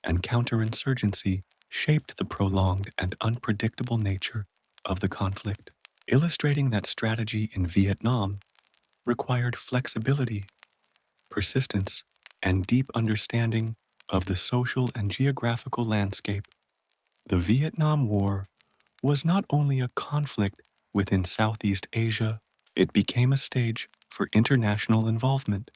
and counterinsurgency shaped the prolonged and unpredictable nature of the conflict, illustrating that strategy in Vietnam required flexibility, persistence, and deep understanding of the social and geographical landscape. The Vietnam War was not only a conflict within Southeast Asia, it became a stage for international involvement,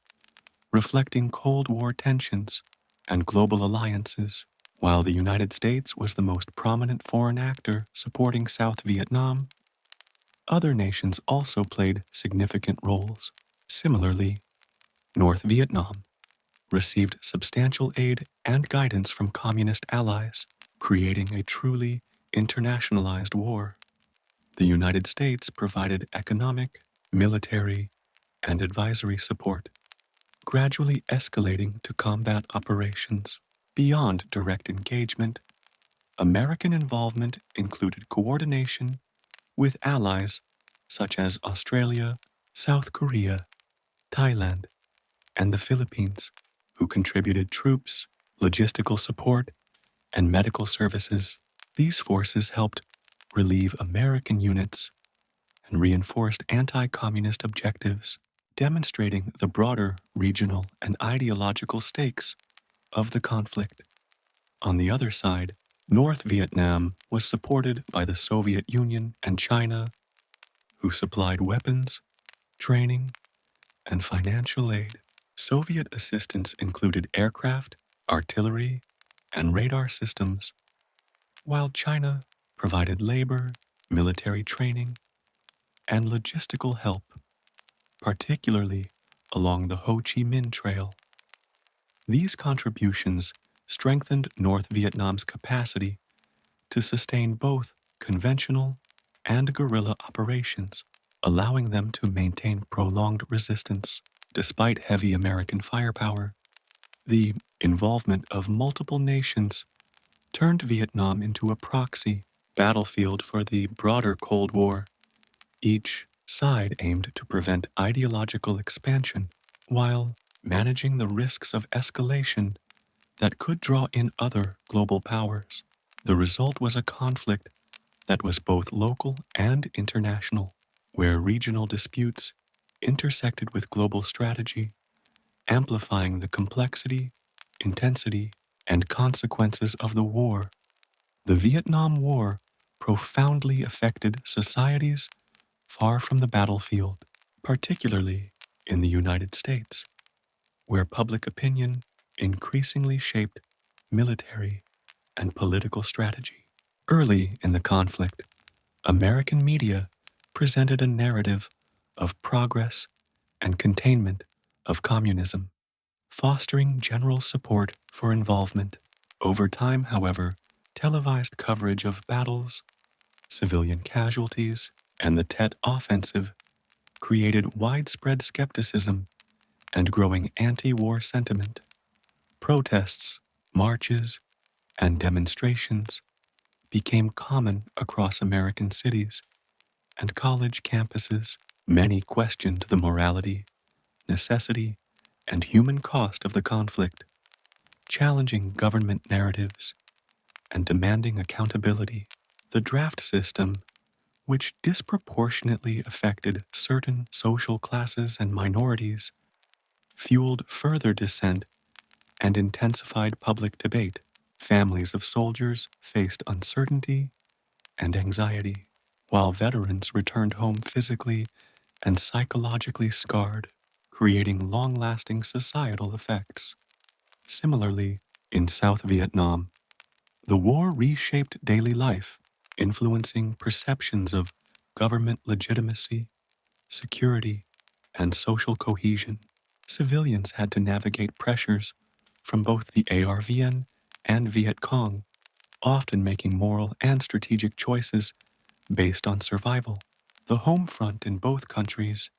reflecting Cold War tensions and global alliances. While the United States was the most prominent foreign actor supporting South Vietnam, other nations also played significant roles. Similarly, North Vietnam received substantial aid and guidance from communist allies, creating a truly internationalized war. The United States provided economic, military, and advisory support, gradually escalating to combat operations. Beyond direct engagement, American involvement included coordination with allies such as Australia, South Korea, Thailand, and the Philippines, who contributed troops, logistical support, and medical services. These forces helped relieve American units and reinforced anti-communist objectives, demonstrating the broader regional and ideological stakes of the conflict. On the other side, North Vietnam was supported by the Soviet Union and China, who supplied weapons, training, and financial aid. Soviet assistance included aircraft, artillery, and radar systems, while China provided labor, military training, and logistical help, particularly along the Ho Chi Minh Trail. These contributions strengthened North Vietnam's capacity to sustain both conventional and guerrilla operations, allowing them to maintain prolonged resistance despite heavy American firepower. The involvement of multiple nations turned Vietnam into a proxy battlefield for the broader Cold War. Each side aimed to prevent ideological expansion while managing the risks of escalation that could draw in other global powers. The result was a conflict that was both local and international, where regional disputes intersected with global strategy, amplifying the complexity, intensity, and consequences of the war. The Vietnam War profoundly affected societies far from the battlefield, particularly in the United States, where public opinion increasingly shaped military and political strategy. Early in the conflict, American media presented a narrative of progress and containment of communism, fostering general support for involvement. Over time, however, televised coverage of battles, civilian casualties, and the Tet Offensive created widespread skepticism and growing anti-war sentiment. Protests, marches, and demonstrations became common across American cities and college campuses. Many questioned the morality, necessity, and human cost of the conflict, challenging government narratives and demanding accountability. The draft system, which disproportionately affected certain social classes and minorities, fueled further dissent and intensified public debate. Families of soldiers faced uncertainty and anxiety, while veterans returned home physically and psychologically scarred, creating long-lasting societal effects. Similarly, in South Vietnam, the war reshaped daily life, influencing perceptions of government legitimacy, security, and social cohesion. Civilians had to navigate pressures from both the ARVN and Viet Cong, often making moral and strategic choices based on survival. The home front in both countries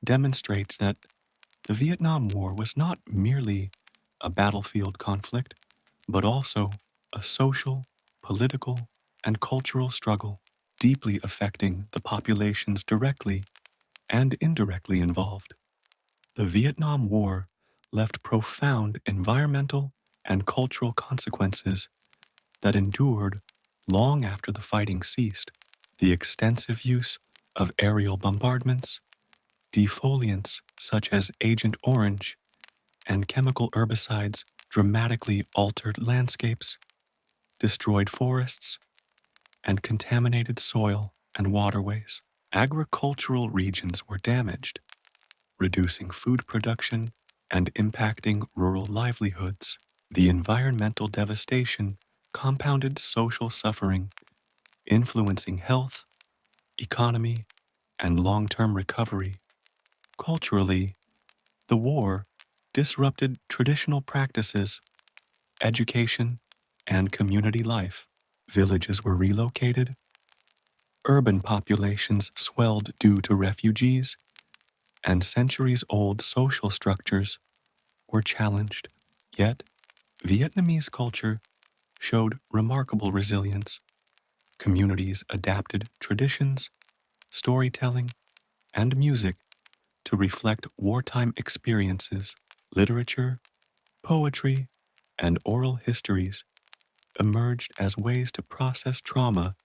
demonstrates that the Vietnam War was not merely a battlefield conflict, but also a social, political, and cultural struggle, deeply affecting the populations directly and indirectly involved. The Vietnam War left profound environmental and cultural consequences that endured long after the fighting ceased. The extensive use of aerial bombardments, defoliants such as Agent Orange, and chemical herbicides dramatically altered landscapes, destroyed forests, and contaminated soil and waterways. Agricultural regions were damaged, reducing food production and impacting rural livelihoods. The environmental devastation compounded social suffering, influencing health, economy, and long-term recovery. Culturally, the war disrupted traditional practices, education, and community life. Villages were relocated, urban populations swelled due to refugees, and centuries-old social structures were challenged. Yet, Vietnamese culture showed remarkable resilience. Communities adapted traditions, storytelling, and music to reflect wartime experiences. Literature, poetry, and oral histories emerged as ways to process trauma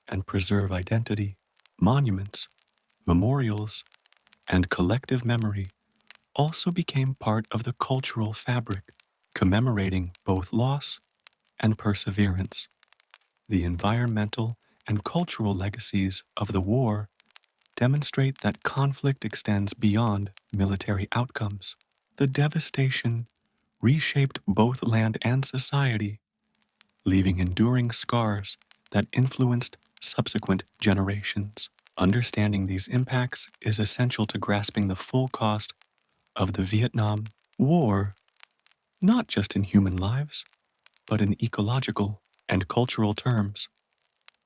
and preserve identity. Monuments, memorials, and collective memory also became part of the cultural fabric, commemorating both loss and perseverance. The environmental and cultural legacies of the war demonstrate that conflict extends beyond military outcomes. The devastation reshaped both land and society, leaving enduring scars that influenced subsequent generations. Understanding these impacts is essential to grasping the full cost of the Vietnam War, not just in human lives, but in ecological and cultural terms.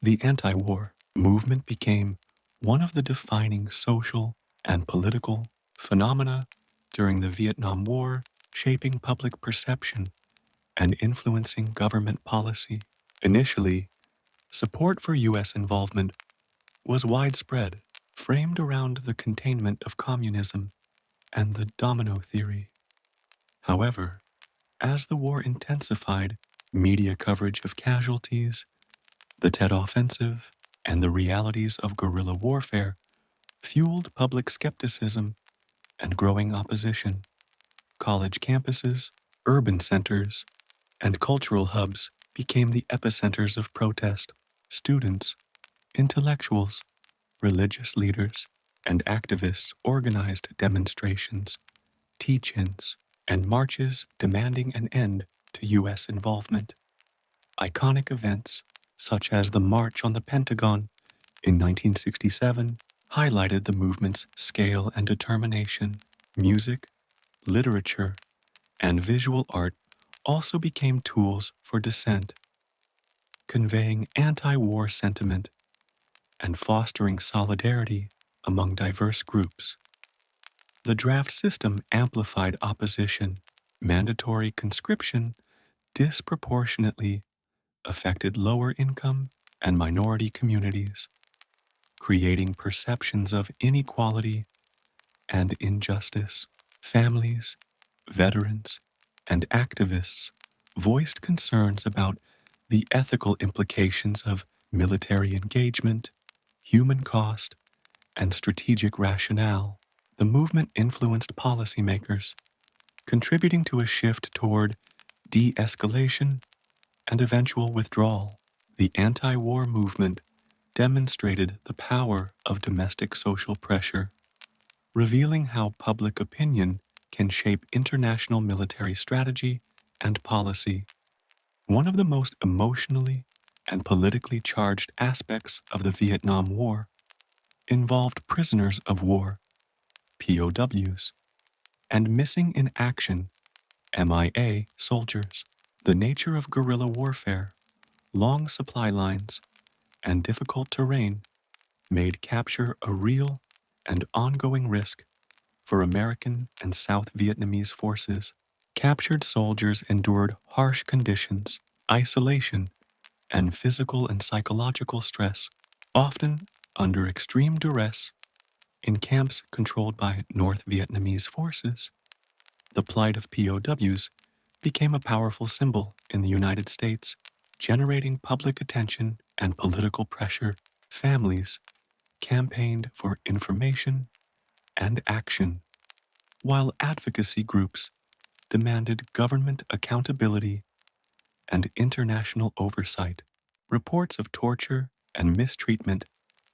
The anti-war movement became one of the defining social and political phenomena during the Vietnam War, shaping public perception and influencing government policy. Initially, support for U.S. involvement was widespread, framed around the containment of communism and the domino theory. However, as the war intensified, media coverage of casualties, the Tet Offensive, and the realities of guerrilla warfare fueled public skepticism and growing opposition. College campuses, urban centers, and cultural hubs became the epicenters of protest. Students, intellectuals, religious leaders, and activists organized demonstrations, teach-ins, and marches demanding an end to U.S. involvement. Iconic events, such as the March on the Pentagon in 1967, highlighted the movement's scale and determination. Music, literature, and visual art also became tools for dissent, conveying anti-war sentiment and fostering solidarity among diverse groups. The draft system amplified opposition. Mandatory conscription disproportionately affected lower income and minority communities, creating perceptions of inequality and injustice. Families, veterans, and activists voiced concerns about the ethical implications of military engagement, human cost, and strategic rationale. The movement influenced policymakers, contributing to a shift toward de-escalation and eventual withdrawal. The anti-war movement demonstrated the power of domestic social pressure, revealing how public opinion can shape international military strategy and policy. One of the most emotionally and politically charged aspects of the Vietnam War involved prisoners of war, POWs, and missing in action, MIA, soldiers. The nature of guerrilla warfare, long supply lines, and difficult terrain made capture a real and ongoing risk for American and South Vietnamese forces. Captured soldiers endured harsh conditions, isolation, and physical and psychological stress, often under extreme duress in camps controlled by North Vietnamese forces. The plight of POWs became a powerful symbol in the United States, generating public attention and political pressure. Families campaigned for information and action, while advocacy groups demanded government accountability and international oversight. Reports of torture and mistreatment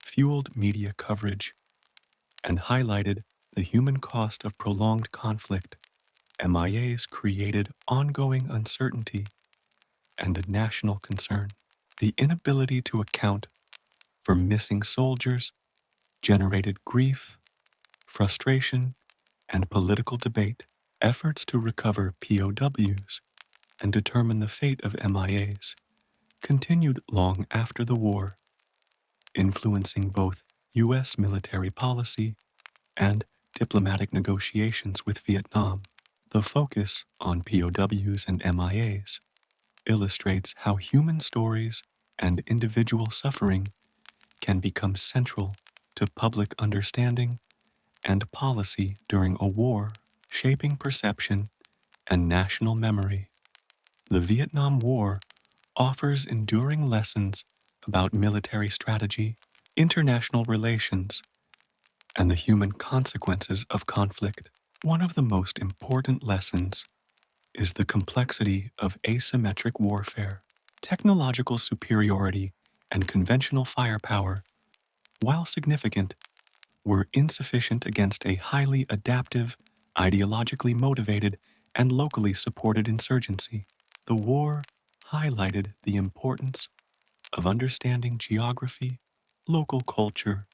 fueled media coverage and highlighted the human cost of prolonged conflict. MIAs created ongoing uncertainty and a national concern. The inability to account for missing soldiers generated grief, frustration, and political debate. Efforts to recover POWs and determine the fate of MIAs continued long after the war, influencing both U.S. military policy and diplomatic negotiations with Vietnam. The focus on POWs and MIAs illustrates how human stories and individual suffering can become central to public understanding and policy during a war, shaping perception and national memory. The Vietnam War offers enduring lessons about military strategy, international relations, and the human consequences of conflict. One of the most important lessons is the complexity of asymmetric warfare. Technological superiority and conventional firepower, while significant, were insufficient against a highly adaptive, ideologically motivated, and locally supported insurgency. The war highlighted the importance of understanding geography, local culture,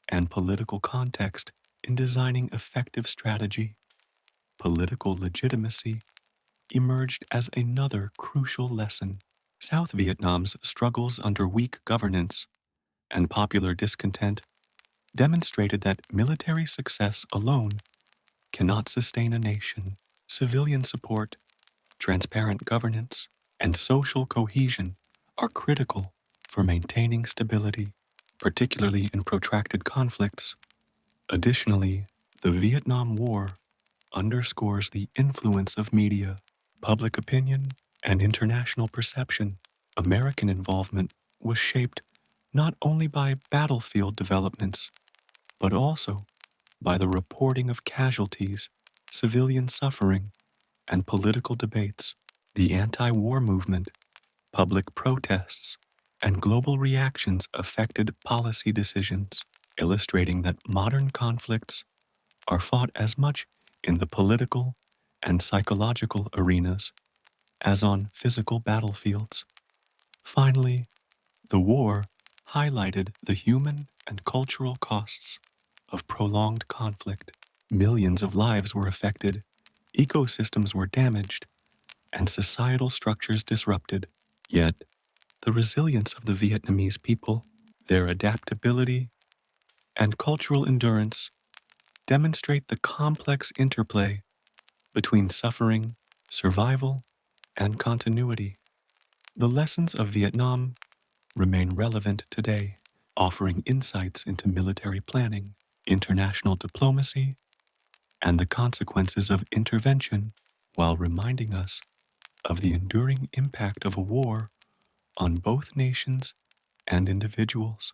and political context in designing effective strategy. Political legitimacy emerged as another crucial lesson. South Vietnam's struggles under weak governance and popular discontent demonstrated that military success alone cannot sustain a nation. Civilian support, transparent governance, and social cohesion are critical for maintaining stability, particularly in protracted conflicts. Additionally, the Vietnam War underscores the influence of media, public opinion, and international perception. American involvement was shaped not only by battlefield developments, but also by the reporting of casualties, civilian suffering, and political debates. The anti war movement, public protests, and global reactions affected policy decisions, illustrating that modern conflicts are fought as much in the political and psychological arenas as on physical battlefields. Finally, the war highlighted the human and cultural costs of prolonged conflict. Millions of lives were affected, ecosystems were damaged, and societal structures disrupted. Yet, the resilience of the Vietnamese people, their adaptability, and cultural endurance demonstrate the complex interplay between suffering, survival, and continuity. The lessons of Vietnam remain relevant today, offering insights into military planning, international diplomacy, and the consequences of intervention, while reminding us of the enduring impact of a war on both nations and individuals.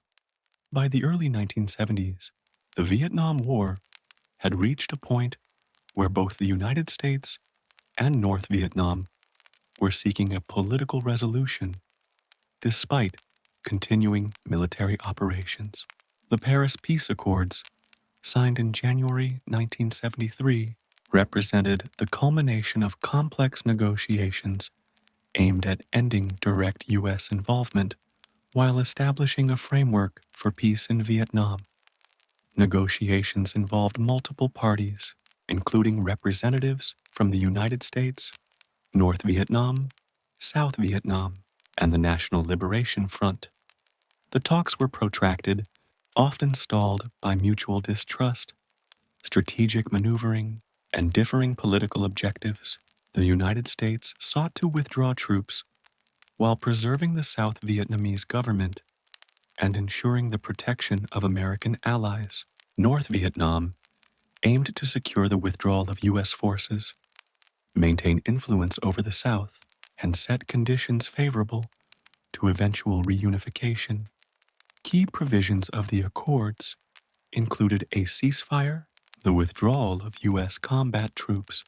By the early 1970s, the Vietnam War had reached a point where both the United States and North Vietnam were seeking a political resolution despite continuing military operations. The Paris Peace Accords, signed in January 1973, represented the culmination of complex negotiations aimed at ending direct U.S. involvement while establishing a framework for peace in Vietnam. Negotiations involved multiple parties, including representatives from the United States, North Vietnam, South Vietnam, and the National Liberation Front. The talks were protracted, often stalled by mutual distrust, strategic maneuvering, and differing political objectives. The United States sought to withdraw troops while preserving the South Vietnamese government and ensuring the protection of American allies. North Vietnam aimed to secure the withdrawal of U.S. forces, maintain influence over the South, and set conditions favorable to eventual reunification. Key provisions of the accords included a ceasefire, the withdrawal of U.S. combat troops,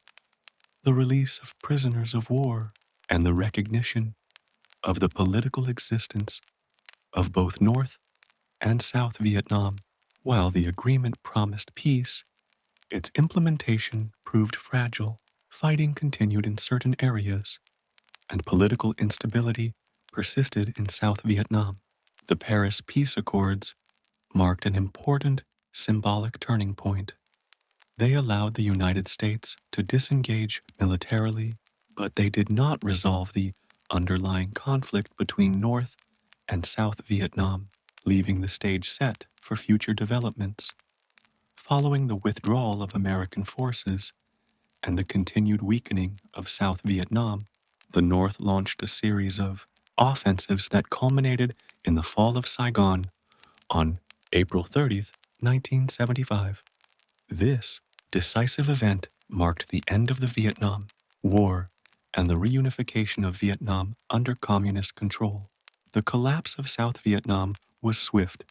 the release of prisoners of war, and the recognition of the political existence of both North and South Vietnam. While the agreement promised peace, its implementation proved fragile. Fighting continued in certain areas, and political instability persisted in South Vietnam. The Paris Peace Accords marked an important symbolic turning point. They allowed the United States to disengage militarily, but they did not resolve the underlying conflict between North and South Vietnam, leaving the stage set for future developments. Following the withdrawal of American forces and the continued weakening of South Vietnam, the North launched a series of offensives that culminated in the Fall of Saigon on April 30th, 1975. This decisive event marked the end of the Vietnam War and the reunification of Vietnam under communist control. The collapse of South Vietnam was swift,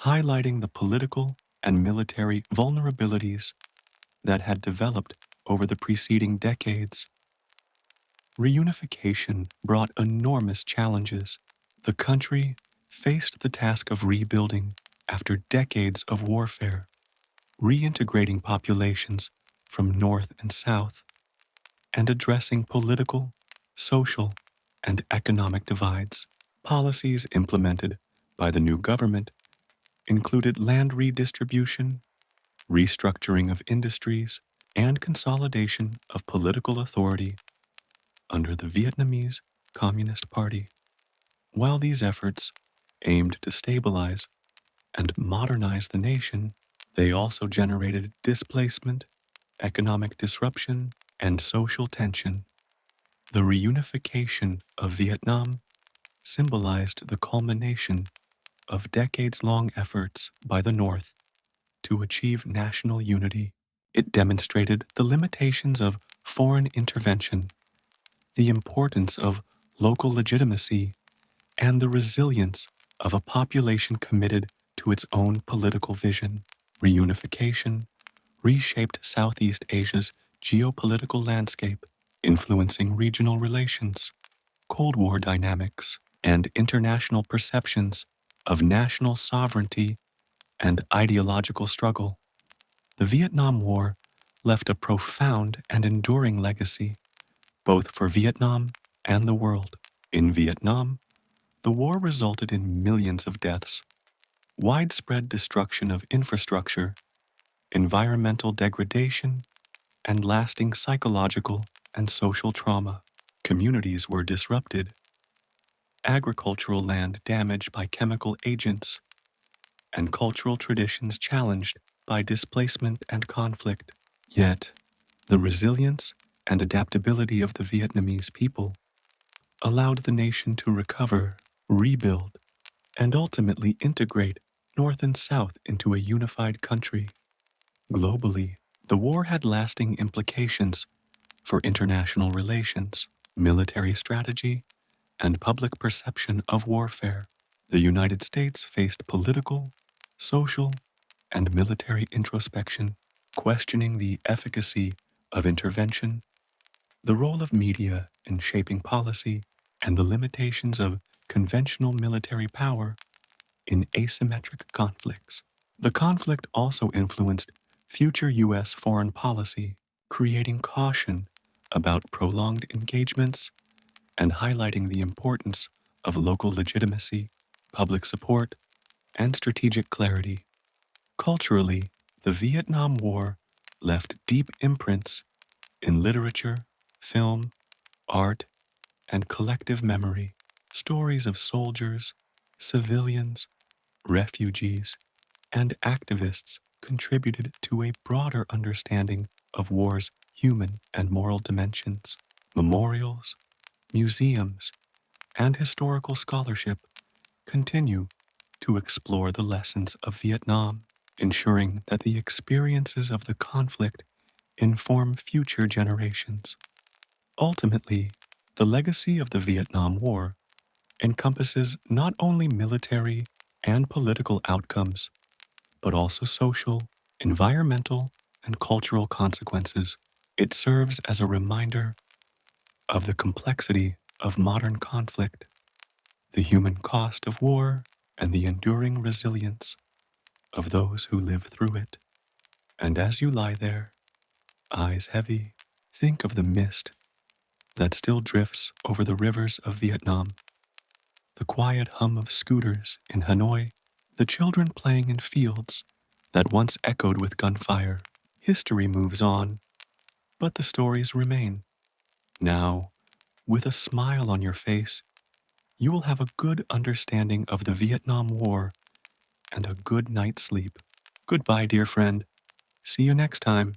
highlighting the political and military vulnerabilities that had developed over the preceding decades. Reunification brought enormous challenges. The country faced the task of rebuilding after decades of warfare, reintegrating populations from North and South, and addressing political, social, and economic divides. Policies implemented by the new government included land redistribution, restructuring of industries, and consolidation of political authority under the Vietnamese Communist Party. While these efforts aimed to stabilize and modernize the nation, they also generated displacement, economic disruption, and social tension. The reunification of Vietnam symbolized the culmination of decades-long efforts by the North to achieve national unity. It demonstrated the limitations of foreign intervention, the importance of local legitimacy, and the resilience of a population committed to its own political vision. Reunification reshaped Southeast Asia's geopolitical landscape, influencing regional relations, Cold War dynamics, and international perceptions of national sovereignty and ideological struggle. The Vietnam War left a profound and enduring legacy, both for Vietnam and the world. In Vietnam, the war resulted in millions of deaths, widespread destruction of infrastructure, environmental degradation, and lasting psychological and social trauma. Communities were disrupted, agricultural land damaged by chemical agents, and cultural traditions challenged by displacement and conflict. Yet, the resilience and adaptability of the Vietnamese people allowed the nation to recover, rebuild, and ultimately integrate North and South into a unified country. Globally, the war had lasting implications for international relations, military strategy, and public perception of warfare. The United States faced political, social, and military introspection, questioning the efficacy of intervention, the role of media in shaping policy, and the limitations of conventional military power in asymmetric conflicts. The conflict also influenced future U.S. foreign policy, creating caution about prolonged engagements and highlighting the importance of local legitimacy, public support, and strategic clarity. Culturally, the Vietnam War left deep imprints in literature, film, art, and collective memory. Stories of soldiers, civilians, refugees, and activists contributed to a broader understanding of war's human and moral dimensions. Memorials, museums, and historical scholarship continue to explore the lessons of Vietnam, ensuring that the experiences of the conflict inform future generations. Ultimately, the legacy of the Vietnam War encompasses not only military and political outcomes, but also social, environmental, and cultural consequences. It serves as a reminder of the complexity of modern conflict, the human cost of war, and the enduring resilience of those who live through it. And as you lie there, eyes heavy, think of the mist that still drifts over the rivers of Vietnam, the quiet hum of scooters in Hanoi, the children playing in fields that once echoed with gunfire. History moves on, but the stories remain. Now, with a smile on your face, you will have a good understanding of the Vietnam War and a good night's sleep. Goodbye, dear friend. See you next time.